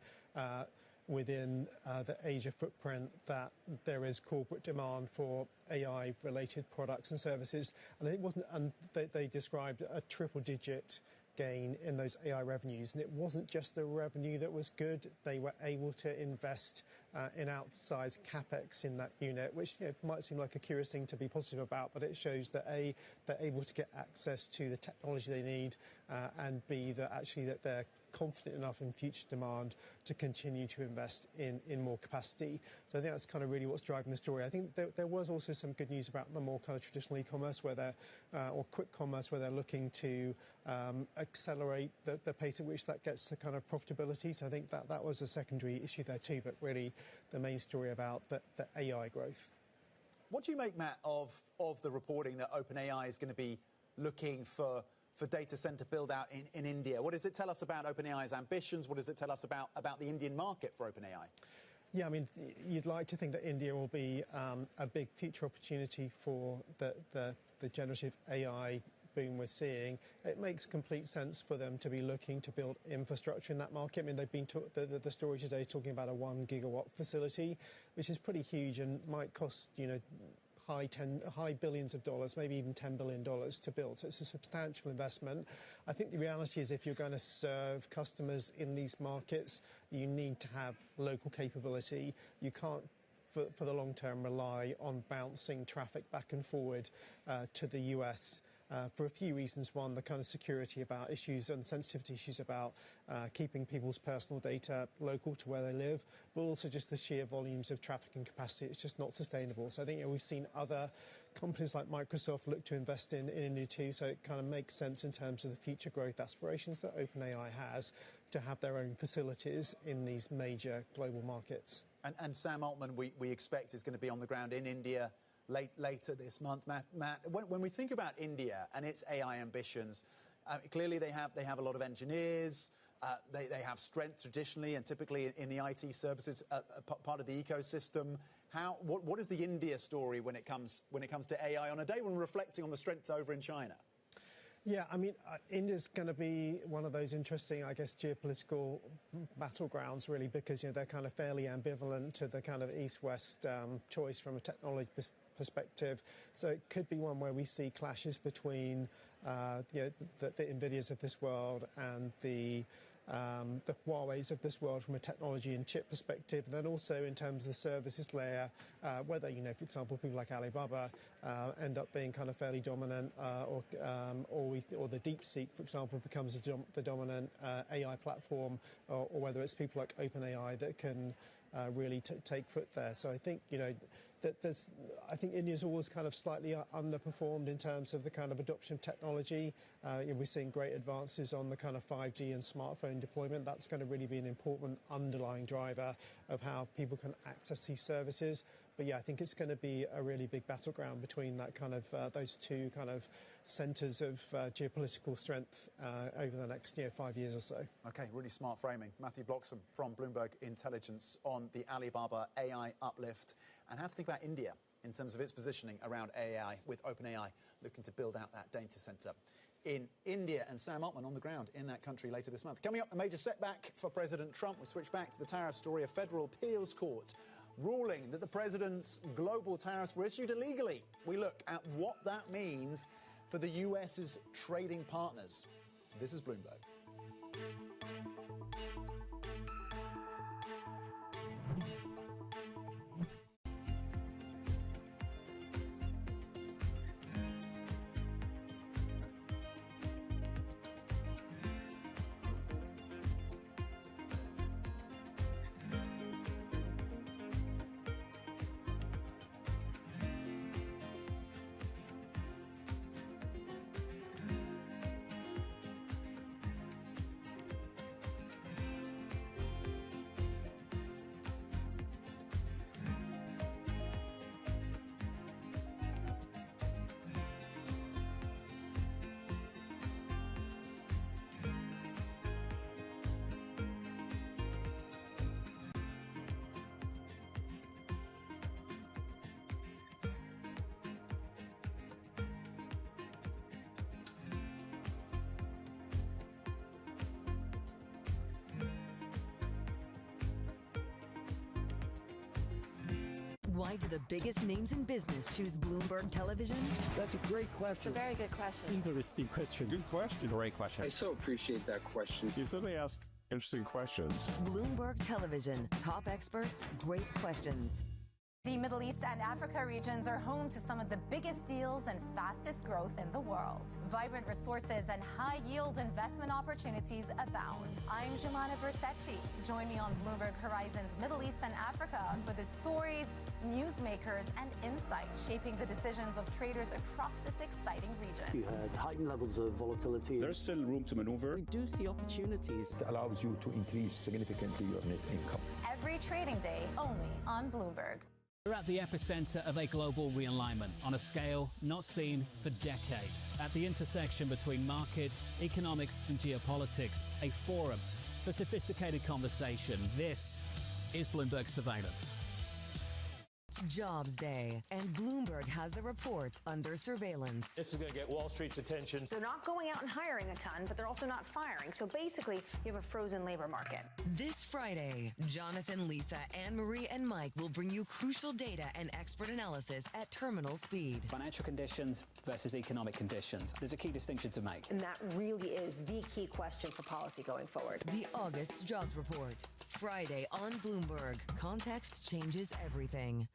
within the Asia footprint that there is corporate demand for AI-related products and services. And it wasn't, and they described a triple-digit gain in those AI revenues, and it wasn't just the revenue that was good. They were able to invest in outsized capex in that unit, which might seem like a curious thing to be positive about, but it shows that A, they're able to get access to the technology they need, and B, that actually that they're confident enough in future demand to continue to invest in more capacity. So I think that's kind of really what's driving the story. I think there was also some good news about the more kind of traditional e-commerce where they're, or quick commerce, where they're looking to accelerate the pace at which that gets to kind of profitability. So I think that was a secondary issue there too, but really the main story about the AI growth. What do you make, Matt, of the reporting that OpenAI is going to be looking for data center build out in India? What does it tell us about OpenAI's ambitions? What does it tell us about the Indian market for OpenAI? Yeah, I mean, you'd like to think that India will be a big future opportunity for the generative AI boom we're seeing. It makes complete sense for them to be looking to build infrastructure in that market. I mean, they've been the story today is talking about a 1 gigawatt facility, which is pretty huge and might cost, high billions of dollars, maybe even $10 billion to build. So it's a substantial investment. I think the reality is if you're going to serve customers in these markets, you need to have local capability. You can't, for the long term, rely on bouncing traffic back and forward to the US. For a few reasons. One, the kind of security about issues and sensitivity issues about keeping people's personal data local to where they live, but also just the sheer volumes of traffic and capacity. It's just not sustainable. So I think we've seen other companies like Microsoft look to invest in India too, so it kind of makes sense in terms of the future growth aspirations that OpenAI has to have their own facilities in these major global markets. And Sam Altman, we expect, is going to be on the ground in India later this month. Matt, when we think about India and its AI ambitions, clearly they have a lot of engineers. They have strength traditionally and typically in the IT services part of the ecosystem. What is the India story when it comes to AI on a day when we're reflecting on the strength over in China? Yeah, I mean, India's going to be one of those interesting, I guess, geopolitical battlegrounds, really, because they're kind of fairly ambivalent to the kind of east-west choice from a technology perspective. So it could be one where we see clashes between the Nvidias of this world and the Huawei's of this world from a technology and chip perspective, and then also in terms of the services layer, whether, for example, people like Alibaba end up being kind of fairly dominant, or the DeepSeek, for example, becomes the dominant AI platform, or whether it's people like OpenAI that can really take foot there. So I think, I think India's always kind of slightly underperformed in terms of the kind of adoption of technology. We're seeing great advances on the kind of 5G and smartphone deployment. That's going to really be an important underlying driver of how people can access these services. But yeah, I think it's going to be a really big battleground between that kind of those two kind of centres of geopolitical strength over the next 5 years or so. Okay, really smart framing. Matthew Bloxham from Bloomberg Intelligence on the Alibaba AI uplift and how to think about India in terms of its positioning around AI, with OpenAI looking to build out that data centre in India. And Sam Altman on the ground in that country later this month. Coming up, a major setback for President Trump. We switch back to the tariff story. A federal appeals court ruling that the president's global tariffs were issued illegally. We look at what that means for the US's trading partners. This is Bloomberg. Why do the biggest names in business choose Bloomberg Television? That's a great question. It's a very good question. Interesting question. Good question. Great question. I so appreciate that question. You certainly ask interesting questions. Bloomberg Television. Top experts, great questions. The Middle East and Africa regions are home to some of the biggest deals and fastest growth in the world. Vibrant resources and high-yield investment opportunities abound. I'm Jumana Versace. Join me on Bloomberg Horizon's Middle East and Africa for the stories, newsmakers, and insights shaping the decisions of traders across this exciting region. You had heightened levels of volatility. There's still room to maneuver. We do see opportunities. It allows you to increase significantly your net income. Every trading day, only on Bloomberg. We're at the epicenter of a global realignment on a scale not seen for decades. At the intersection between markets, economics, and geopolitics, a forum for sophisticated conversation. This is Bloomberg Surveillance. It's Jobs Day, and Bloomberg has the report under surveillance. This is going to get Wall Street's attention. They're not going out and hiring a ton, but they're also not firing. So basically, you have a frozen labor market. This Friday, Jonathan, Lisa, Anne-Marie, and Mike will bring you crucial data and expert analysis at terminal speed. Financial conditions versus economic conditions. There's a key distinction to make. And that really is the key question for policy going forward. The August Jobs Report. Friday on Bloomberg. Context changes everything.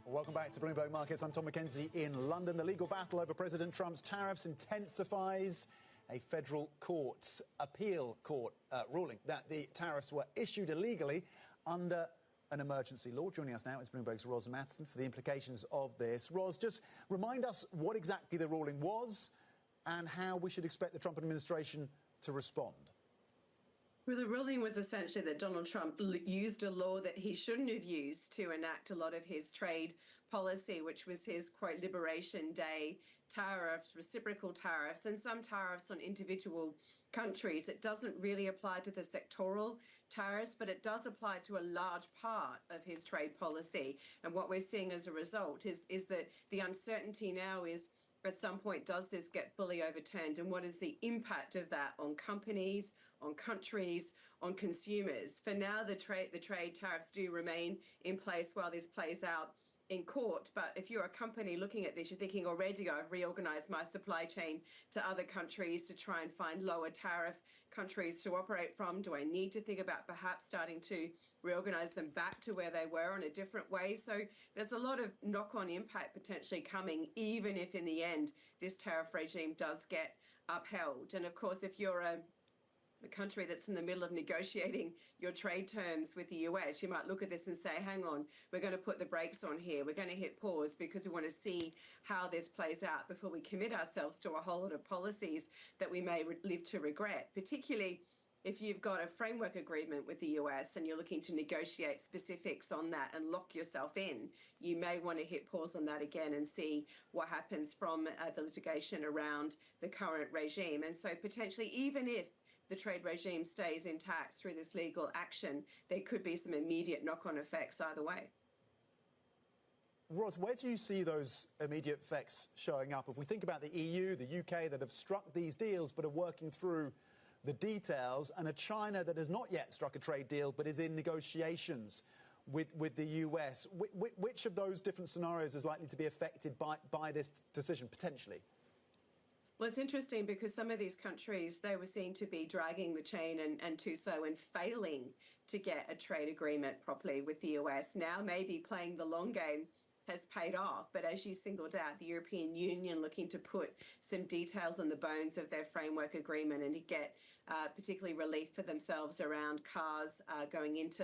Welcome back to Bloomberg Markets. I'm Tom McKenzie in London. The legal battle over President Trump's tariffs intensifies. A federal court's appeal court ruling that the tariffs were issued illegally under an emergency law. Joining us now is Bloomberg's Ros Matheson for the implications of this. Ros, just remind us what exactly the ruling was and how we should expect the Trump administration to respond. Well, the ruling was essentially that Donald Trump used a law that he shouldn't have used to enact a lot of his trade policy, which was his, quote, Liberation Day tariffs, reciprocal tariffs, and some tariffs on individual countries. It doesn't really apply to the sectoral tariffs, but it does apply to a large part of his trade policy. And what we're seeing as a result is that the uncertainty now is, at some point, does this get fully overturned? And what is the impact of that on companies, on countries, on consumers? For now, the trade tariffs do remain in place while this plays out in court. But if you're a company looking at this, you're thinking already, I've reorganized my supply chain to other countries to try and find lower tariff countries to operate from. Do I need to think about perhaps starting to reorganize them back to where they were in a different way? So there's a lot of knock-on impact potentially coming, even if in the end this tariff regime does get upheld. And of course, if you're a a country that's in the middle of negotiating your trade terms with the US, you might look at this and say, hang on, we're going to put the brakes on here. We're going to hit pause because we want to see how this plays out before we commit ourselves to a whole lot of policies that we may live to regret, particularly if you've got a framework agreement with the US and you're looking to negotiate specifics on that and lock yourself in. You may want to hit pause on that again and see what happens from the litigation around the current regime. And so potentially, even if the trade regime stays intact through this legal action, there could be some immediate knock-on effects either way. Roz, where do you see those immediate effects showing up? If we think about the EU, the UK that have struck these deals but are working through the details, and a China that has not yet struck a trade deal but is in negotiations with the US, which of those different scenarios is likely to be affected by this decision, potentially? Well, it's interesting because some of these countries, they were seen to be dragging the chain and too slow and failing to get a trade agreement properly with the US. Now maybe playing the long game has paid off. But as you singled out, the European Union looking to put some details on the bones of their framework agreement and to get particularly relief for themselves around cars going into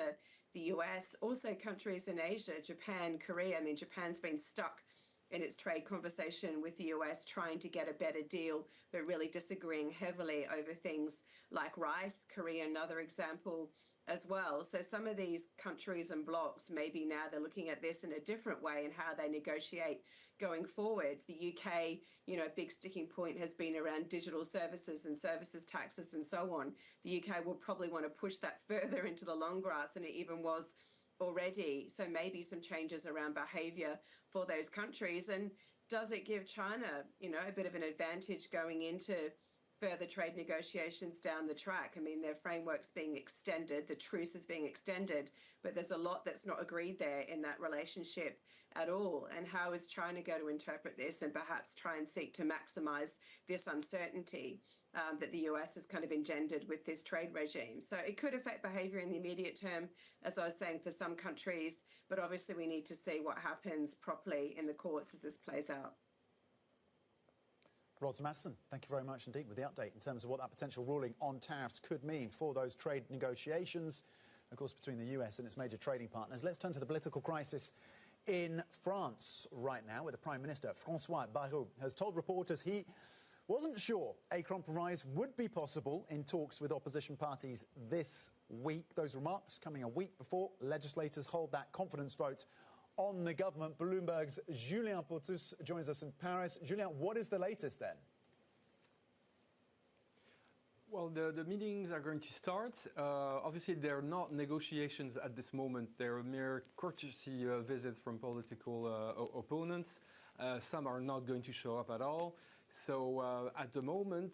the US. Also countries in Asia, Japan, Korea. I mean, Japan's been stuck in its trade conversation with the US, trying to get a better deal, but really disagreeing heavily over things like rice. Korea, another example as well. So some of these countries and blocs, maybe now they're looking at this in a different way and how they negotiate going forward. The UK, you know, big sticking point has been around digital services and services taxes and so on. The UK will probably want to push that further into the long grass than it even was already. So maybe some changes around behavior for those countries. And does it give China, you know, a bit of an advantage going into further trade negotiations down the track? I mean, their framework's being extended, the truce is being extended, but there's a lot that's not agreed there in that relationship at all. And how is China going to interpret this and perhaps try and seek to maximize this uncertainty that the US has kind of engendered with this trade regime? So it could affect behavior in the immediate term, as I was saying, for some countries, but obviously we need to see what happens properly in the courts as this plays out. Roz Madsen, thank you very much indeed with the update in terms of what that potential ruling on tariffs could mean for those trade negotiations, of course, between the US and its major trading partners. Let's turn to the political crisis in France right now, where the Prime Minister, François Bayrou, has told reporters he wasn't sure a compromise would be possible in talks with opposition parties this week. Those remarks coming a week before legislators hold that confidence vote on the government. Bloomberg's Julien Portus joins us in Paris. Julien, what is the latest then? Well, the meetings are going to start. Obviously, they're not negotiations at this moment. They're a mere courtesy visit from political opponents. Some are not going to show up at all. So at the moment,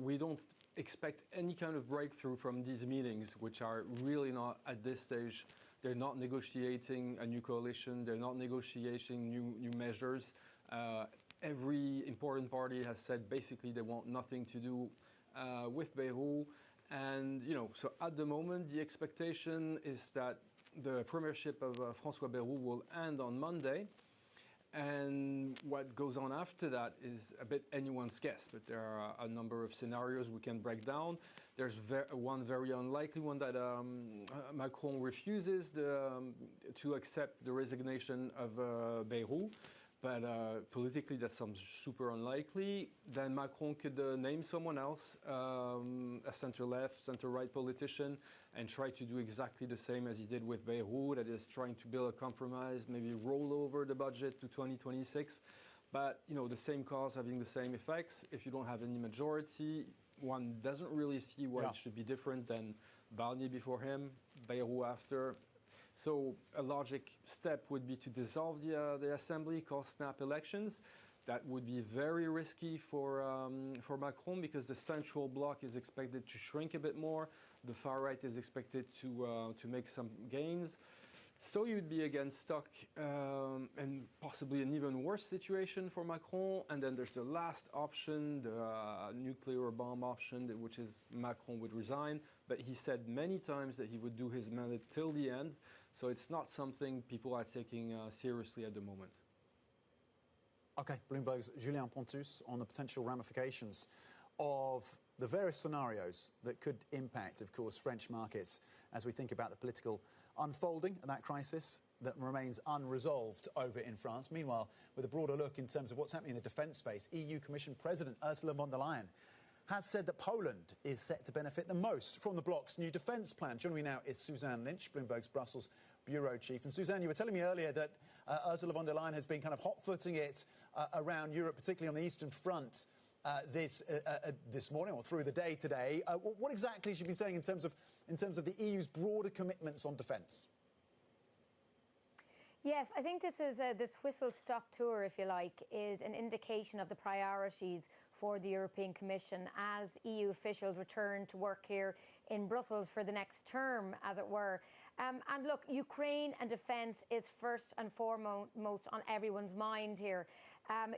we don't expect any kind of breakthrough from these meetings, which are really not at this stage. They're not negotiating a new coalition. They're not negotiating new measures. Every important party has said basically they want nothing to do with Bayrou. And, you know, so at the moment, the expectation is that the premiership of François Bayrou will end on Monday. And what goes on after that is a bit anyone's guess, but there are a number of scenarios we can break down. There's one very unlikely one that Macron refuses to accept the resignation of Bayrou, but politically that sounds super unlikely. Then Macron could name someone else, a center-left, center-right politician, and try to do exactly the same as he did with Bayrou, that is trying to build a compromise, maybe roll over the budget to 2026. But, you know, the same cause having the same effects. If you don't have any majority, one doesn't really see why it should be different than Barnier before him, Bayrou after. So a logic step would be to dissolve the assembly, call snap elections. That would be very risky for Macron because the central bloc is expected to shrink a bit more. The far right is expected to make some gains. So you'd be again stuck in possibly an even worse situation for Macron. And then there's the last option, the nuclear bomb option, which is Macron would resign. But he said many times that he would do his mandate till the end. So it's not something people are taking seriously at the moment. OK, Bloomberg's Julien Pontus on the potential ramifications of the various scenarios that could impact, of course, French markets as we think about the political unfolding of that crisis that remains unresolved over in France. Meanwhile, with a broader look in terms of what's happening in the defence space, EU Commission President Ursula von der Leyen has said that Poland is set to benefit the most from the bloc's new defence plan. Joining me now is Suzanne Lynch, Bloomberg's Brussels bureau chief. And Suzanne, you were telling me earlier that Ursula von der Leyen has been kind of hot-footing it around Europe, particularly on the Eastern Front, this morning or through the day today. What exactly has she been saying in terms of the EU's broader commitments on defence? Yes, I think this whistle-stop tour, if you like, is an indication of the priorities for the European Commission as EU officials return to work here in Brussels for the next term, as it were. And look, Ukraine and defence is first and foremost on everyone's mind here.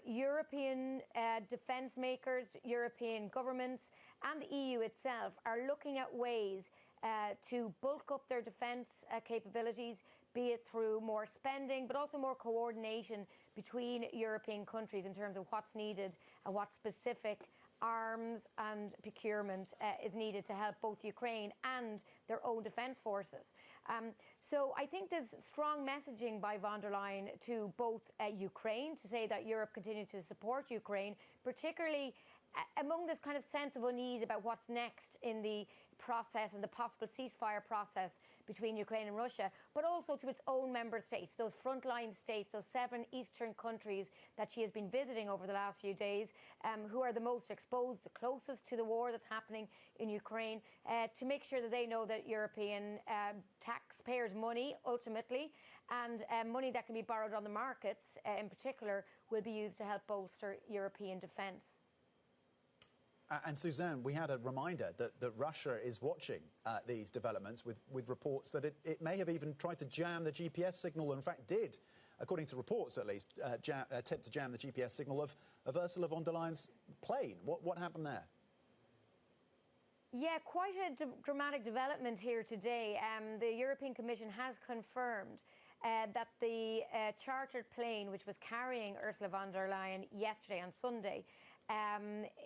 European defence makers, European governments and the EU itself are looking at ways to bulk up their defence capabilities, be it through more spending, but also more coordination between European countries in terms of what's needed and what specific arms and procurement is needed to help both Ukraine and their own defence forces. So I think there's strong messaging by von der Leyen to both Ukraine to say that Europe continues to support Ukraine, particularly among this kind of sense of unease about what's next in the process and the possible ceasefire process between Ukraine and Russia, but also to its own member states, those frontline states, those 7 eastern countries that she has been visiting over the last few days, who are the most exposed, the closest to the war that's happening in Ukraine, to make sure that they know that European taxpayers' money, ultimately, and money that can be borrowed on the markets, in particular, will be used to help bolster European defence. And Suzanne, we had a reminder that Russia is watching these developments with reports that it may have even tried to jam the GPS signal, and in fact did, according to reports at least, attempt to jam the GPS signal of Ursula von der Leyen's plane. What happened there? Yeah, quite a dramatic development here today. The European Commission has confirmed that the chartered plane, which was carrying Ursula von der Leyen yesterday on Sunday,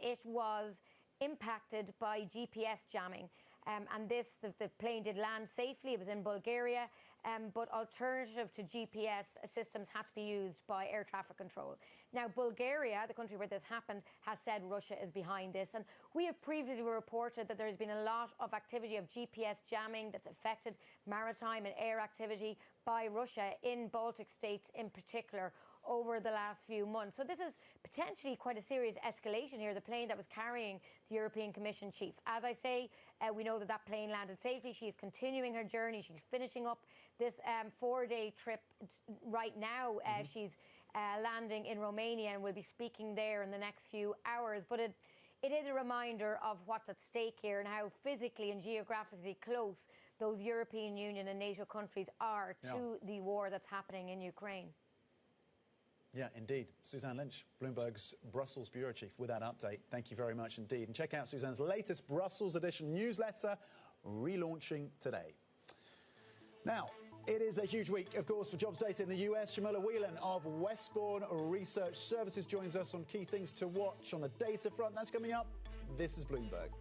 it was impacted by GPS jamming. And the plane did land safely. It was in Bulgaria, but alternative to GPS systems had to be used by air traffic control. Now, Bulgaria, the country where this happened, has said Russia is behind this. And we have previously reported that there has been a lot of activity of GPS jamming that's affected maritime and air activity by Russia in Baltic states in particular over the last few months. So this is potentially quite a serious escalation here, the plane that was carrying the European Commission chief. As I say, we know that plane landed safely. She's continuing her journey. She's finishing up this 4-day trip right now. She's landing in Romania and will be speaking there in the next few hours. But it is a reminder of what's at stake here and how physically and geographically close those European Union and NATO countries are to the war that's happening in Ukraine. Yeah, indeed. Suzanne Lynch, Bloomberg's Brussels bureau chief, with that update. Thank you very much indeed. And check out Suzanne's latest Brussels edition newsletter, relaunching today. Now, it is a huge week, of course, for jobs data in the US. Shamila Whelan of Westbourne Research Services joins us on key things to watch on the data front. That's coming up. This is Bloomberg.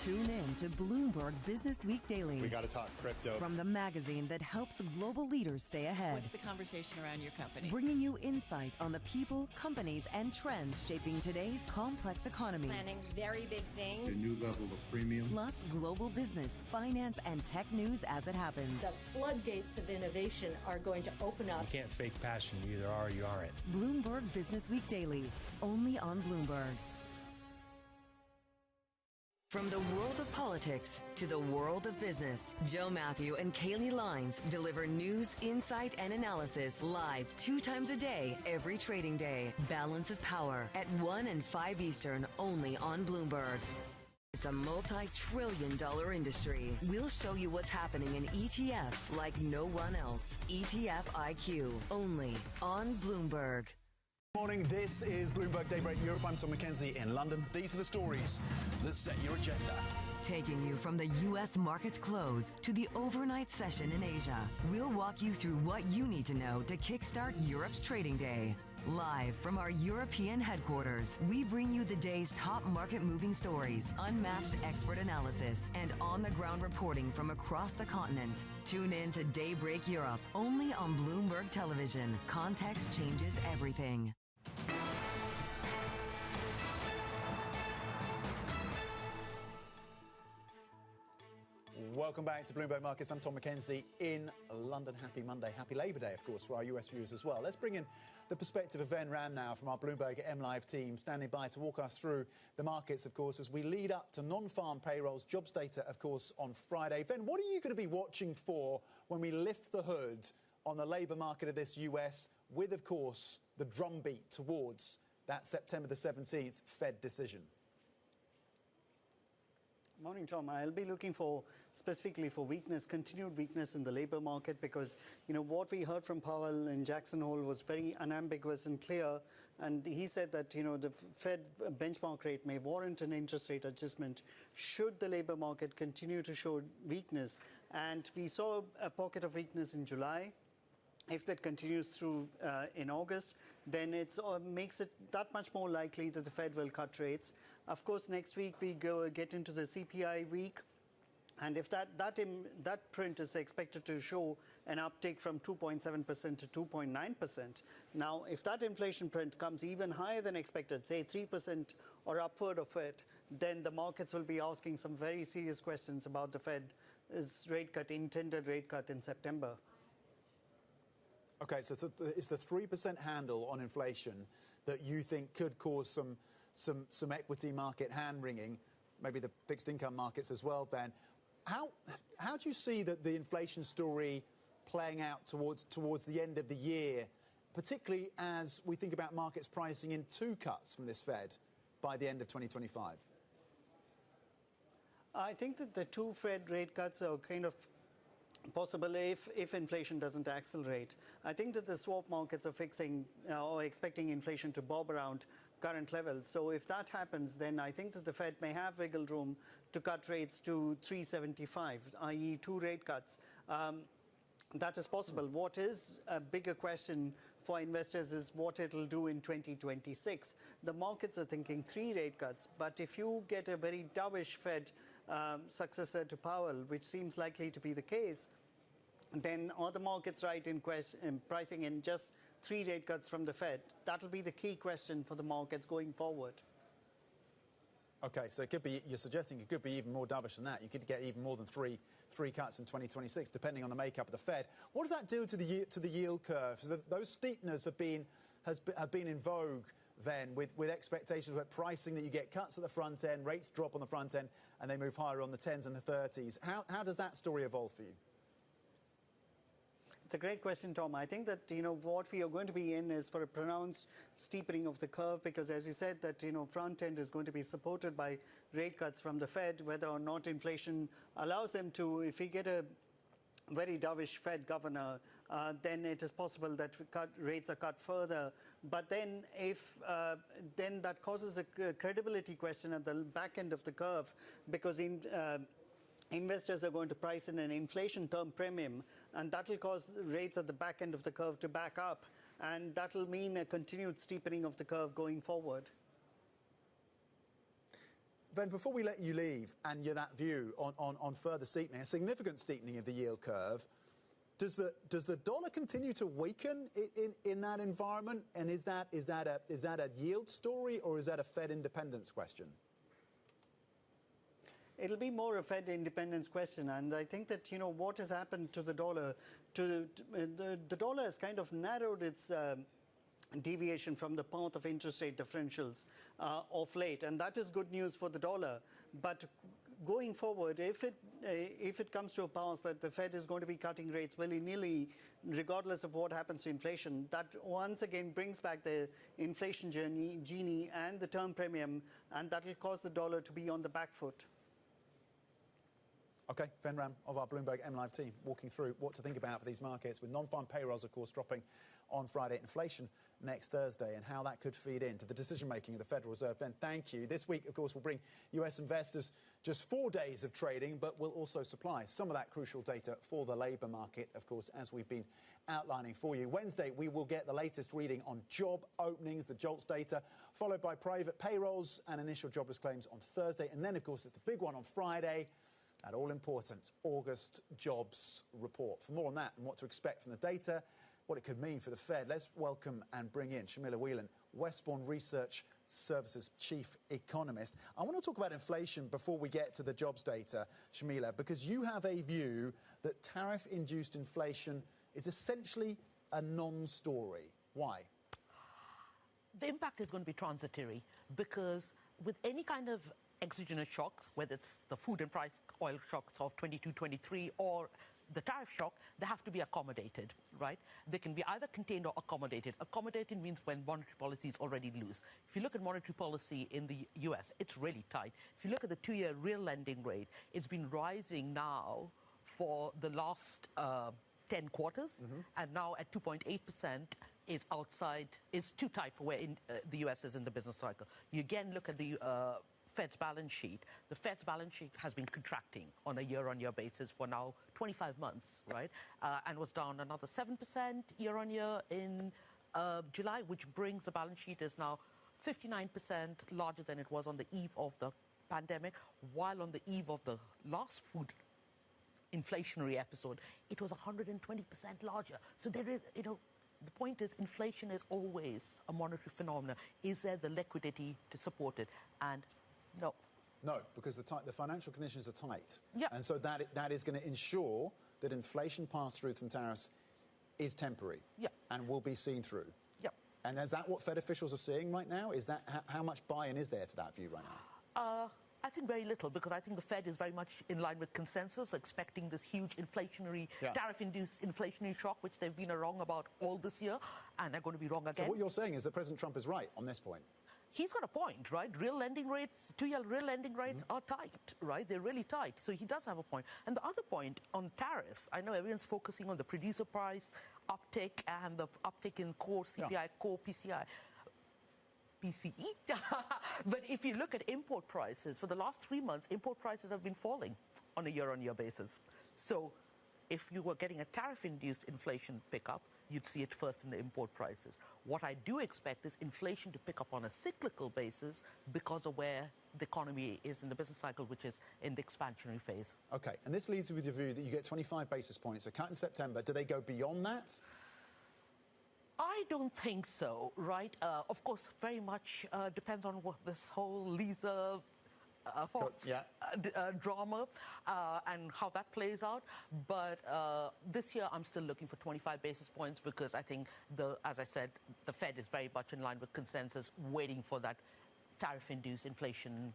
Tune in to Bloomberg Business Week Daily. We got to talk crypto. From the magazine that helps global leaders stay ahead. What's the conversation around your company? Bringing you insight on the people, companies, and trends shaping today's complex economy. Planning very big things. A new level of premium. Plus global business, finance, and tech news as it happens. The floodgates of innovation are going to open up. You can't fake passion. You either are or you aren't. Bloomberg Business Week Daily, only on Bloomberg. From the world of politics to the world of business, Joe Matthew and Kaylee Lines deliver news, insight, and analysis live 2 times a day, every trading day. Balance of Power at 1 and 5 Eastern, only on Bloomberg. It's a multi-trillion-dollar industry. We'll show you what's happening in ETFs like no one else. ETF IQ, only on Bloomberg. Morning, this is Bloomberg Daybreak Europe. I'm Tom McKenzie in London. These are the stories that set your agenda. Taking you from the U.S. market's close to the overnight session in Asia, we'll walk you through what you need to know to kickstart Europe's trading day. Live from our European headquarters, we bring you the day's top market-moving stories, unmatched expert analysis, and on-the-ground reporting from across the continent. Tune in to Daybreak Europe, only on Bloomberg Television. Context changes everything. Welcome back to Bloomberg Markets. I'm Tom McKenzie in London. Happy Monday. Happy Labour Day, of course, for our US viewers as well. Let's bring in the perspective of Ven Ram now from our Bloomberg MLive team, standing by to walk us through the markets, of course, as we lead up to non-farm payrolls, jobs data, of course, on Friday. Ven, what are you going to be watching for when we lift the hood on the labour market of this US with, of course, the drumbeat towards that September the 17th Fed decision? Morning, Tom. I'll be looking for specifically for weakness, continued weakness in the labor market, because what we heard from Powell in Jackson Hole was very unambiguous and clear, and he said that the Fed benchmark rate may warrant an interest rate adjustment should the labor market continue to show weakness, and we saw a pocket of weakness in July. If that continues through in August, then it makes it that much more likely that the Fed will cut rates. Of course, next week we get into the CPI week, and if that print is expected to show an uptick from 2.7% to 2.9%. Now, if that inflation print comes even higher than expected, say 3% or upward of it, then the markets will be asking some very serious questions about the Fed's intended rate cut in September. Okay, so it's the 3% handle on inflation that you think could cause some equity market hand-wringing, maybe the fixed income markets as well, Ben. How do you see the inflation story playing out towards the end of the year, particularly as we think about markets pricing in 2 cuts from this Fed by the end of 2025? I think that the 2 Fed rate cuts are kind of possible if inflation doesn't accelerate. I think that the swap markets are fixing or expecting inflation to bob around current levels. So if that happens, then I think that the Fed may have wiggle room to cut rates to 375, i.e. 2 rate cuts. That is possible. What is a bigger question for investors is what it'll do in 2026. The markets are thinking 3 rate cuts, but if you get a very dovish Fed successor to Powell, which seems likely to be the case, then are the markets right in pricing in just 3 rate cuts from the Fed? That'll be the key question for the markets going forward. Okay, so it could be, you're suggesting it could be even more dovish than that. You could get even more than three cuts in 2026, depending on the makeup of the Fed. What does that do to the yield curve? So those steepeners have been in vogue then, with expectations about pricing that you get cuts at the front end, rates drop on the front end, and they move higher on the 10s and the 30s. How does that story evolve for you? It's a great question, Tom. I think that, what we are going to be in is for a pronounced steepening of the curve, because as you said that, front end is going to be supported by rate cuts from the Fed, whether or not inflation allows them to. If we get a very dovish Fed governor, then it is possible that rates are cut further. But then then that causes a credibility question at the back end of the curve, because investors are going to price in an inflation term premium, and that will cause rates at the back end of the curve to back up, and that will mean a continued steepening of the curve going forward. Ven, before we let you leave and that view on further steepening, a significant steepening of the yield curve, does the dollar continue to weaken in that environment? And is that a yield story, or is that a Fed independence question? It'll be more a Fed independence question, and I think that what has happened to the dollar, the dollar has kind of narrowed its deviation from the path of interest rate differentials of late, and that is good news for the dollar. But going forward, if it comes to a pass that the Fed is going to be cutting rates willy-nilly, regardless of what happens to inflation, that once again brings back the inflation genie and the term premium, and that will cause the dollar to be on the back foot. OK, Ven Ram of our Bloomberg MLive team walking through what to think about for these markets, with non-farm payrolls, of course, dropping on Friday, inflation next Thursday, and how that could feed into the decision-making of the Federal Reserve. Ven, thank you. This week, of course, will bring US investors just 4 days of trading, but will also supply some of that crucial data for the labour market, of course, as we've been outlining for you. Wednesday, we will get the latest reading on job openings, the JOLTS data, followed by private payrolls and initial jobless claims on Thursday. And then, of course, it's the big one on Friday, that all-important August jobs report. For more on that and what to expect from the data, what it could mean for the Fed, let's welcome and bring in Shamila Whelan, Westbourne Research Services Chief Economist. I want to talk about inflation before we get to the jobs data, Shamila, because you have a view that tariff-induced inflation is essentially a non-story. Why? The impact is going to be transitory, because with any kind of exogenous shocks, whether it's the food and price oil shocks of 22-23 or the tariff shock, they have to be accommodated, right? They can be either contained or accommodated. Accommodated means when monetary policy is already loose. If you look at monetary policy in the US, it's really tight. If you look at the 2-year real lending rate, it's been rising now for the last 10 quarters, and now at 2.8% is too tight for where the US is in the business cycle. You again look at the Fed's balance sheet. The Fed's balance sheet has been contracting on a year-on-year basis for now 25 months, right? And was down another 7% year-on-year in July, which brings the balance sheet is now 59% larger than it was on the eve of the pandemic, while on the eve of the last food inflationary episode, it was 120% larger. So there is, the point is inflation is always a monetary phenomenon. Is there the liquidity to support it? And no. No, because the financial conditions are tight. Yeah. And so that is going to ensure that inflation pass-through from tariffs is temporary. Yeah. And will be seen through. Yeah. And is that what Fed officials are seeing right now? Is that how much buy-in is there to that view right now? I think very little, because I think the Fed is very much in line with consensus, expecting this huge inflationary, tariff-induced inflationary shock, which they've been wrong about all this year, and they're going to be wrong again. So what you're saying is that President Trump is right on this point? He's got a point, right? Real lending rates, 2-year real lending rates are tight, right? They're really tight. So he does have a point. And the other point on tariffs, I know everyone's focusing on the producer price uptick and the uptick in core CPI, core PCI. PCE. But if you look at import prices, for the last 3 months, import prices have been falling on a year-on-year basis. So if you were getting a tariff-induced inflation pickup, you'd see it first in the import prices. What I do expect is inflation to pick up on a cyclical basis because of where the economy is in the business cycle, which is in the expansionary phase. OK, and this leads with your view that you get 25 basis points, a cut in September. Do they go beyond that? I don't think so, right? Of course, very much depends on what this whole Lisa Fox drama and how that plays out. But this year, I'm still looking for 25 basis points, because I think, as I said, the Fed is very much in line with consensus, waiting for that tariff-induced inflation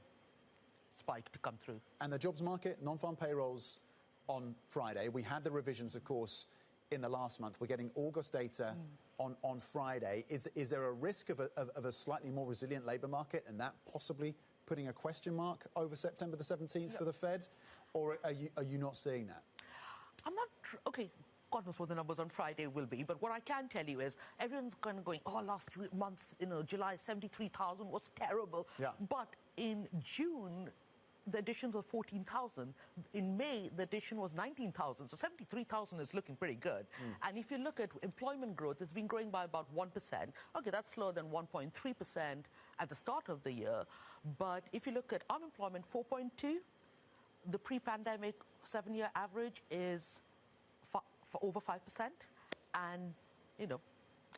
spike to come through. And the jobs market, non-farm payrolls on Friday. We had the revisions, of course, in the last month. We're getting August data on Friday. Is there a risk of a slightly more resilient labour market, and that possibly putting a question mark over September the 17th for the Fed? Or are you not seeing that? I'm not... OK, God knows what the numbers on Friday will be. But what I can tell you is everyone's kind of going, oh, last 3 months, July, 73,000 was terrible. Yeah. But in June, the additions were 14,000. In May, the addition was 19,000. So 73,000 is looking pretty good. And if you look at employment growth, it's been growing by about 1%. Okay, that's slower than 1.3% at the start of the year. But if you look at unemployment, 4.2, the pre-pandemic 7-year average is for over 5%. And, you know,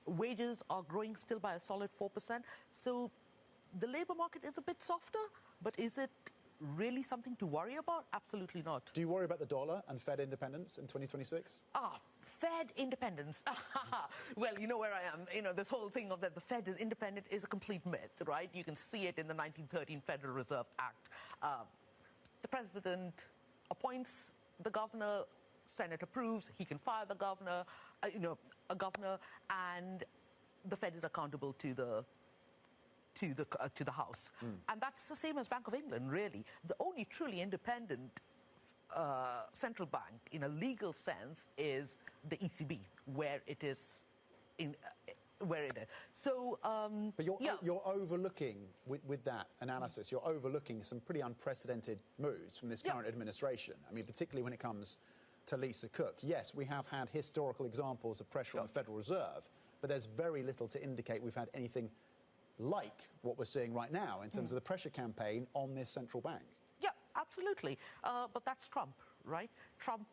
wages are growing still by a solid 4%. So the labor market is a bit softer, but is it really something to worry about? Absolutely not. Do you worry about the dollar and Fed independence in 2026? Fed independence. Well, you know where I am. You know, this whole thing of that the Fed is independent is a complete myth, right? You can see it in the 1913 Federal Reserve Act. The president appoints the governor, Senate approves, he can fire the governor, a governor, and the Fed is accountable to the House. And that's the same as Bank of England, really. The only truly independent central bank, in a legal sense, is the ECB, where it is where it is. So, but you're overlooking with that analysis. You're overlooking some pretty unprecedented moves from this current administration. I mean, particularly when it comes to Lisa Cook. Yes, we have had historical examples of pressure on the Federal Reserve, but there's very little to indicate we've had anything like what we're seeing right now in terms of the pressure campaign on this central bank. Yeah, absolutely. But that's Trump, right? Trump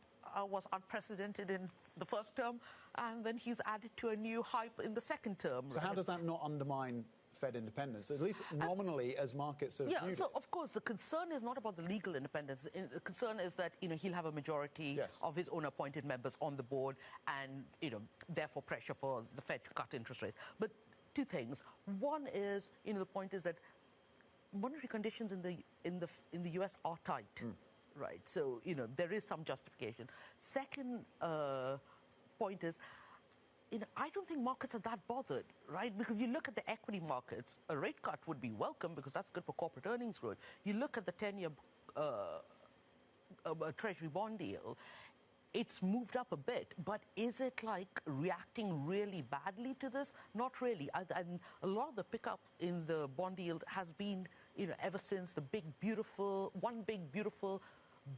was unprecedented in the first term, and then he's added to a new hype in the second term. So how does that not undermine Fed independence, at least nominally, as markets have viewed so it? Of course, the concern is not about the legal independence. The concern is that, he'll have a majority of his own appointed members on the board, and, therefore pressure for the Fed to cut interest rates. But two things. One is, the point is that monetary conditions in the US are tight, right? So, there is some justification. Second point is, I don't think markets are that bothered, right? Because you look at the equity markets, a rate cut would be welcome because that's good for corporate earnings growth. You look at the 10-year Treasury bond yield, it's moved up a bit, but is it reacting really badly to this? Not really. And a lot of the pickup in the bond yield has been, ever since the one big beautiful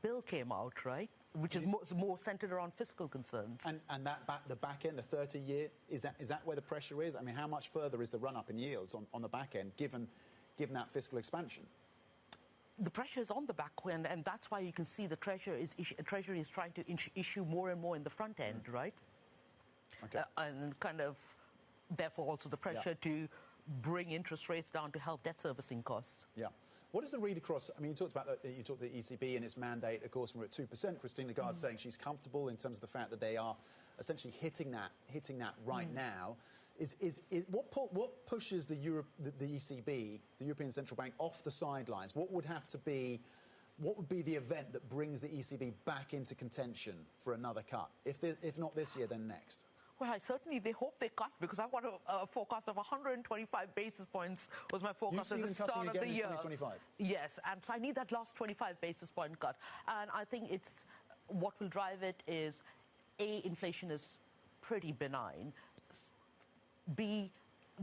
bill came out, right? Which is more centered around fiscal concerns. And the back end, the 30-year, is that where the pressure is? I mean, how much further is the run-up in yields on the back end, given that fiscal expansion? The pressure is on the back end, and that's why you can see the Treasury is trying to issue more and more in the front end, right? Okay. And kind of, therefore, also the pressure to bring interest rates down to help debt servicing costs. Yeah. What is the read across? I mean, you talked about the ECB and its mandate. Of course, we're at 2%. Christine Lagarde saying she's comfortable in terms of the fact that they are essentially hitting that right now. What pushes the ECB, the European Central Bank, off the sidelines? What would be the event that brings the ECB back into contention for another cut? If not this year, then next. Well, they hope they cut, because I've got a forecast of 125 basis points was my forecast at the start of the year. 2025? Yes, and so I need that last 25 basis point cut. And I think what will drive it is, A, inflation is pretty benign. B,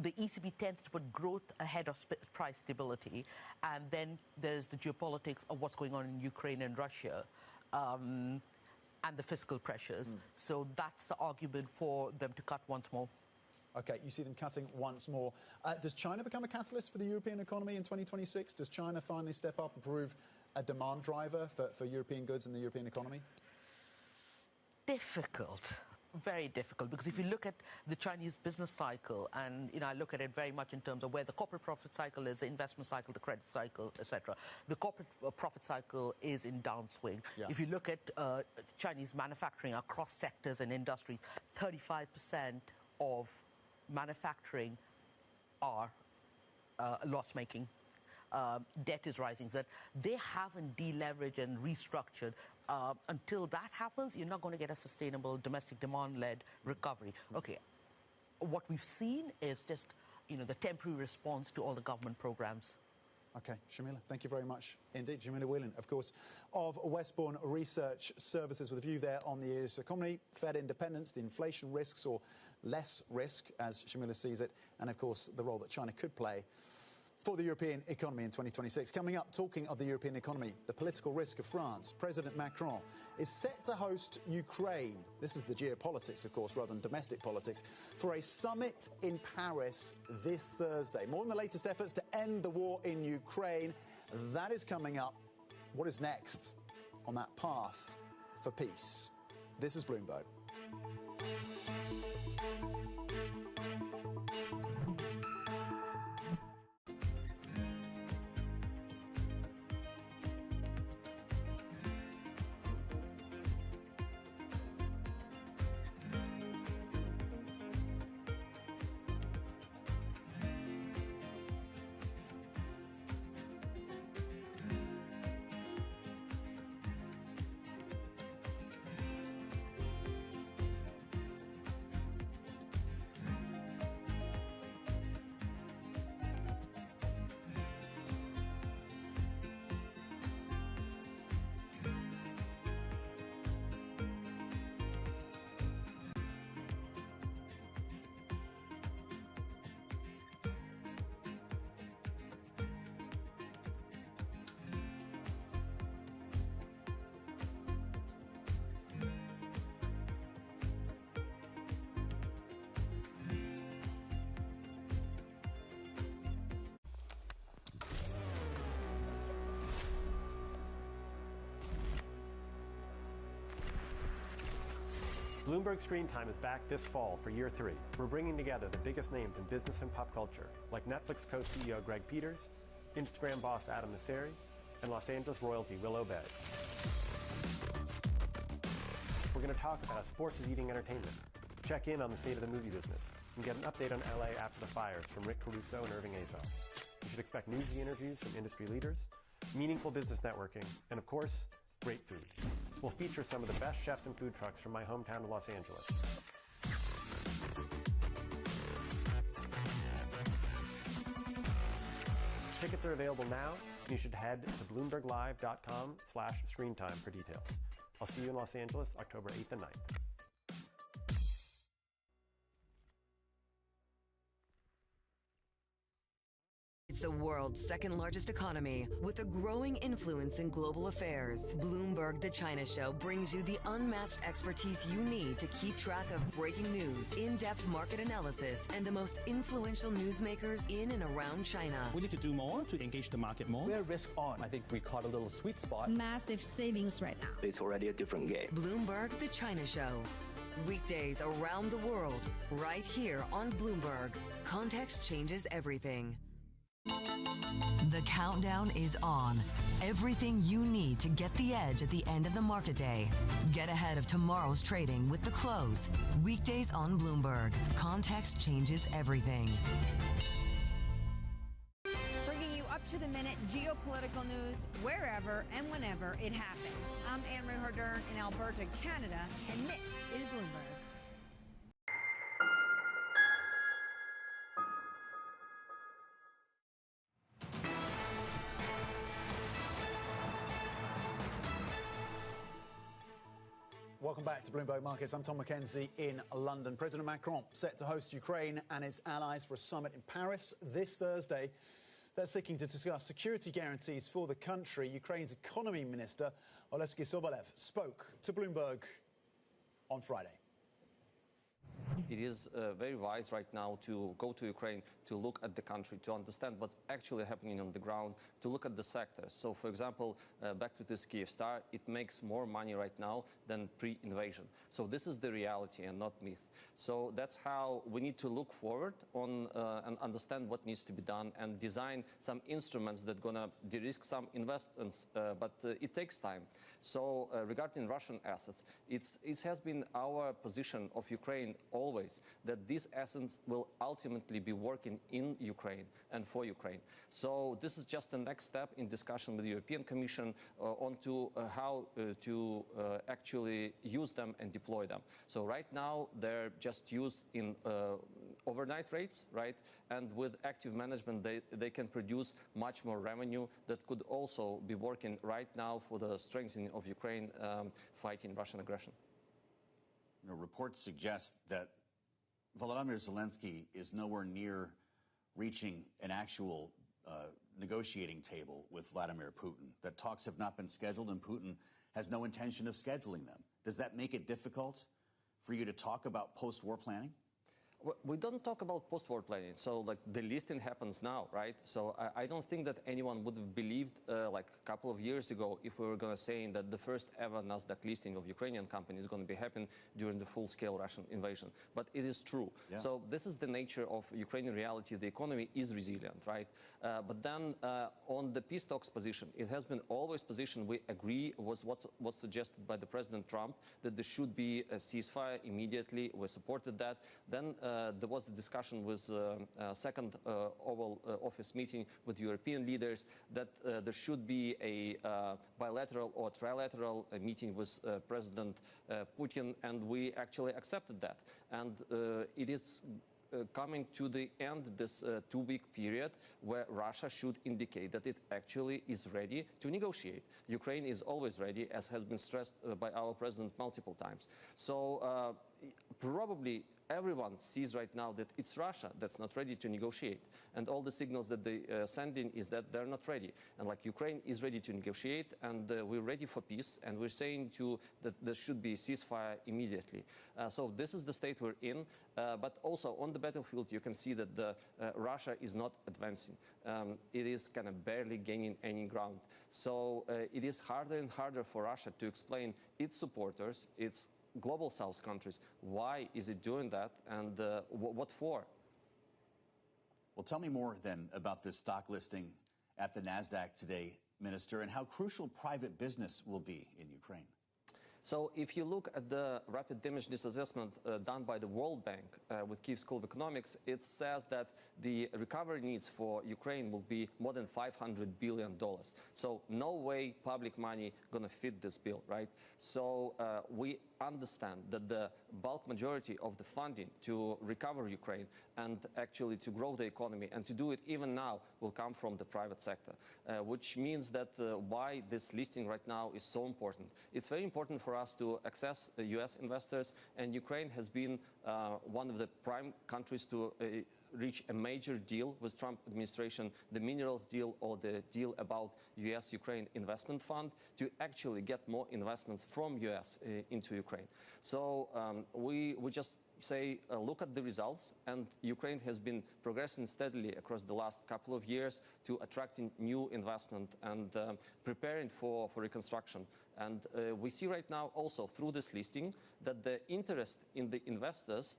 the ECB tends to put growth ahead of price stability. And then there's the geopolitics of what's going on in Ukraine and Russia. And the fiscal pressures. So that's the argument for them to cut once more. OK, you see them cutting once more. Does China become a catalyst for the European economy in 2026? Does China finally step up and prove a demand driver for European goods and the European economy? Difficult. Very difficult, because if you look at the Chinese business cycle, and I look at it very much in terms of where the corporate profit cycle is, the investment cycle, the credit cycle, etc. The corporate profit cycle is in downswing. Yeah. If you look at Chinese manufacturing across sectors and industries, 35% of manufacturing are loss-making. Debt is rising. That they haven't deleveraged and restructured. Until that happens, you're not going to get a sustainable domestic demand-led recovery. Okay, what we've seen is just, the temporary response to all the government programs. OK, Shamila, thank you very much indeed. Shamila Whelan, of course, of Westbourne Research Services, with a view there on the US economy, Fed independence, the inflation risks or less risk, as Shamila sees it, and, of course, the role that China could play for the European economy in 2026. Coming up, talking of the European economy, the political risk of France. President Macron is set to host Ukraine. This is the geopolitics, of course, rather than domestic politics, for a summit in Paris this Thursday. More on the latest efforts to end the war in Ukraine. That is coming up. What is next on that path for peace? This is Bloomberg. Bloomberg Screen Time is back this fall for year 3. We're bringing together the biggest names in business and pop culture, like Netflix co-CEO Greg Peters, Instagram boss Adam Mosseri, and Los Angeles royalty Willow Bay. We're going to talk about how sports is eating entertainment, check in on the state of the movie business, and get an update on LA after the fires from Rick Caruso and Irving Azar. You should expect newsy interviews from industry leaders, meaningful business networking, and of course, great food. We'll feature some of the best chefs and food trucks from my hometown of Los Angeles. Tickets are available now, and you should head to bloomberglive.com/screentime for details. I'll see you in Los Angeles, October 8th and 9th. It's the world's second largest economy with a growing influence in global affairs. Bloomberg The China Show brings you the unmatched expertise you need to keep track of breaking news, in-depth market analysis, and the most influential newsmakers in and around China. We need to do more to engage the market more. We're risk on. I think we caught a little sweet spot. Massive savings right now. It's already a different game. Bloomberg The China Show. Weekdays around the world, right here on Bloomberg. Context changes everything. The countdown is on. Everything you need to get the edge at the end of the market day. Get ahead of tomorrow's trading with The Close. Weekdays on Bloomberg. Context changes everything. Bringing you up-to-the-minute geopolitical news wherever and whenever it happens. I'm Anne-Marie Hordern in Alberta, Canada, and this is Bloomberg. Welcome back to Bloomberg Markets. I'm Tom McKenzie in London. President Macron set to host Ukraine and its allies for a summit in Paris this Thursday. They're seeking to discuss security guarantees for the country. Ukraine's economy minister, Oleksiy Sobolev, spoke to Bloomberg on Friday. It is very wise right now to go to Ukraine, to look at the country, to understand what's actually happening on the ground, to look at the sectors. So, for example, back to this Kyivstar, it makes more money right now than pre-invasion. So this is the reality and not myth. So that's how we need to look forward on and understand what needs to be done and design some instruments that are going to de-risk some investments, but it takes time. So regarding Russian assets, it has been our position of Ukraine always that these assets will ultimately be working in Ukraine and for Ukraine. So this is just the next step in discussion with the European Commission onto how to actually use them and deploy them. So right now they're just used in overnight rates, right? And with active management, they can produce much more revenue that could also be working right now for the strengthening of Ukraine fighting Russian aggression. You know, reports suggest that Volodymyr Zelensky is nowhere near reaching an actual negotiating table with Vladimir Putin, that talks have not been scheduled and Putin has no intention of scheduling them. Does that make it difficult for you to talk about post-war planning? We don't talk about post-war planning, so like the listing happens now, right? So I don't think that anyone would have believed like a couple of years ago if we were going to say that the first ever NASDAQ listing of Ukrainian company is going to be happen during the full-scale Russian invasion. But it is true. Yeah. So this is the nature of Ukrainian reality. The economy is resilient, right? But then on the peace talks position, it has been always position we agree was what was suggested by the President Trump, that there should be a ceasefire immediately. We supported that. Then there was a discussion with second Oval Office meeting with European leaders that there should be a bilateral or trilateral meeting with President Putin, and we actually accepted that. And it is coming to the end, this two-week period where Russia should indicate that it actually is ready to negotiate. Ukraine is always ready, as has been stressed by our president multiple times. So probably everyone sees right now that it's Russia that's not ready to negotiate. And all the signals that they send in is that they're not ready. And like Ukraine is ready to negotiate, and we're ready for peace, and we're saying that there should be ceasefire immediately. So this is the state we're in. But also on the battlefield, you can see that Russia is not advancing. It is kind of barely gaining any ground. So it is harder and harder for Russia to explain its supporters, its global South countries, why is it doing that, and what for? Well, tell me more then about this stock listing at the NASDAQ today, Minister, and how crucial private business will be in Ukraine. So if you look at the rapid damage disassessment done by the World Bank with Kyiv School of Economics, it says that the recovery needs for Ukraine will be more than $500 billion. So no way public money going to fit this bill, right? So we understand that the bulk majority of the funding to recover Ukraine and actually to grow the economy and to do it even now will come from the private sector, which means that why this listing right now is so important. It's very important for us to access US investors, and Ukraine has been one of the prime countries to reach a major deal with Trump administration, the minerals deal or the deal about US-Ukraine investment fund, to actually get more investments from US into Ukraine. So we just say, look at the results, and Ukraine has been progressing steadily across the last couple of years to attracting new investment and preparing for reconstruction. And we see right now also through this listing that the interest in the investors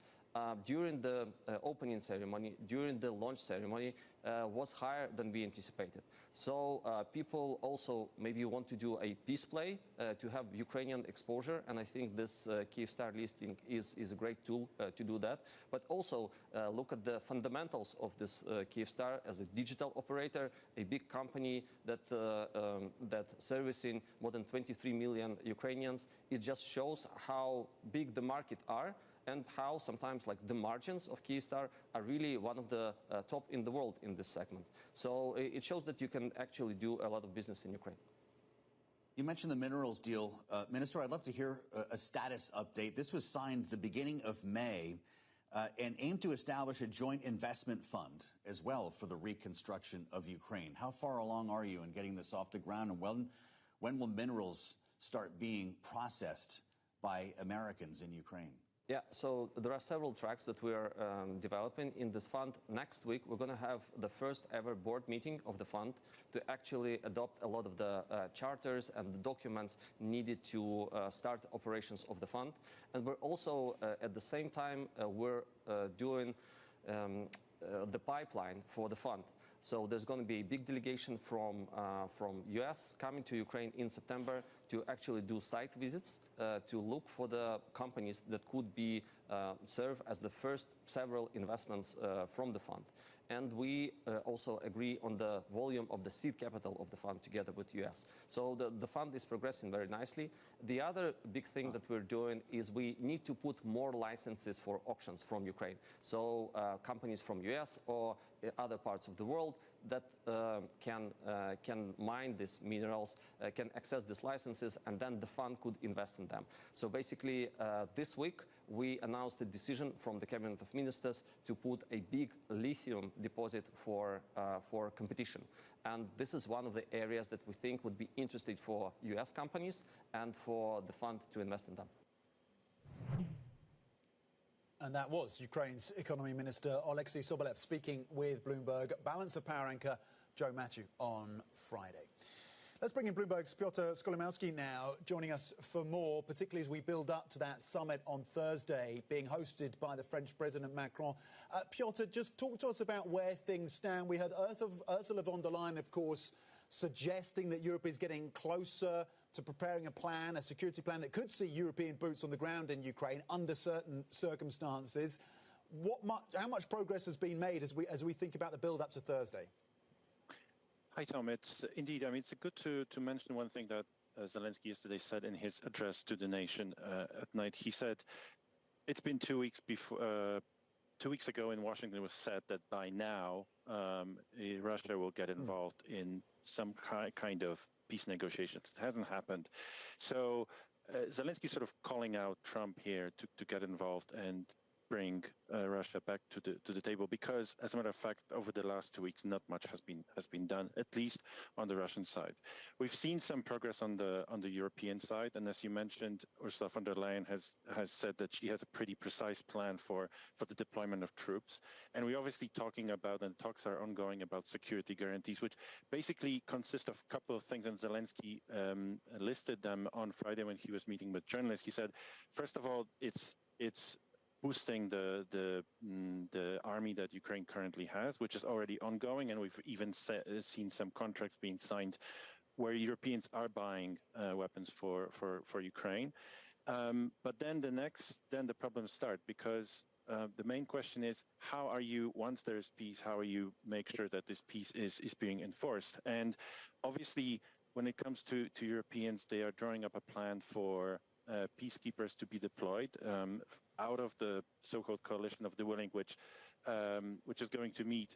during the opening ceremony, during the launch ceremony, was higher than we anticipated. So people also maybe want to do a peace play to have Ukrainian exposure, and I think this Kyivstar listing is a great tool to do that. But also look at the fundamentals of this Kyivstar as a digital operator, a big company that servicing more than 23 million Ukrainians. It just shows how big the market are, and how sometimes like the margins of Kyivstar are really one of the top in the world in this segment. So it shows that you can actually do a lot of business in Ukraine. You mentioned the minerals deal. Minister, I'd love to hear a status update. This was signed the beginning of May and aimed to establish a joint investment fund as well for the reconstruction of Ukraine. How far along are you in getting this off the ground, and when will minerals start being processed by Americans in Ukraine? Yeah, so there are several tracks that we are developing in this fund. Next week, we're going to have the first ever board meeting of the fund to actually adopt a lot of the charters and the documents needed to start operations of the fund. And we're also, at the same time, we're doing the pipeline for the fund. So there's going to be a big delegation from US coming to Ukraine in September to actually do site visits to look for the companies that could be serve as the first several investments from the fund. And we also agree on the volume of the seed capital of the fund together with US. So the fund is progressing very nicely. The other big thing that we're doing is we need to put more licenses for auctions from Ukraine. So companies from US or other parts of the world that can mine these minerals, can access these licenses, and then the fund could invest in them. So basically, this week, we announced a decision from the Cabinet of Ministers to put a big lithium deposit for competition. And this is one of the areas that we think would be interesting for US companies and for the fund to invest in them. And that was Ukraine's Economy Minister Oleksiy Sobolev speaking with Bloomberg Balance of Power anchor Joe Matthew on Friday. Let's bring in Bloomberg's Piotr Skolimowski now, joining us for more, particularly as we build up to that summit on Thursday, being hosted by the French President Macron. Piotr, just talk to us about where things stand. We heard Ursula von der Leyen, of course, suggesting that Europe is getting closer to preparing a plan, a security plan that could see European boots on the ground in Ukraine under certain circumstances. How much progress has been made as we think about the build-up to Thursday? Hi, Tom. It's indeed. I mean, it's good to mention one thing that Zelensky yesterday said in his address to the nation at night. He said it's been 2 weeks before. 2 weeks ago in Washington, it was said that by now Russia will get involved in some kind of peace negotiations. It hasn't happened. So Zelensky sort of calling out Trump here to get involved and bring Russia back to the table, because as a matter of fact, over the last 2 weeks, not much has been done, at least on the Russian side. We've seen some progress on the European side, and as you mentioned, Ursula von der Leyen has said that she has a pretty precise plan for the deployment of troops. And we're obviously talking about, and talks are ongoing about, security guarantees, which basically consist of a couple of things, and Zelensky listed them on Friday when he was meeting with journalists. He said, first of all, it's boosting the army that Ukraine currently has, which is already ongoing, and we've even seen some contracts being signed where Europeans are buying weapons for Ukraine. But then the problems start, because the main question is, how are you, once there is peace, how are you make sure that this peace is being enforced? And obviously, when it comes to Europeans, they are drawing up a plan for peacekeepers to be deployed out of the so-called coalition of the willing, which is going to meet,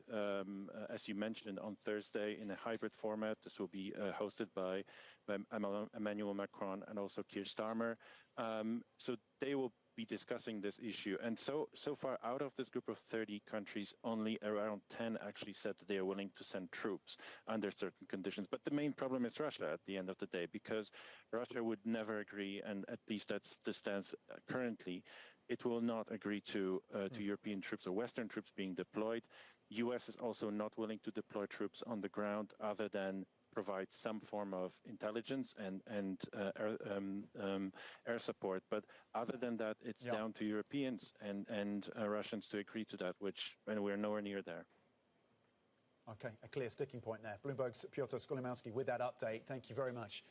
as you mentioned, on Thursday in a hybrid format. This will be hosted by Emmanuel Macron and also Keir Starmer. So they will be discussing this issue. And so far, out of this group of 30 countries, only around 10 actually said that they are willing to send troops under certain conditions. But the main problem is Russia at the end of the day, because Russia would never agree, and at least that's the stance currently. It will not agree to European troops or Western troops being deployed. U.S. is also not willing to deploy troops on the ground other than provide some form of intelligence and air support. But other than that, it's down to Europeans and Russians to agree to that, and we're nowhere near there. Okay, a clear sticking point there. Bloomberg's Piotr Skolimowski with that update. Thank you very much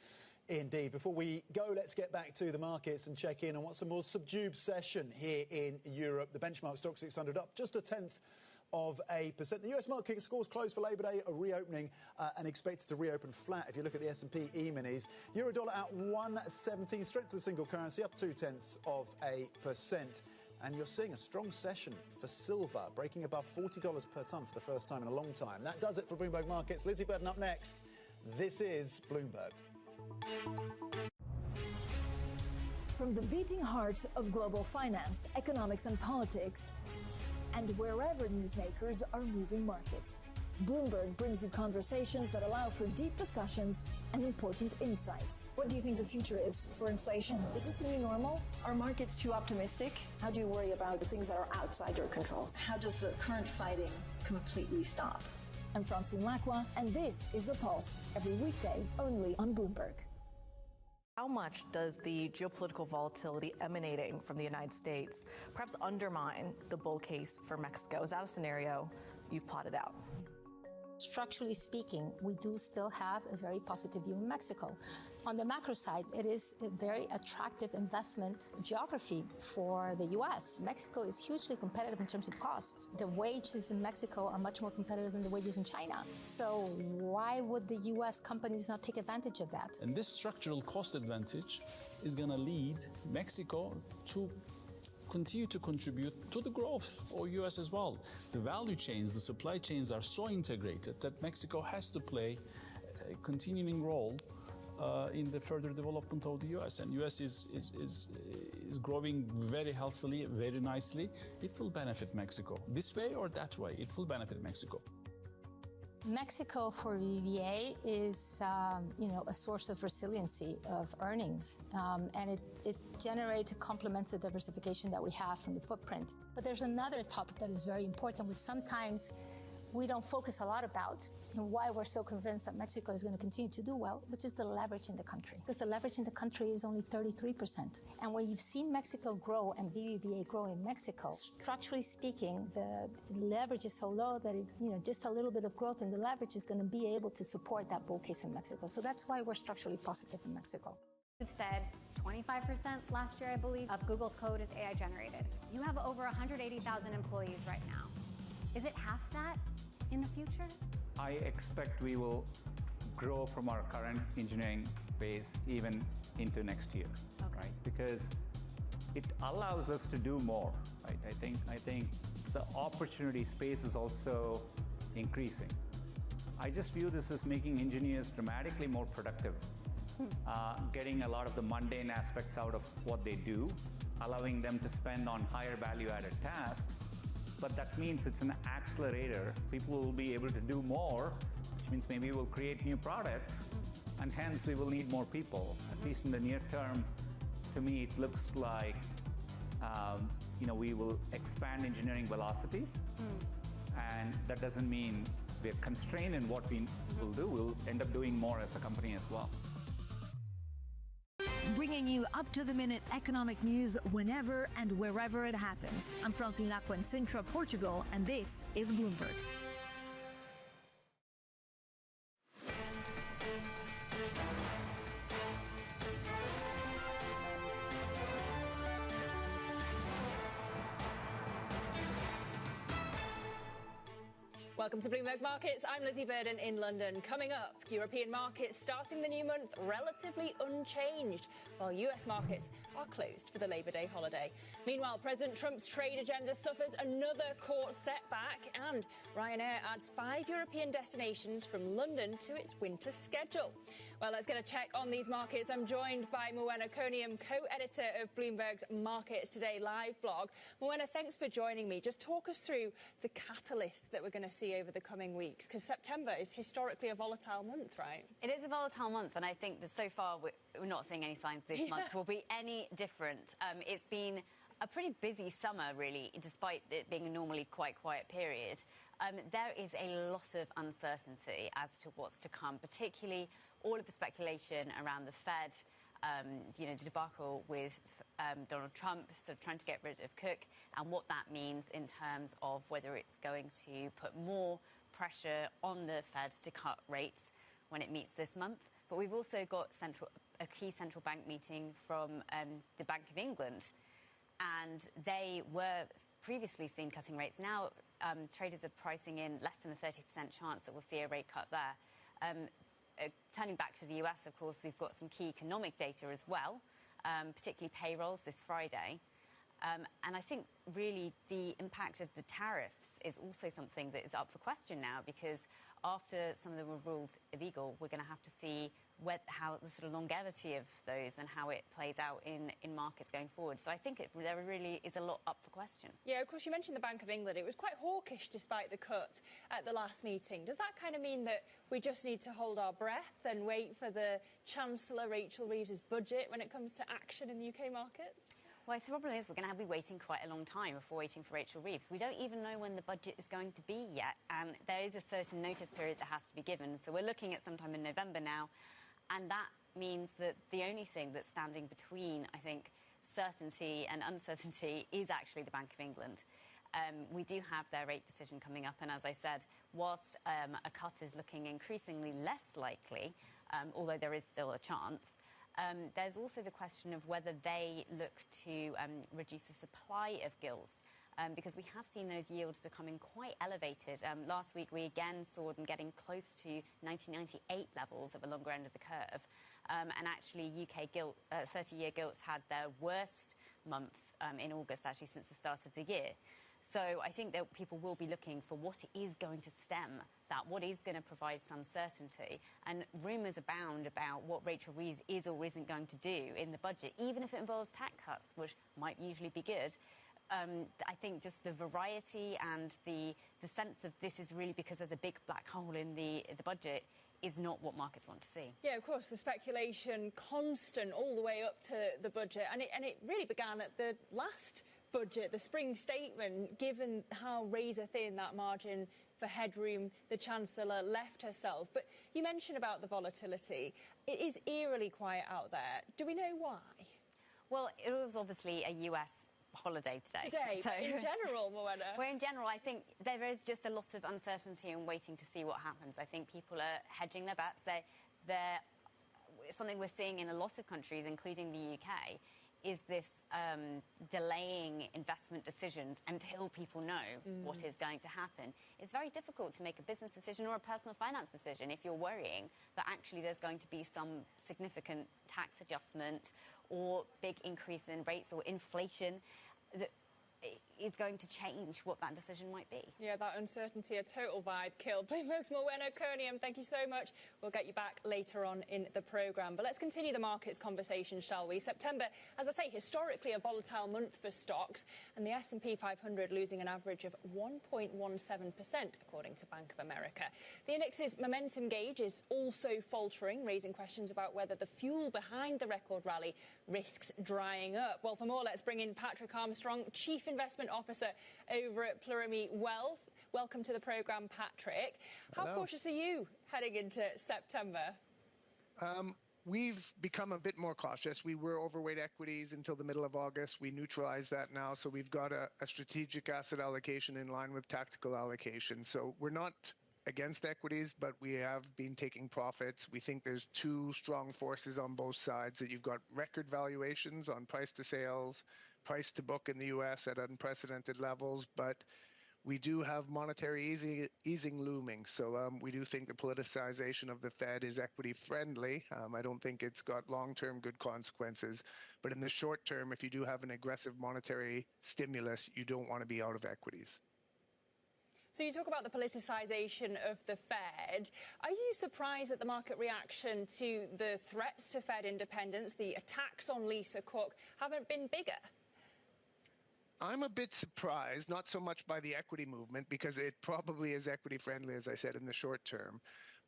indeed. Before we go, let's get back to the markets and check in on what's a more subdued session here in Europe. The benchmark stock 600 up just 0.1%. The US market scores closed for Labor Day are reopening and expected to reopen flat. If you look at the S&P E-minis, euro dollar at 117, strength of the single currency up 0.2%. And you're seeing a strong session for silver, breaking above $40 per tonne for the first time in a long time. That does it for Bloomberg Markets. Lizzie Burton up next. This is Bloomberg. From the beating heart of global finance, economics and politics, and wherever newsmakers are moving markets, Bloomberg brings you conversations that allow for deep discussions and important insights. What do you think the future is for inflation? Is this new normal? Are markets too optimistic? How do you worry about the things that are outside your control? How does the current fighting completely stop? I'm Francine Lacroix, and this is The Pulse, every weekday only on Bloomberg. How much does the geopolitical volatility emanating from the United States perhaps undermine the bull case for Mexico? Is that a scenario you've plotted out? Structurally speaking, we do still have a very positive view in Mexico. On the macro side, it is a very attractive investment geography for the U.S. Mexico is hugely competitive in terms of costs. The wages in Mexico are much more competitive than the wages in China. So why would the U.S. companies not take advantage of that? And this structural cost advantage is going to lead Mexico to continue to contribute to the growth of U.S. as well. The value chains, the supply chains are so integrated that Mexico has to play a continuing role in the further development of the U.S. And U.S. is growing very healthily, very nicely. It will benefit Mexico. This way or that way, it will benefit Mexico. Mexico for BBVA is, a source of resiliency of earnings, and it generates a complementary diversification that we have from the footprint. But there's another topic that is very important, which sometimes we don't focus a lot about, and why we're so convinced that Mexico is going to continue to do well, which is the leverage in the country. Because the leverage in the country is only 33%. And when you've seen Mexico grow and BBVA grow in Mexico, structurally speaking, the leverage is so low that just a little bit of growth in the leverage is going to be able to support that bull case in Mexico. So that's why we're structurally positive in Mexico. You've said 25% last year, I believe, of Google's code is AI generated. You have over 180,000 employees right now. Is it half that in the future? I expect we will grow from our current engineering base even into next year, right? Because it allows us to do more, right? I think the opportunity space is also increasing. I just view this as making engineers dramatically more productive, getting a lot of the mundane aspects out of what they do, allowing them to spend on higher value-added tasks. But that means it's an accelerator. People will be able to do more, which means maybe we'll create new products, and hence we will need more people. At least in the near term, to me, it looks like we will expand engineering velocity, and that doesn't mean we're constrained in what we will do. We'll end up doing more as a company as well. Bringing you up-to-the-minute economic news whenever and wherever it happens. I'm Francine Lacqua in Sintra, Portugal, and this is Bloomberg. Welcome to Bloomberg Markets. I'm Lizzie Burden in London. Coming up, European markets starting the new month relatively unchanged, while US markets are closed for the Labor Day holiday. Meanwhile, President Trump's trade agenda suffers another court setback, and Ryanair adds 5 European destinations from London to its winter schedule. Well, let's get a check on these markets. I'm joined by Morwenna Coniam, co-editor of Bloomberg's Markets Today live blog. Morwenna, thanks for joining me. Just talk us through the catalyst that we're going to see over the coming weeks, because September is historically a volatile month, right? It is a volatile month, and I think that so far we're not seeing any signs this month will be any different. It's been a pretty busy summer, really, despite it being a normally quite quiet period. There is a lot of uncertainty as to what's to come, particularly all of the speculation around the Fed, the debacle with Donald Trump sort of trying to get rid of Cook, and what that means in terms of whether it's going to put more pressure on the Fed to cut rates when it meets this month. But we've also got a key central bank meeting from the Bank of England, and they were previously seen cutting rates. Now traders are pricing in less than a 30% chance that we'll see a rate cut there. Turning back to the US, of course, we've got some key economic data as well, particularly payrolls this Friday. And I think really the impact of the tariffs is also something that is up for question now, because after some of them were ruled illegal, we're going to have to see how the sort of longevity of those and how it plays out in markets going forward. So I think there really is a lot up for question. Yeah, of course, you mentioned the Bank of England. It was quite hawkish despite the cut at the last meeting. Does that kind of mean that we just need to hold our breath and wait for the Chancellor Rachel Reeves's budget when it comes to action in the UK markets? Well, the problem is we're going to be waiting quite a long time before waiting for Rachel Reeves. We don't even know when the budget is going to be yet, and there is a certain notice period that has to be given. So we're looking at sometime in November now, and that means that the only thing that's standing between, I think, certainty and uncertainty is actually the Bank of England. We do have their rate decision coming up, and as I said, whilst a cut is looking increasingly less likely, although there is still a chance, there's also the question of whether they look to reduce the supply of gilts, because we have seen those yields becoming quite elevated. Last week, we again saw them getting close to 1998 levels at the longer end of the curve. And actually, UK 30-year gilts had their worst month in August, actually, since the start of the year. So I think that people will be looking for what is going to stem that, what is going to provide some certainty. And rumours abound about what Rachel Reeves is or isn't going to do in the budget, even if it involves tax cuts, which might usually be good. I think just the variety and the sense of this is really because there's a big black hole in the budget is not what markets want to see. Yeah, of course, the speculation constant all the way up to the budget. And it really began at the last budget, the spring statement, given how razor-thin that margin for headroom the Chancellor left herself. But you mentioned about the volatility. It is eerily quiet out there. Do we know why? Well, it was obviously a US holiday today. But in general, Moena? Well, in general, I think there is just a lot of uncertainty and waiting to see what happens. I think people are hedging their bets. They're something we're seeing in a lot of countries, including the UK, is this delaying investment decisions until people know what is going to happen. It's very difficult to make a business decision or a personal finance decision if you're worrying that actually there's going to be some significant tax adjustment or big increase in rates or inflation that is going to change what that decision might be. Yeah, that uncertainty, a total vibe kill. Bloomberg's Moena Kernium, thank you so much. We'll get you back later on in the programme. But let's continue the markets conversation, shall we? September, as I say, historically a volatile month for stocks, and the S&P 500 losing an average of 1.17%, according to Bank of America. The index's momentum gauge is also faltering, raising questions about whether the fuel behind the record rally risks drying up. Well, for more, let's bring in Patrick Armstrong, Chief Investment Officer over at Plurimi Wealth. Welcome to the programme, Patrick. How cautious are you heading into September? We've become a bit more cautious. We were overweight equities until the middle of August. We neutralized that now, so we've got a strategic asset allocation in line with tactical allocation. So we're not against equities, but we have been taking profits. We think there's two strong forces on both sides, that you've got record valuations on price to sales, price to book in the US at unprecedented levels, but we do have monetary easing looming. So we do think the politicization of the Fed is equity friendly. I don't think it's got long-term good consequences, but in the short term, if you do have an aggressive monetary stimulus, you don't want to be out of equities. So you talk about the politicisation of the Fed. Are you surprised at the market reaction to the threats to Fed independence? The attacks on Lisa Cook haven't been bigger. I'm a bit surprised, not so much by the equity movement, because it probably is equity friendly, as I said, in the short term.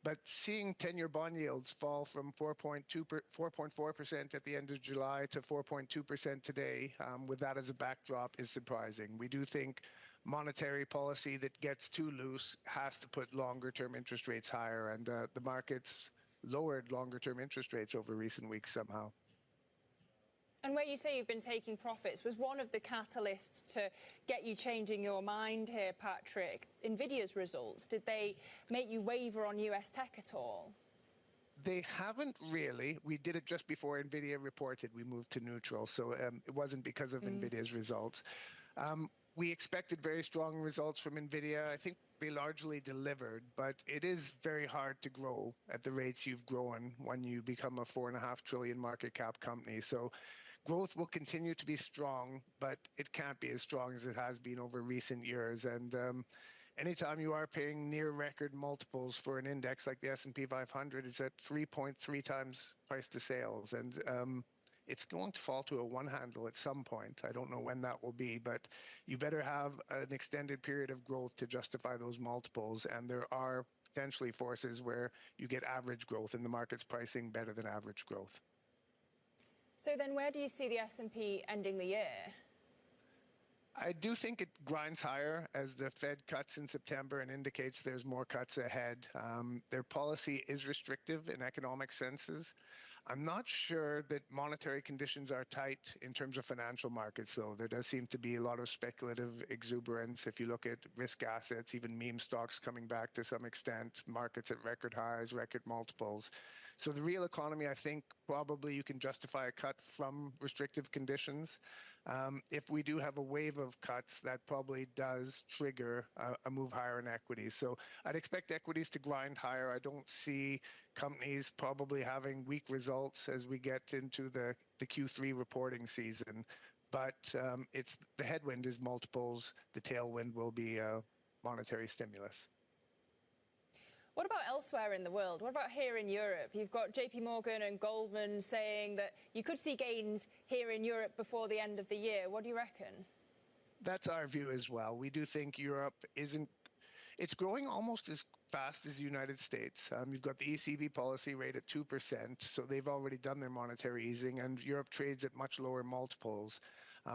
But seeing 10-year bond yields fall from 4.4% at the end of July to 4.2% today, with that as a backdrop, is surprising. We do think monetary policy that gets too loose has to put longer-term interest rates higher, and the market's lowered longer-term interest rates over recent weeks somehow. And where you say you've been taking profits, was one of the catalysts to get you changing your mind here, Patrick, NVIDIA's results? Did they make you waver on US tech at all? They haven't really. We did it just before NVIDIA reported. We moved to neutral, so it wasn't because of NVIDIA's results. We expected very strong results from NVIDIA. I think they largely delivered, but it is very hard to grow at the rates you've grown when you become a $4.5 trillion market cap company. So growth will continue to be strong, but it can't be as strong as it has been over recent years. And anytime you are paying near record multiples for an index like the S&P 500, it's at 3.3 times price to sales. And it's going to fall to a one handle at some point. I don't know when that will be, but you better have an extended period of growth to justify those multiples. And there are potentially forces where you get average growth and the market's pricing better than average growth. So then where do you see the S&P ending the year? I do think it grinds higher as the Fed cuts in September and indicates there's more cuts ahead. Their policy is restrictive in economic senses. I'm not sure that monetary conditions are tight in terms of financial markets, though. There does seem to be a lot of speculative exuberance. If you look at risk assets, even meme stocks coming back to some extent, markets at record highs, record multiples. So the real economy, I think, probably you can justify a cut from restrictive conditions. If we do have a wave of cuts, that probably does trigger a move higher in equities. So I'd expect equities to grind higher. I don't see companies probably having weak results as we get into the Q3 reporting season. but it's the headwind is multiples. The tailwind will be monetary stimulus. What about elsewhere in the world? What about here in Europe? You've got JP Morgan and Goldman saying that you could see gains here in Europe before the end of the year. What do you reckon? That's our view as well. We do think Europe it's growing almost as fast as the United States. You've got the ECB policy rate at 2%, so they've already done their monetary easing, and Europe trades at much lower multiples.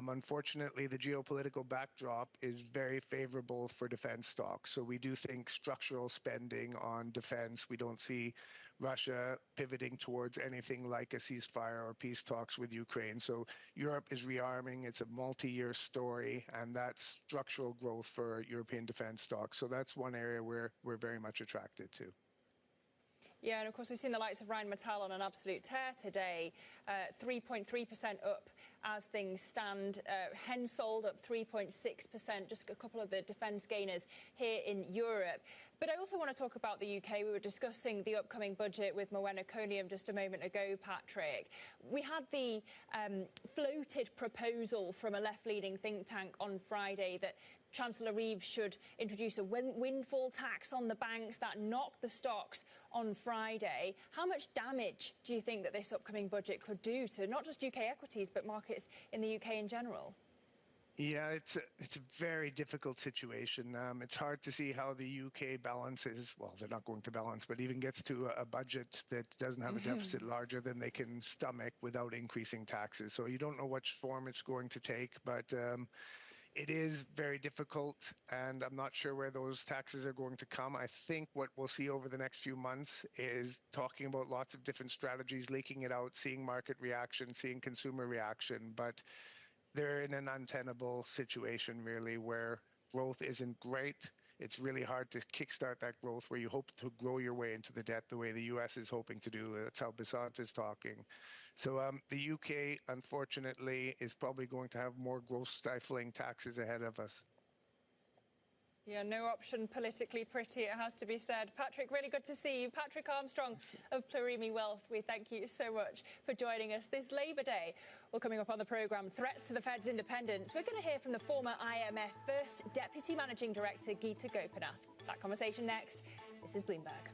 Unfortunately, the geopolitical backdrop is very favorable for defense stocks. So we do think structural spending on defense, we don't see Russia pivoting towards anything like a ceasefire or peace talks with Ukraine. So Europe is rearming. It's a multi-year story, and that's structural growth for European defense stocks. So that's one area where we're very much attracted to. Yeah, and of course, we've seen the likes of Rheinmetall on an absolute tear today, 3.3% up as things stand. Hensoldt up 3.6%, just a couple of the defence gainers here in Europe. But I also want to talk about the UK. We were discussing the upcoming budget with Moena Conium just a moment ago, Patrick. We had the floated proposal from a left-leaning think tank on Friday that Chancellor Reeves should introduce a windfall tax on the banks. That knocked the stocks on Friday. How much damage do you think that this upcoming budget could do to not just UK equities, but markets in the UK in general? Yeah, it's a very difficult situation. It's hard to see how the UK balances, well, they're not going to balance, but even gets to a budget that doesn't have a deficit larger than they can stomach without increasing taxes. So you don't know which form it's going to take, but it is very difficult, and I'm not sure where those taxes are going to come. I think what we'll see over the next few months is talking about lots of different strategies, leaking it out, seeing market reaction, seeing consumer reaction, but they're in an untenable situation, really, where growth isn't great. It's really hard to kickstart that growth where you hope to grow your way into the debt the way the US is hoping to do. That's how Besant is talking. So the UK, unfortunately, is probably going to have more growth-stifling taxes ahead of us. Yeah, no option politically pretty, it has to be said. Patrick, really good to see you. Patrick Armstrong of Plurimi Wealth, we thank you so much for joining us this Labour Day. Well, coming up on the programme, threats to the Fed's independence. We're going to hear from the former IMF First Deputy Managing Director, Geeta Gopinath. That conversation next. This is Bloomberg.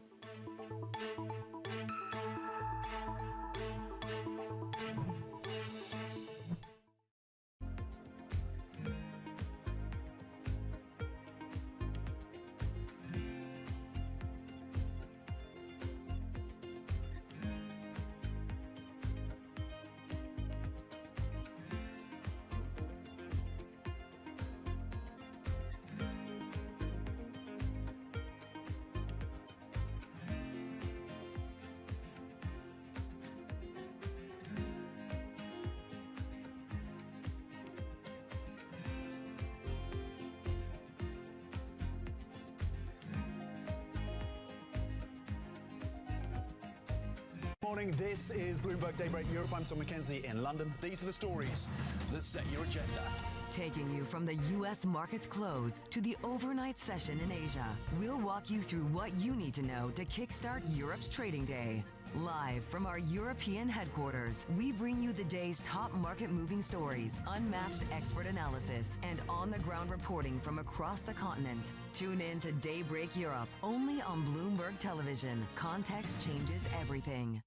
Morning, this is Bloomberg Daybreak Europe. I'm Tom McKenzie in London. These are the stories that set your agenda. Taking you from the U.S. market's close to the overnight session in Asia, we'll walk you through what you need to know to kickstart Europe's trading day. Live from our European headquarters, we bring you the day's top market-moving stories, unmatched expert analysis, and on-the-ground reporting from across the continent. Tune in to Daybreak Europe, only on Bloomberg Television. Context changes everything.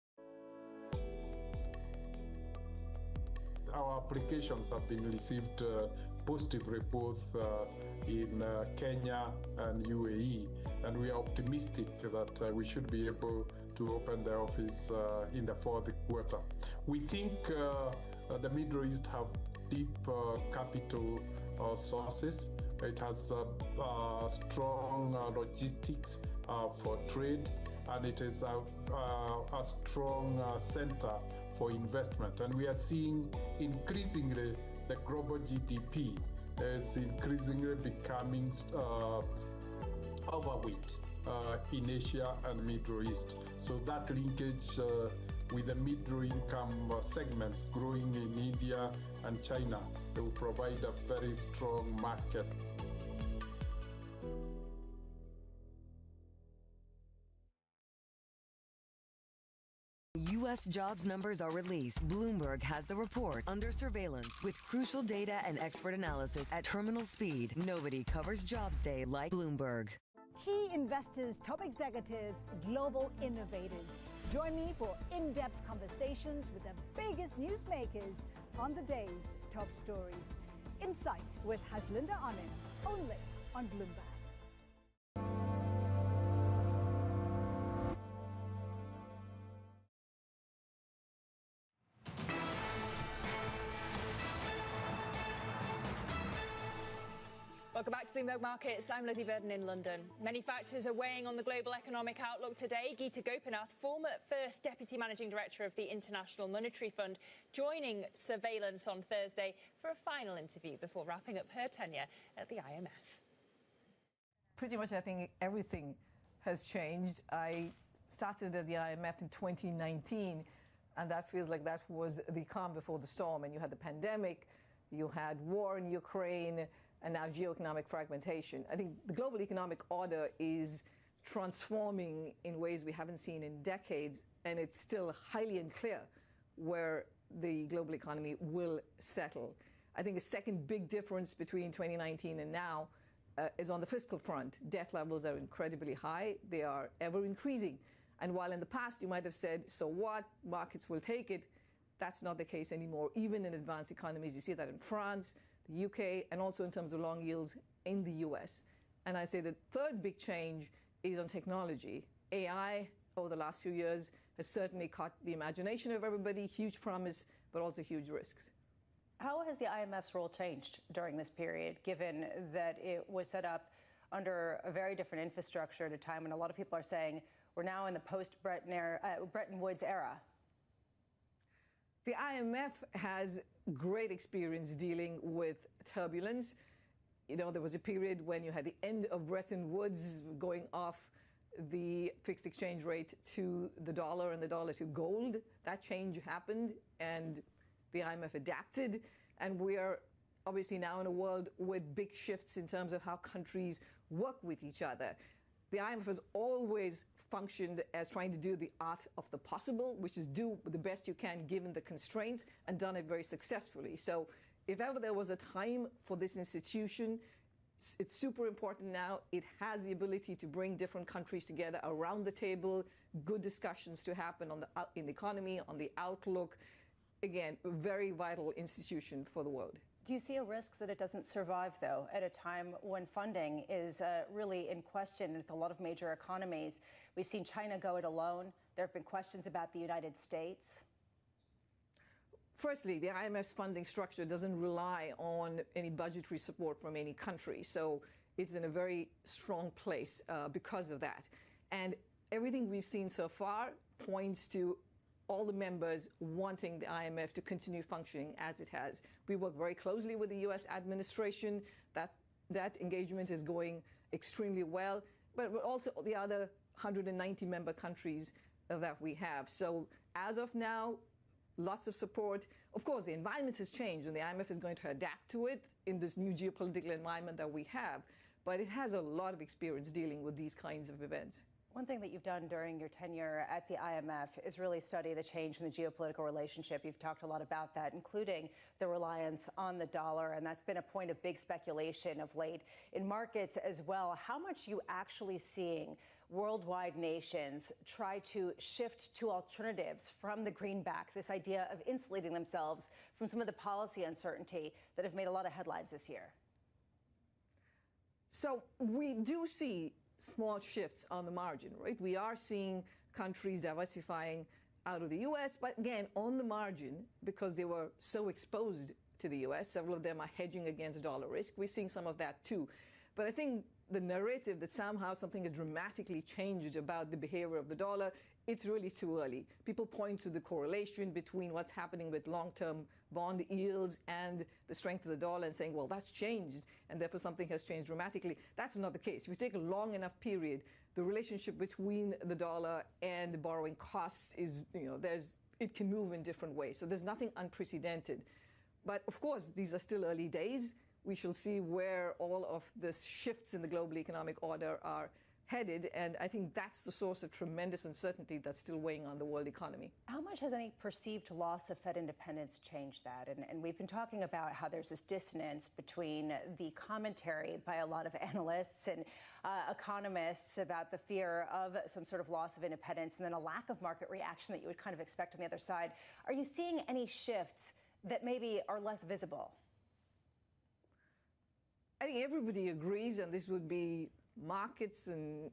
Our applications have been received positively both in Kenya and UAE, and we are optimistic that we should be able to open the office in the fourth quarter. We think the Middle East have deep capital sources. It has strong logistics for trade, and it is a strong center for investment. And we are seeing increasingly the global GDP is increasingly becoming overweight in Asia and Middle East. So that linkage with the middle income segments growing in India and China, they will provide a very strong market. U.S. jobs numbers are released, Bloomberg has the report under surveillance with crucial data and expert analysis at terminal speed. Nobody covers Jobs Day like Bloomberg. Key investors, top executives, global innovators. Join me for in-depth conversations with the biggest newsmakers on the day's top stories. Insight with Haslinda Anand, only on Bloomberg. Welcome back to Bloomberg Markets. I'm Lizzie Burden in London. Many factors are weighing on the global economic outlook today. Geeta Gopinath, former first Deputy Managing Director of the International Monetary Fund, joining Surveillance on Thursday for a final interview before wrapping up her tenure at the IMF. Pretty much, I think everything has changed. I started at the IMF in 2019, and that feels like that was the calm before the storm. And you had the pandemic, you had war in Ukraine, and now geoeconomic fragmentation. I think the global economic order is transforming in ways we haven't seen in decades, and it's still highly unclear where the global economy will settle. I think a second big difference between 2019 and now is on the fiscal front. Debt levels are incredibly high. They are ever increasing. And while in the past you might have said, so what, markets will take it, that's not the case anymore. Even in advanced economies, you see that in France, the UK, and also in terms of long yields in the US. And I say the third big change is on technology. AI over the last few years has certainly caught the imagination of everybody, huge promise, but also huge risks. How has the IMF's role changed during this period, given that it was set up under a very different infrastructure at a time when a lot of people are saying we're now in the post-Bretton Woods era? The IMF has great experience dealing with turbulence. You know, there was a period when you had the end of Bretton Woods going off the fixed exchange rate to the dollar and the dollar to gold. That change happened and the IMF adapted. And we are obviously now in a world with big shifts in terms of how countries work with each other. The IMF has always functioned as trying to do the art of the possible, which is do the best you can given the constraints, and done it very successfully. So if ever there was a time for this institution, it's super important now. It has the ability to bring different countries together around the table, good discussions to happen in the economy, on the outlook. Again, a very vital institution for the world. Do you see a risk that it doesn't survive, though, at a time when funding is really in question with a lot of major economies? We've seen China go it alone. There have been questions about the United States. Firstly, the IMF's funding structure doesn't rely on any budgetary support from any country. So it's in a very strong place because of that. And everything we've seen so far points to all the members wanting the IMF to continue functioning as it has. We work very closely with the US administration. That engagement is going extremely well, but also the other 190 member countries that we have. So as of now, lots of support. Of course, the environment has changed and the IMF is going to adapt to it in this new geopolitical environment that we have, but it has a lot of experience dealing with these kinds of events. One thing that you've done during your tenure at the IMF is really study the change in the geopolitical relationship. You've talked a lot about that, including the reliance on the dollar, and that's been a point of big speculation of late in markets as well. How much are you actually seeing worldwide nations try to shift to alternatives from the greenback, this idea of insulating themselves from some of the policy uncertainty that have made a lot of headlines this year? So we do see small shifts on the margin, right? We are seeing countries diversifying out of the US, but again, on the margin, because they were so exposed to the US, several of them are hedging against dollar risk. We're seeing some of that too. But I think the narrative that somehow something has dramatically changed about the behavior of the dollar, it's really too early. People point to the correlation between what's happening with long-term bond yields and the strength of the dollar and saying, well, that's changed, and therefore something has changed dramatically. That's not the case. If you take a long enough period, the relationship between the dollar and the borrowing costs is, it can move in different ways. So there's nothing unprecedented. But of course, these are still early days. We shall see where all of the shifts in the global economic order are headed, and I think that's the source of tremendous uncertainty that's still weighing on the world economy. How much has any perceived loss of Fed independence changed that? And we've been talking about how there's this dissonance between the commentary by a lot of analysts and economists about the fear of some sort of loss of independence and then a lack of market reaction that you would kind of expect on the other side. Are you seeing any shifts that maybe are less visible? I think everybody agrees, and this would be markets and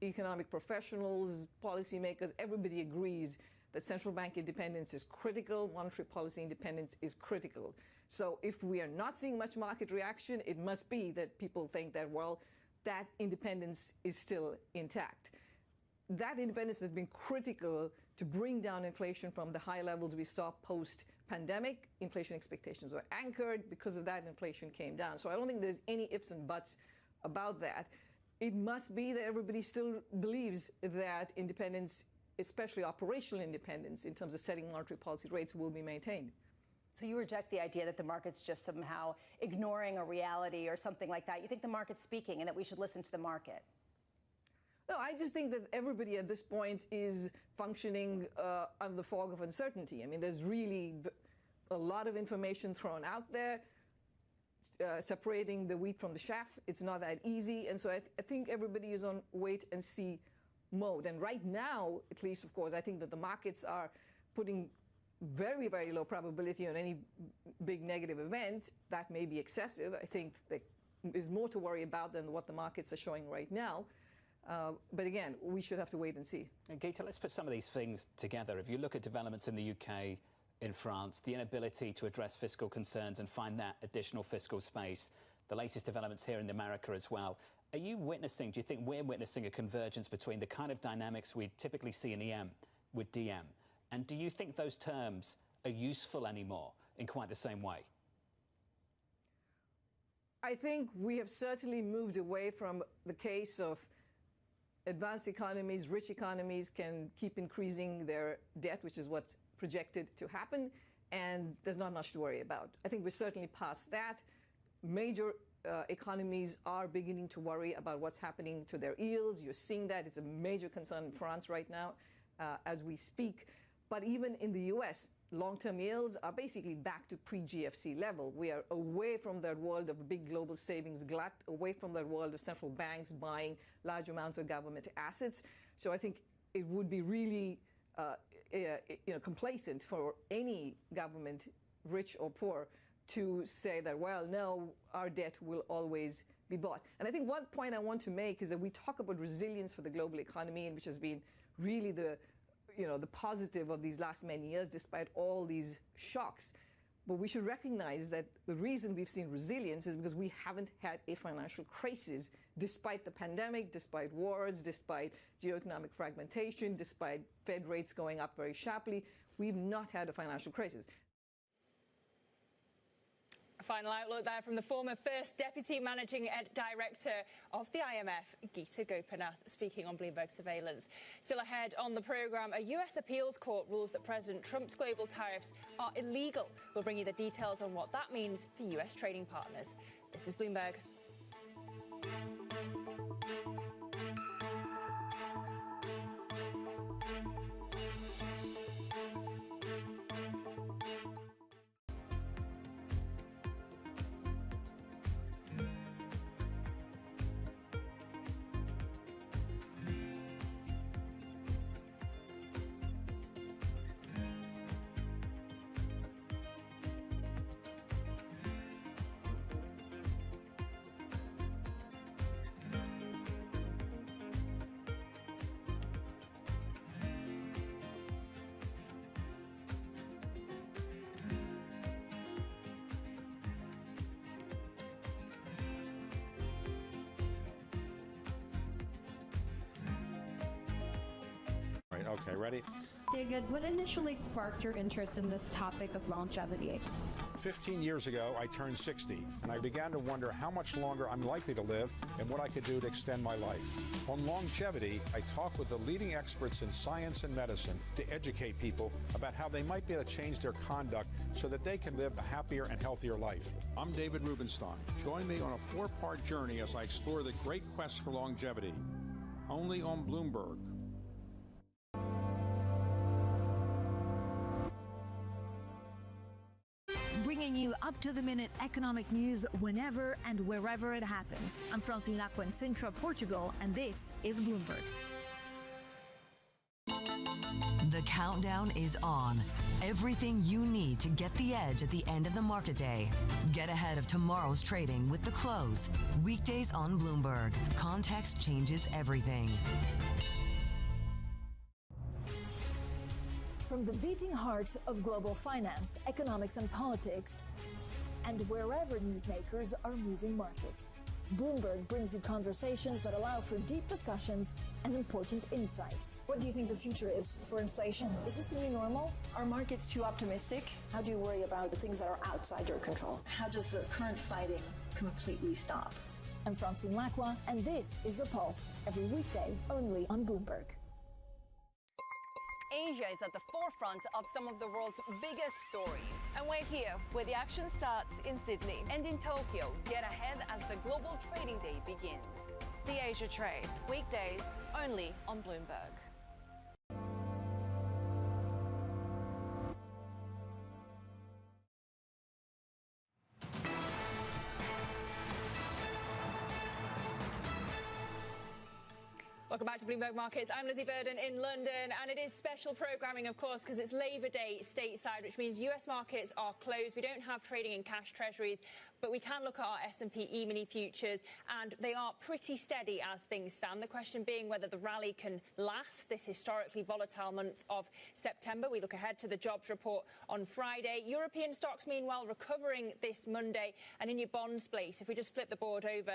economic professionals, policymakers, everybody agrees that central bank independence is critical, monetary policy independence is critical. So if we are not seeing much market reaction, it must be that people think that, well, that independence is still intact. That independence has been critical to bring down inflation from the high levels we saw post-pandemic. Inflation expectations were anchored. Because of that, inflation came down. So I don't think there's any ifs and buts about that. It must be that everybody still believes that independence, especially operational independence in terms of setting monetary policy rates, will be maintained. So you reject the idea that the market's just somehow ignoring a reality or something like that. You think the market's speaking and that we should listen to the market? No, I just think that everybody at this point is functioning under the fog of uncertainty. I mean, there's really a lot of information thrown out there. Separating the wheat from the chaff, it's not that easy. And so I think everybody is on wait and see mode. And right now, at least, of course, I think that the markets are putting very, very low probability on any big negative event. That may be excessive. I think there is more to worry about than what the markets are showing right now. But again, we should have to wait and see. Geeta, let's put some of these things together. If you look at developments in the UK, in France, the inability to address fiscal concerns and find that additional fiscal space, the latest developments here in America as well. Are you witnessing, do you think we're witnessing a convergence between the kind of dynamics we typically see in EM with DM? And do you think those terms are useful anymore in quite the same way? I think we have certainly moved away from the case of advanced economies, rich economies can keep increasing their debt, which is what's projected to happen, and there's not much to worry about. I think we're certainly past that. Major economies are beginning to worry about what's happening to their yields. You're seeing that. It's a major concern in France right now as we speak. But even in the US, long-term yields are basically back to pre-GFC level. We are away from that world of a big global savings glut, away from that world of central banks buying large amounts of government assets. So I think it would be really complacent for any government, rich or poor, to say that, well, no, our debt will always be bought. And I think one point I want to make is that we talk about resilience for the global economy, which has been really the positive of these last many years, despite all these shocks. But we should recognize that the reason we've seen resilience is because we haven't had a financial crisis, despite the pandemic, despite wars, despite geoeconomic fragmentation, despite Fed rates going up very sharply. We've not had a financial crisis. A final outlook there from the former First Deputy Managing Director of the IMF, Geeta Gopinath, speaking on Bloomberg Surveillance. Still ahead on the programme, a US appeals court rules that President Trump's global tariffs are illegal. We'll bring you the details on what that means for US trading partners. This is Bloomberg. Okay, ready? David, what initially sparked your interest in this topic of longevity? 15 years ago, I turned 60, and I began to wonder how much longer I'm likely to live and what I could do to extend my life. On longevity, I talk with the leading experts in science and medicine to educate people about how they might be able to change their conduct so that they can live a happier and healthier life. I'm David Rubenstein. Join me on a 4-part journey as I explore the great quest for longevity. only on Bloomberg. Bringing you up-to-the-minute economic news whenever and wherever it happens. I'm Francine Lacqua in Sintra, Portugal, and this is Bloomberg. The countdown is on. Everything you need to get the edge at the end of the market day. Get ahead of tomorrow's trading with The Close. Weekdays on Bloomberg. Context changes everything. From the beating heart of global finance, economics and politics, and wherever newsmakers are moving markets, Bloomberg brings you conversations that allow for deep discussions and important insights. What do you think the future is for inflation? Is this a new normal? Are markets too optimistic? How do you worry about the things that are outside your control? How does the current fighting completely stop? I'm Francine Lacqua, and this is The Pulse, every weekday only on Bloomberg. Asia is at the forefront of some of the world's biggest stories. And we're here, where the action starts in Sydney. And in Tokyo, get ahead as the global trading day begins. The Asia Trade, weekdays only on Bloomberg. Welcome back to Bloomberg Markets. I'm Lizzie Burden in London, and it is special programming, of course, because it's Labor Day stateside, which means US markets are closed. We don't have trading in cash treasuries, but we can look at our S&P E-mini futures, and they are pretty steady as things stand. The question being whether the rally can last this historically volatile month of September. We look ahead to the jobs report on Friday. European stocks, meanwhile, recovering this Monday. And in your bond space, if we just flip the board over,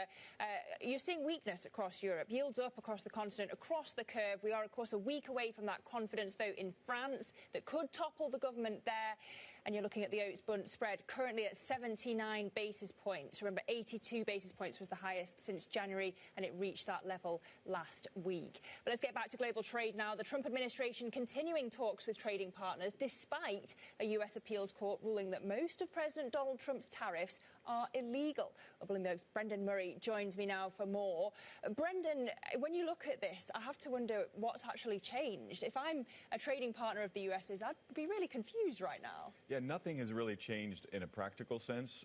you're seeing weakness across Europe. Yields up across the continent, across the curve. We are, of course, a week away from that confidence vote in France that could topple the government there. And you're looking at the oats bund spread currently at 79 basis points. Remember, 82 basis points was the highest since January, and it reached that level last week. But let's get back to global trade now. The Trump administration continuing talks with trading partners despite a US appeals court ruling that most of President Donald Trump's tariffs are illegal. Bloomberg's Brendan Murray joins me now for more. Brendan, when you look at this, I have to wonder what's actually changed. If I'm a trading partner of the US's, I'd be really confused right now. Yeah, nothing has really changed in a practical sense.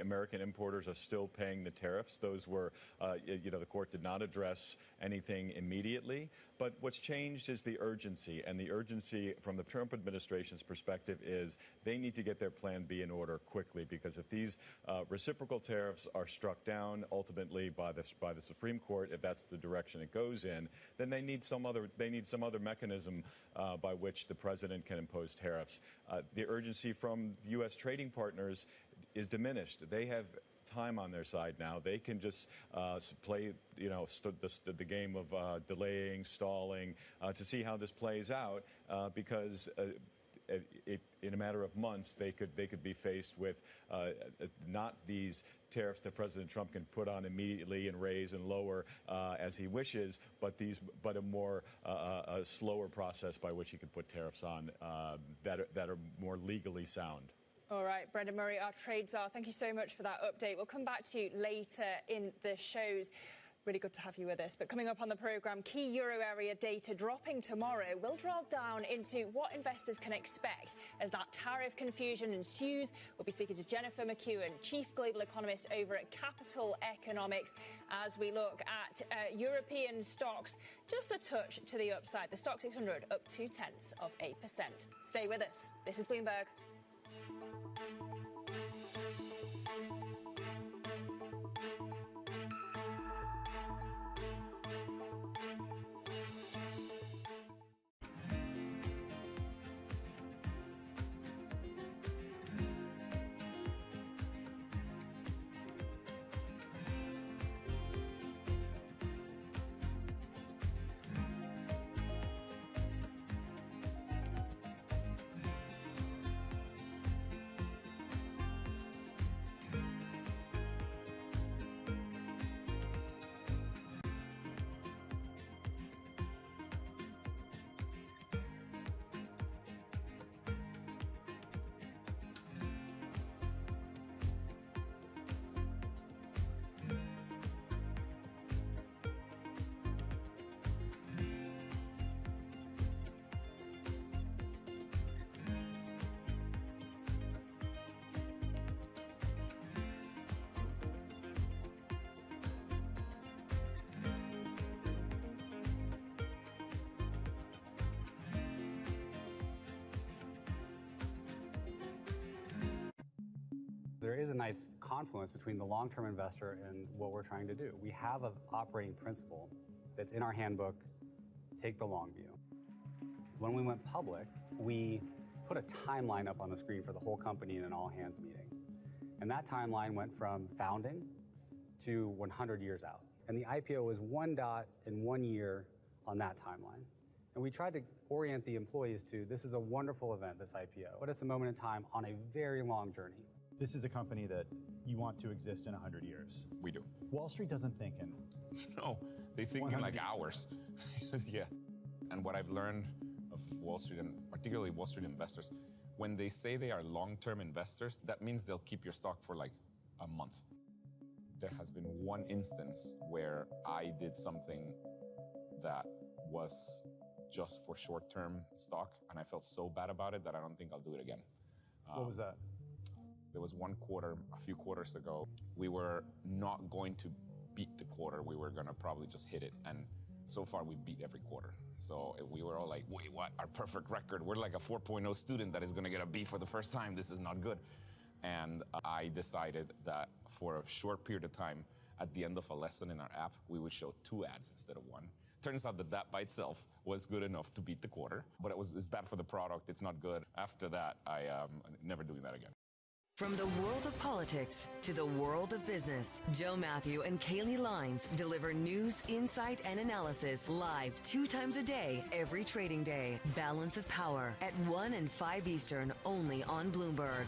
American importers are still paying the tariffs. Those were, the court did not address anything immediately. But what's changed is the urgency, and the urgency from the Trump administration's perspective is they need to get their Plan B in order quickly, because if these reciprocal tariffs are struck down ultimately by the Supreme Court, if that's the direction it goes in, then they need some other mechanism by which the president can impose tariffs. The urgency from U.S. trading partners is diminished. They have time on their side now. They can just play, the game of delaying, stalling, to see how this plays out, because in a matter of months, they could be faced with not these tariffs that President Trump can put on immediately and raise and lower as he wishes, but a more a slower process by which he can put tariffs on that are more legally sound. All right, Brendan Murray, our trade czar, thank you so much for that update. We'll come back to you later in the shows. Really good to have you with us. But coming up on the programme, key euro area data dropping tomorrow. We'll drill down into what investors can expect as that tariff confusion ensues. We'll be speaking to Jennifer McEwen, Chief Global Economist over at Capital Economics, as we look at European stocks just a touch to the upside. The Stock 600 up 0.2%. Stay with us. This is Bloomberg. there is a nice confluence between the long-term investor and what we're trying to do. We have an operating principle that's in our handbook, take the long view. When we went public, we put a timeline up on the screen for the whole company in an all-hands meeting. And that timeline went from founding to 100 years out. And the IPO was one dot in 1 year on that timeline. And we tried to orient the employees to, this is a wonderful event, this IPO, but it's a moment in time on a very long journey. This is a company that you want to exist in 100 years. We do. Wall Street doesn't think in. No, they think in like hours. Yeah. And what I've learned of Wall Street, and particularly Wall Street investors, when they say they are long-term investors, that means they'll keep your stock for like a month. There has been one instance where I did something that was just for short-term stock, and I felt so bad about it that I don't think I'll do it again. What was that? There was one quarter, a few quarters ago, we were not going to beat the quarter. We were gonna probably just hit it, and so far we beat every quarter. So we were all like, wait, what? Our perfect record. We're like a 4.0 student that is gonna get a B for the first time. This is not good. And I decided that for a short period of time, at the end of a lesson in our app, we would show 2 ads instead of 1. Turns out that that by itself was good enough to beat the quarter, but it's bad for the product. It's not good. After that, I'm never doing that again. From the world of politics to the world of business, Joe Matthew and Kaylee Lines deliver news, insight, and analysis live 2 times a day, every trading day. Balance of Power at 1 and 5 Eastern, only on Bloomberg.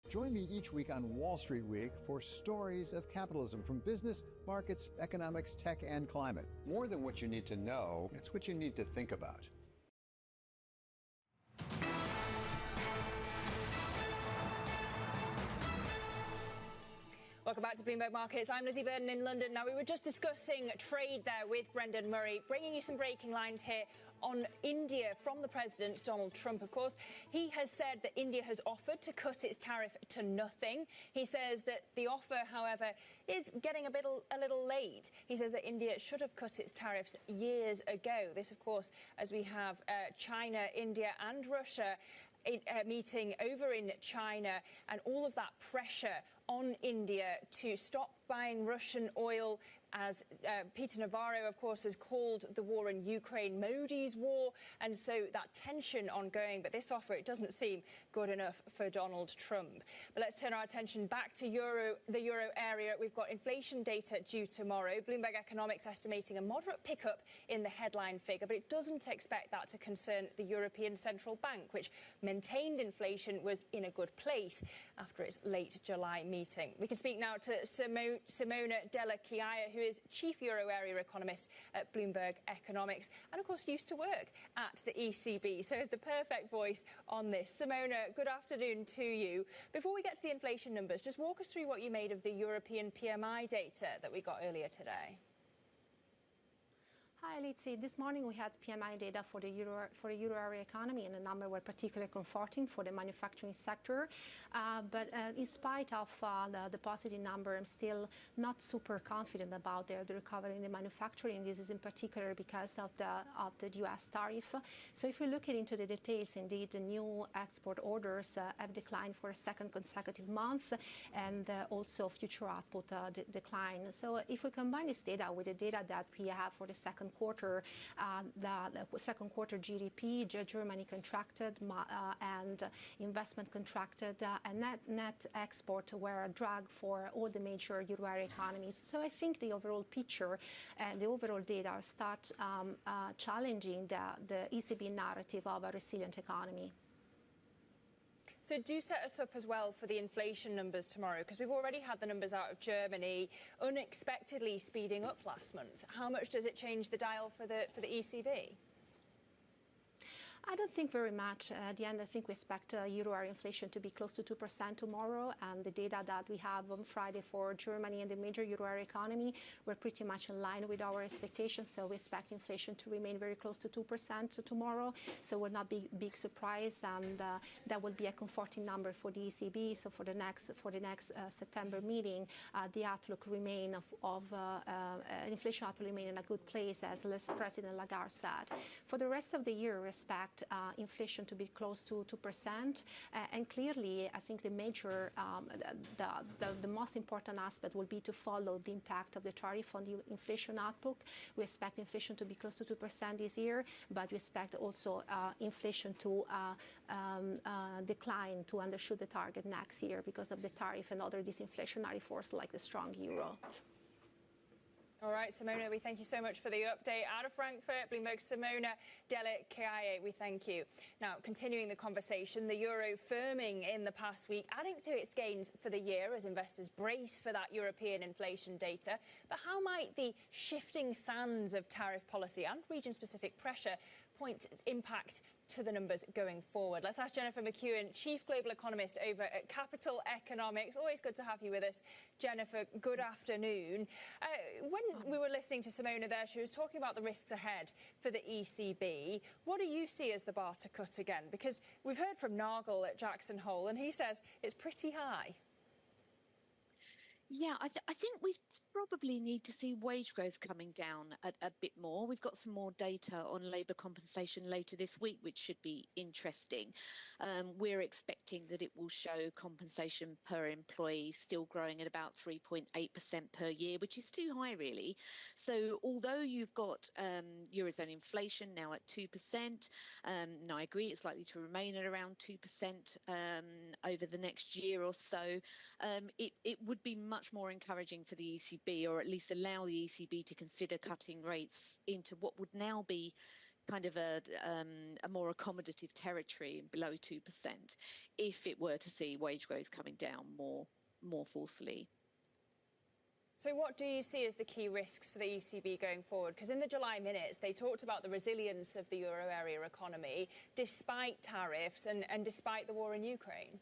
Join me each week on Wall Street Week for stories of capitalism from business, markets, economics, tech, and climate. More than what you need to know, it's what you need to think about. Welcome back to Bloomberg Markets. I'm Lizzie Burden in London. Now, we were just discussing trade there with Brendan Murray, bringing you some breaking lines here on India from the President, Donald Trump, of course. He has said that India has offered to cut its tariff to nothing. He says that the offer, however, is getting a little late. He says that India should have cut its tariffs years ago. This, of course, as we have China, India and Russia meeting over in China, and all of that pressure on India to stop buying Russian oil, as Peter Navarro, of course, has called the war in Ukraine Modi's war, and so that tension ongoing. But this offer, it doesn't seem good enough for Donald Trump. But let's turn our attention back to the euro area. We've got inflation data due tomorrow. Bloomberg Economics estimating a moderate pickup in the headline figure, but it doesn't expect that to concern the European Central Bank, which maintained inflation was in a good place after its late July meeting. We can speak now to Simona Della Chiaia, who is Chief Euro Area Economist at Bloomberg Economics, and of course used to work at the ECB, so is the perfect voice on this. Simona, good afternoon to you. Before we get to the inflation numbers, just walk us through what you made of the European PMI data that we got earlier today. Hi, Lizzie. This morning we had PMI data for the euro area economy, and the number were particularly comforting for the manufacturing sector. But in spite of the positive number, I'm still not super confident about the recovery in the manufacturing. This is in particular because of the U.S. tariff. So if we look into the details, indeed, the new export orders have declined for a second consecutive month, and also future output decline. So if we combine this data with the data that we have for the second quarter, the second quarter GDP, Germany contracted and investment contracted, and net export were a drag for all the major euro area economies. So I think the overall picture and the overall data start challenging the ECB narrative of a resilient economy. So do set us up as well for the inflation numbers tomorrow, because we've already had the numbers out of Germany unexpectedly speeding up last month. How much does it change the dial for the ECB? I don't think very much. At the end, I think we expect euro area inflation to be close to 2% tomorrow, and the data that we have on Friday for Germany and the major euro area economy were pretty much in line with our expectations. So we expect inflation to remain very close to 2% tomorrow. So it will not be big surprise, and that will be a comforting number for the ECB. So for the next September meeting, the outlook remain of inflation outlook remain in a good place, as President Lagarde said. For the rest of the year, we expect expect inflation to be close to 2%. And clearly, I think the major, the most important aspect will be to follow the impact of the tariff on the inflation outlook. We expect inflation to be close to 2% this year, but we expect also inflation to decline, to undershoot the target next year because of the tariff and other disinflationary force like the strong euro. All right, Simona, we thank you so much for the update. Out of Frankfurt, Bloomberg's Simona Dele Kiaye, we thank you. Now, continuing the conversation, the euro firming in the past week, adding to its gains for the year as investors brace for that European inflation data. But how might the shifting sands of tariff policy and region-specific pressure impact to the numbers going forward? Let's ask Jennifer McEwen, Chief Global Economist over at Capital Economics. Always good to have you with us, Jennifer. Good afternoon. When we were listening to Simona there, she was talking about the risks ahead for the ECB. What do you see as the bar to cut again? Because we've heard from Nagel at Jackson Hole, and he says it's pretty high. Yeah, I think we probably need to see wage growth coming down a bit more. We've got some more data on labour compensation later this week, which should be interesting. We're expecting that it will show compensation per employee still growing at about 3.8% per year, which is too high, really. So although you've got Eurozone inflation now at 2%, and I agree it's likely to remain at around 2% over the next year or so, it would be much more encouraging for the ECB, or at least allow the ECB to consider cutting rates into what would now be kind of a more accommodative territory below 2% if it were to see wage growth coming down more forcefully. So what do you see as the key risks for the ECB going forward? Because in the July minutes, they talked about the resilience of the euro area economy despite tariffs and despite the war in Ukraine.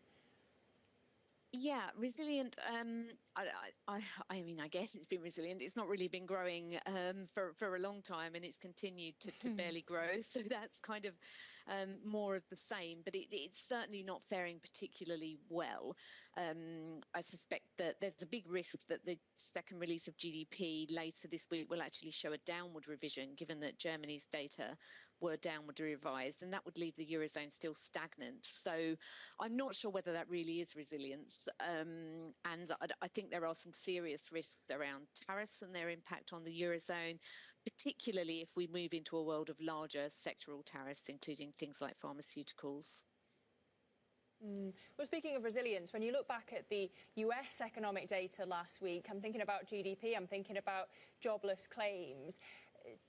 Yeah, resilient. I mean, I guess it's been resilient. It's not really been growing for a long time, and it's continued to barely grow. So that's kind of more of the same. But it's certainly not faring particularly well. I suspect that there's a big risk that the second release of GDP later this week will actually show a downward revision, given that Germany's data were downward revised, and that would leave the Eurozone still stagnant. So I'm not sure whether that really is resilience. And I think there are some serious risks around tariffs and their impact on the Eurozone, particularly if we move into a world of larger sectoral tariffs, including things like pharmaceuticals. Well, speaking of resilience, when you look back at the US economic data last week, I'm thinking about GDP, I'm thinking about jobless claims.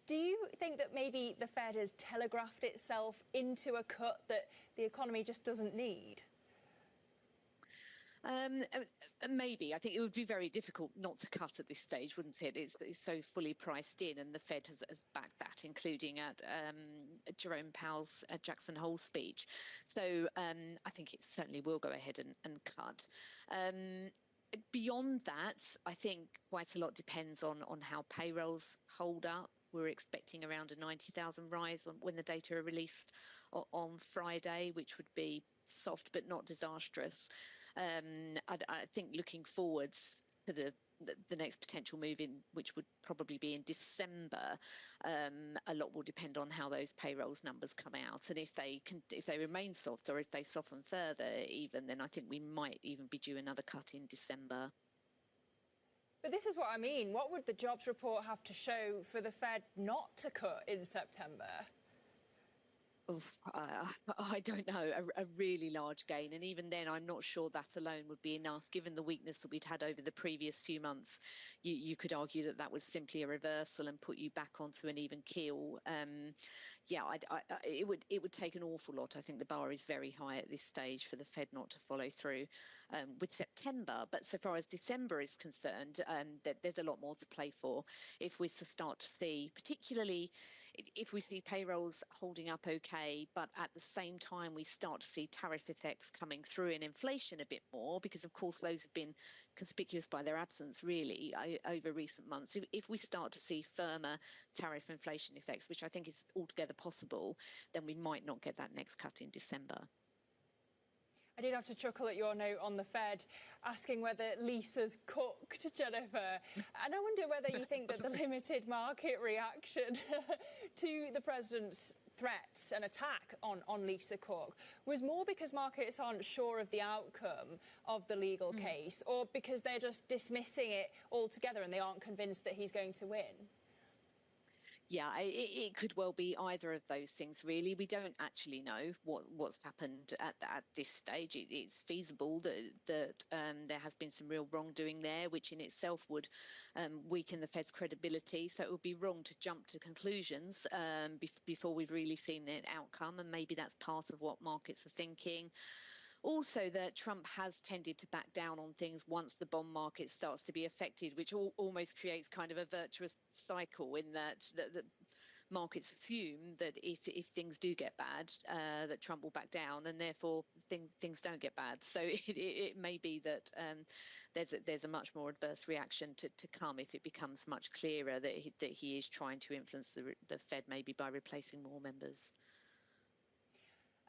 Do you think that maybe the Fed has telegraphed itself into a cut that the economy just doesn't need? Maybe. I think it would be very difficult not to cut at this stage, wouldn't it? It's so fully priced in, and the Fed has backed that, including at Jerome Powell's Jackson Hole speech. So I think it certainly will go ahead and cut. Beyond that, I think quite a lot depends on how payrolls hold up. We're expecting around a 90,000 rise when the data are released on Friday, which would be soft but not disastrous. I think looking forwards to the next potential move in, which would probably be in December, a lot will depend on how those payrolls numbers come out, and if they remain soft or if they soften further, even then I think we might even be due another cut in December. But this is what I mean. What would the jobs report have to show for the Fed not to cut in September? I don't know, a really large gain. And even then, I'm not sure that alone would be enough. Given the weakness that we'd had over the previous few months, you could argue that was simply a reversal and put you back onto an even keel. Yeah, it would take an awful lot. I think the bar is very high at this stage for the Fed not to follow through with September. But so far as December is concerned, there's a lot more to play for. If we're to start to see, particularly if we see payrolls holding up okay, but at the same time we start to see tariff effects coming through and inflation a bit more, because of course those have been conspicuous by their absence really over recent months. If we start to see firmer tariff inflation effects, which I think is altogether possible, then we might not get that next cut in December. I did have to chuckle at your note on the Fed asking whether Lisa's cooked, Jennifer. And I wonder whether you think that the limited market reaction to the president's threats and attack on Lisa Cook was more because markets aren't sure of the outcome of the legal case, or because they're just dismissing it altogether and they aren't convinced that he's going to win? Yeah, it could well be either of those things, really. We don't actually know what's happened at this stage. It's feasible that there has been some real wrongdoing there, which in itself would weaken the Fed's credibility. So it would be wrong to jump to conclusions before we've really seen the outcome, and maybe that's part of what markets are thinking. Also, that Trump has tended to back down on things once the bond market starts to be affected, which almost creates kind of a virtuous cycle in that markets assume that if things do get bad, that Trump will back down, and therefore things don't get bad. So it may be that there's a much more adverse reaction to come if it becomes much clearer that he is trying to influence the Fed, maybe by replacing more members.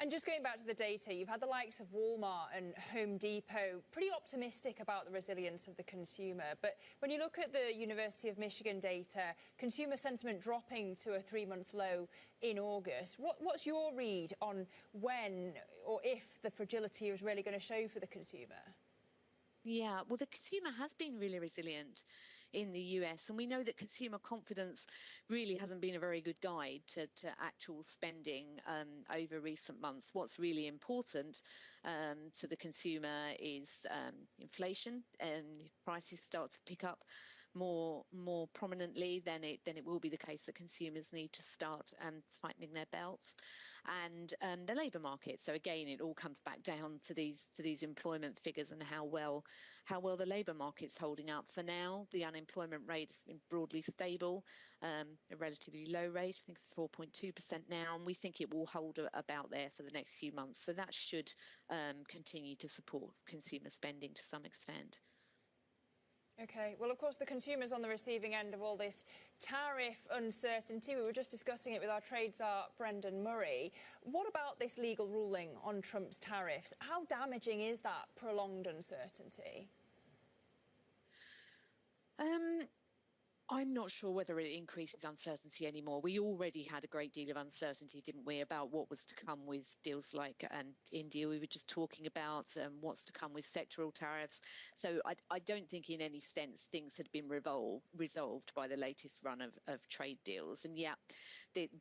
And just going back to the data, you've had the likes of Walmart and Home Depot pretty optimistic about the resilience of the consumer. But when you look at the University of Michigan data, consumer sentiment dropping to a 3-month low in August, what's your read on when or if the fragility is really going to show for the consumer? Yeah, well, the consumer has been really resilient in the US, and we know that consumer confidence really hasn't been a very good guide to actual spending over recent months. What's really important to the consumer is inflation, and if prices start to pick up more prominently, then it will be the case that consumers need to start tightening their belts, and the labour market. So again, it all comes back down to these employment figures and how well the labour market's holding up. For now, the unemployment rate has been broadly stable, a relatively low rate. I think it's 4.2% now, and we think it will hold about there for the next few months. So that should continue to support consumer spending to some extent. OK, well, of course, the consumer's on the receiving end of all this tariff uncertainty. We were just discussing it with our trade czar, Brendan Murray. What about this legal ruling on Trump's tariffs? How damaging is that prolonged uncertainty? I'm not sure whether it increases uncertainty anymore. We already had a great deal of uncertainty, didn't we, about what was to come with deals like India. We were just talking about what's to come with sectoral tariffs. So I don't think in any sense things had been resolved by the latest run of trade deals. And yeah,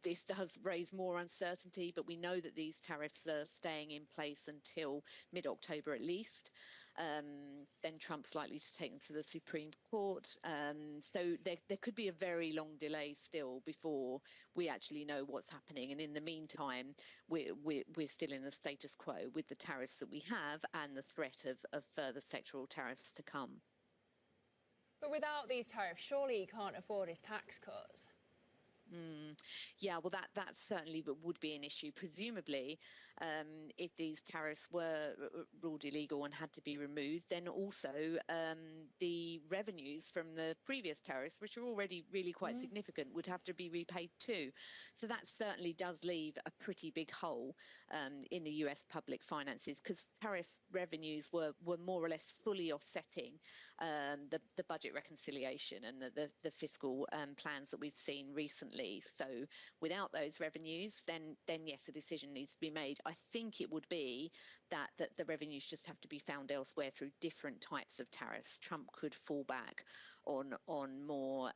this does raise more uncertainty, but we know that these tariffs are staying in place until mid-October at least. Then Trump's likely to take them to the Supreme Court. So there could be a very long delay still before we actually know what's happening. And in the meantime, we're still in the status quo with the tariffs that we have and the threat of further sectoral tariffs to come. But without these tariffs, surely he can't afford his tax cuts. Yeah, well, that certainly would be an issue. Presumably, if these tariffs were ruled illegal and had to be removed, then also the revenues from the previous tariffs, which are already really quite significant, would have to be repaid too. So that certainly does leave a pretty big hole in the US public finances, because tariff revenues were more or less fully offsetting the budget reconciliation and the fiscal plans that we've seen recently. So without those revenues, then yes, a decision needs to be made. I think it would be that the revenues just have to be found elsewhere through different types of tariffs. Trump could fall back on more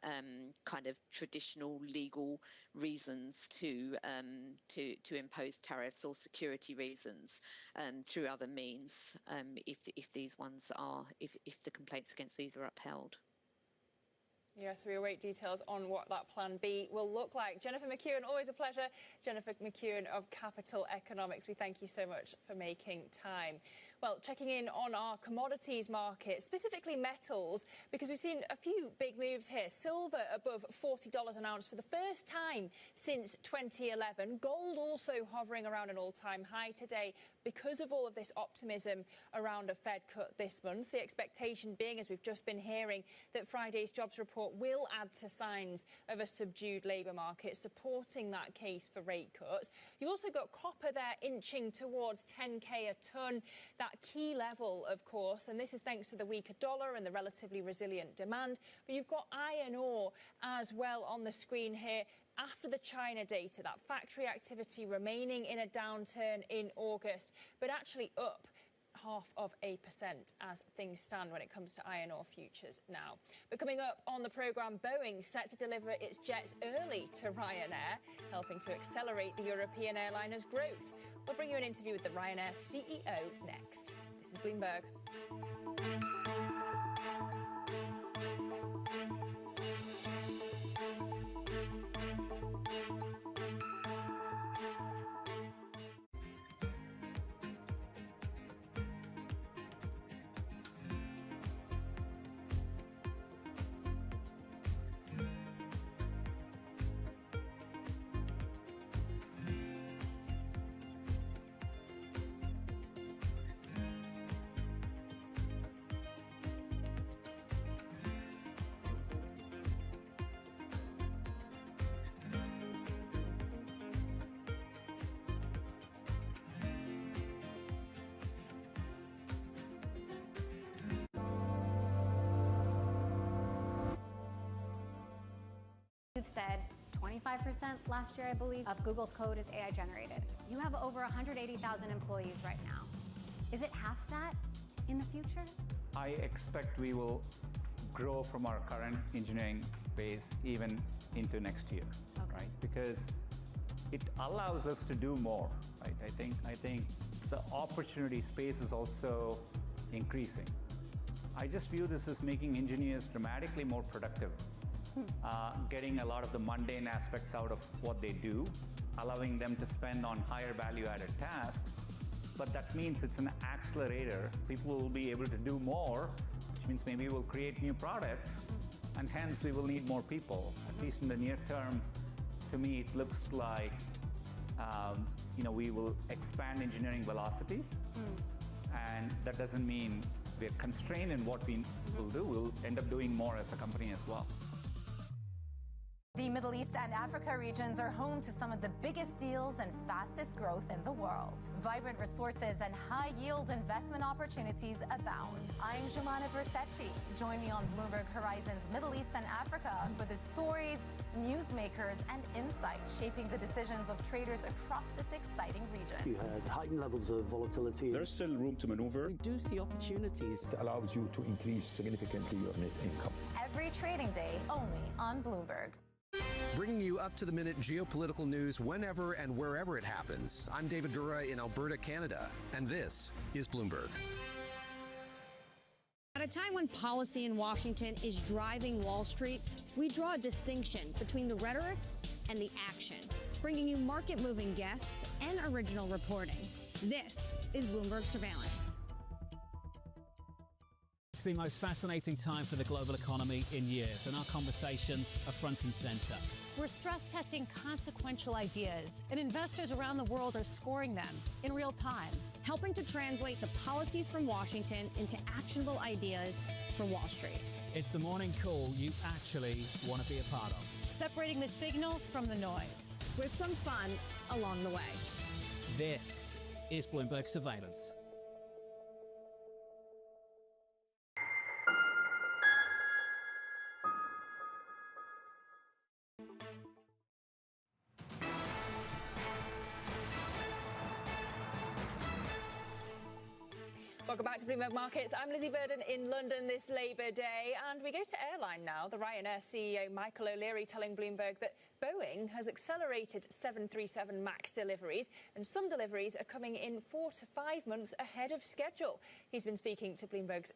kind of traditional legal reasons to impose tariffs, or security reasons through other means, if these ones are if the complaints against these are upheld. Yes, we await details on what that plan B will look like. Jennifer McEwen, always a pleasure. Jennifer McEwen of Capital Economics, we thank you so much for making time. Well, checking in on our commodities market, specifically metals, because we've seen a few big moves here. Silver above $40 an ounce for the first time since 2011. Gold also hovering around an all-time high today because of all of this optimism around a Fed cut this month. The expectation being, as we've just been hearing, that Friday's jobs report will add to signs of a subdued labour market, supporting that case for rate cuts. You've also got copper there inching towards 10k a tonne, that key level, of course, and this is thanks to the weaker dollar and the relatively resilient demand. But you've got iron ore as well on the screen here, after the China data, that factory activity remaining in a downturn in August, but actually up 0.5% as things stand when it comes to iron ore futures now. But coming up on the programme, Boeing set to deliver its jets early to Ryanair, helping to accelerate the European airliner's growth. We'll bring you an interview with the Ryanair CEO next. This is Bloomberg. You've said 25% last year, I believe, of Google's code is AI generated. You have over 180,000 employees right now. Is it half that in the future? I expect we will grow from our current engineering base even into next year, right? Because it allows us to do more, right? I think the opportunity space is also increasing. I just view this as making engineers dramatically more productive. Getting a lot of the mundane aspects out of what they do, allowing them to spend on higher value-added tasks. But that means it's an accelerator. People will be able to do more, which means maybe we'll create new products, and hence we will need more people. At least in the near term, to me, it looks like we will expand engineering velocity, and that doesn't mean we're constrained in what we will do. We'll end up doing more as a company as well. The Middle East and Africa regions are home to some of the biggest deals and fastest growth in the world. Vibrant resources and high-yield investment opportunities abound. I'm Jumana Versace. Join me on Bloomberg Horizon's Middle East and Africa for the stories, newsmakers, and insights shaping the decisions of traders across this exciting region. You had heightened levels of volatility. There's still room to maneuver. Reduce the opportunities. It allows you to increase significantly your net income. Every trading day, only on Bloomberg. Bringing you up-to-the-minute geopolitical news whenever and wherever it happens. I'm David Gura in Alberta, Canada, and this is Bloomberg. At a time when policy in Washington is driving Wall Street, we draw a distinction between the rhetoric and the action, bringing you market-moving guests and original reporting. This is Bloomberg Surveillance. It's the most fascinating time for the global economy in years, and our conversations are front and center. We're stress testing consequential ideas, and investors around the world are scoring them in real time, helping to translate the policies from Washington into actionable ideas for Wall Street. It's the morning call you actually want to be a part of. Separating the signal from the noise. With some fun along the way. This is Bloomberg Surveillance. Welcome back to Bloomberg Markets. I'm Lizzie Burden in London this Labour Day, and we go to airline now. The Ryanair CEO Michael O'Leary telling Bloomberg that Boeing has accelerated 737 MAX deliveries, and some deliveries are coming in 4 to 5 months ahead of schedule. He's been speaking to Bloomberg's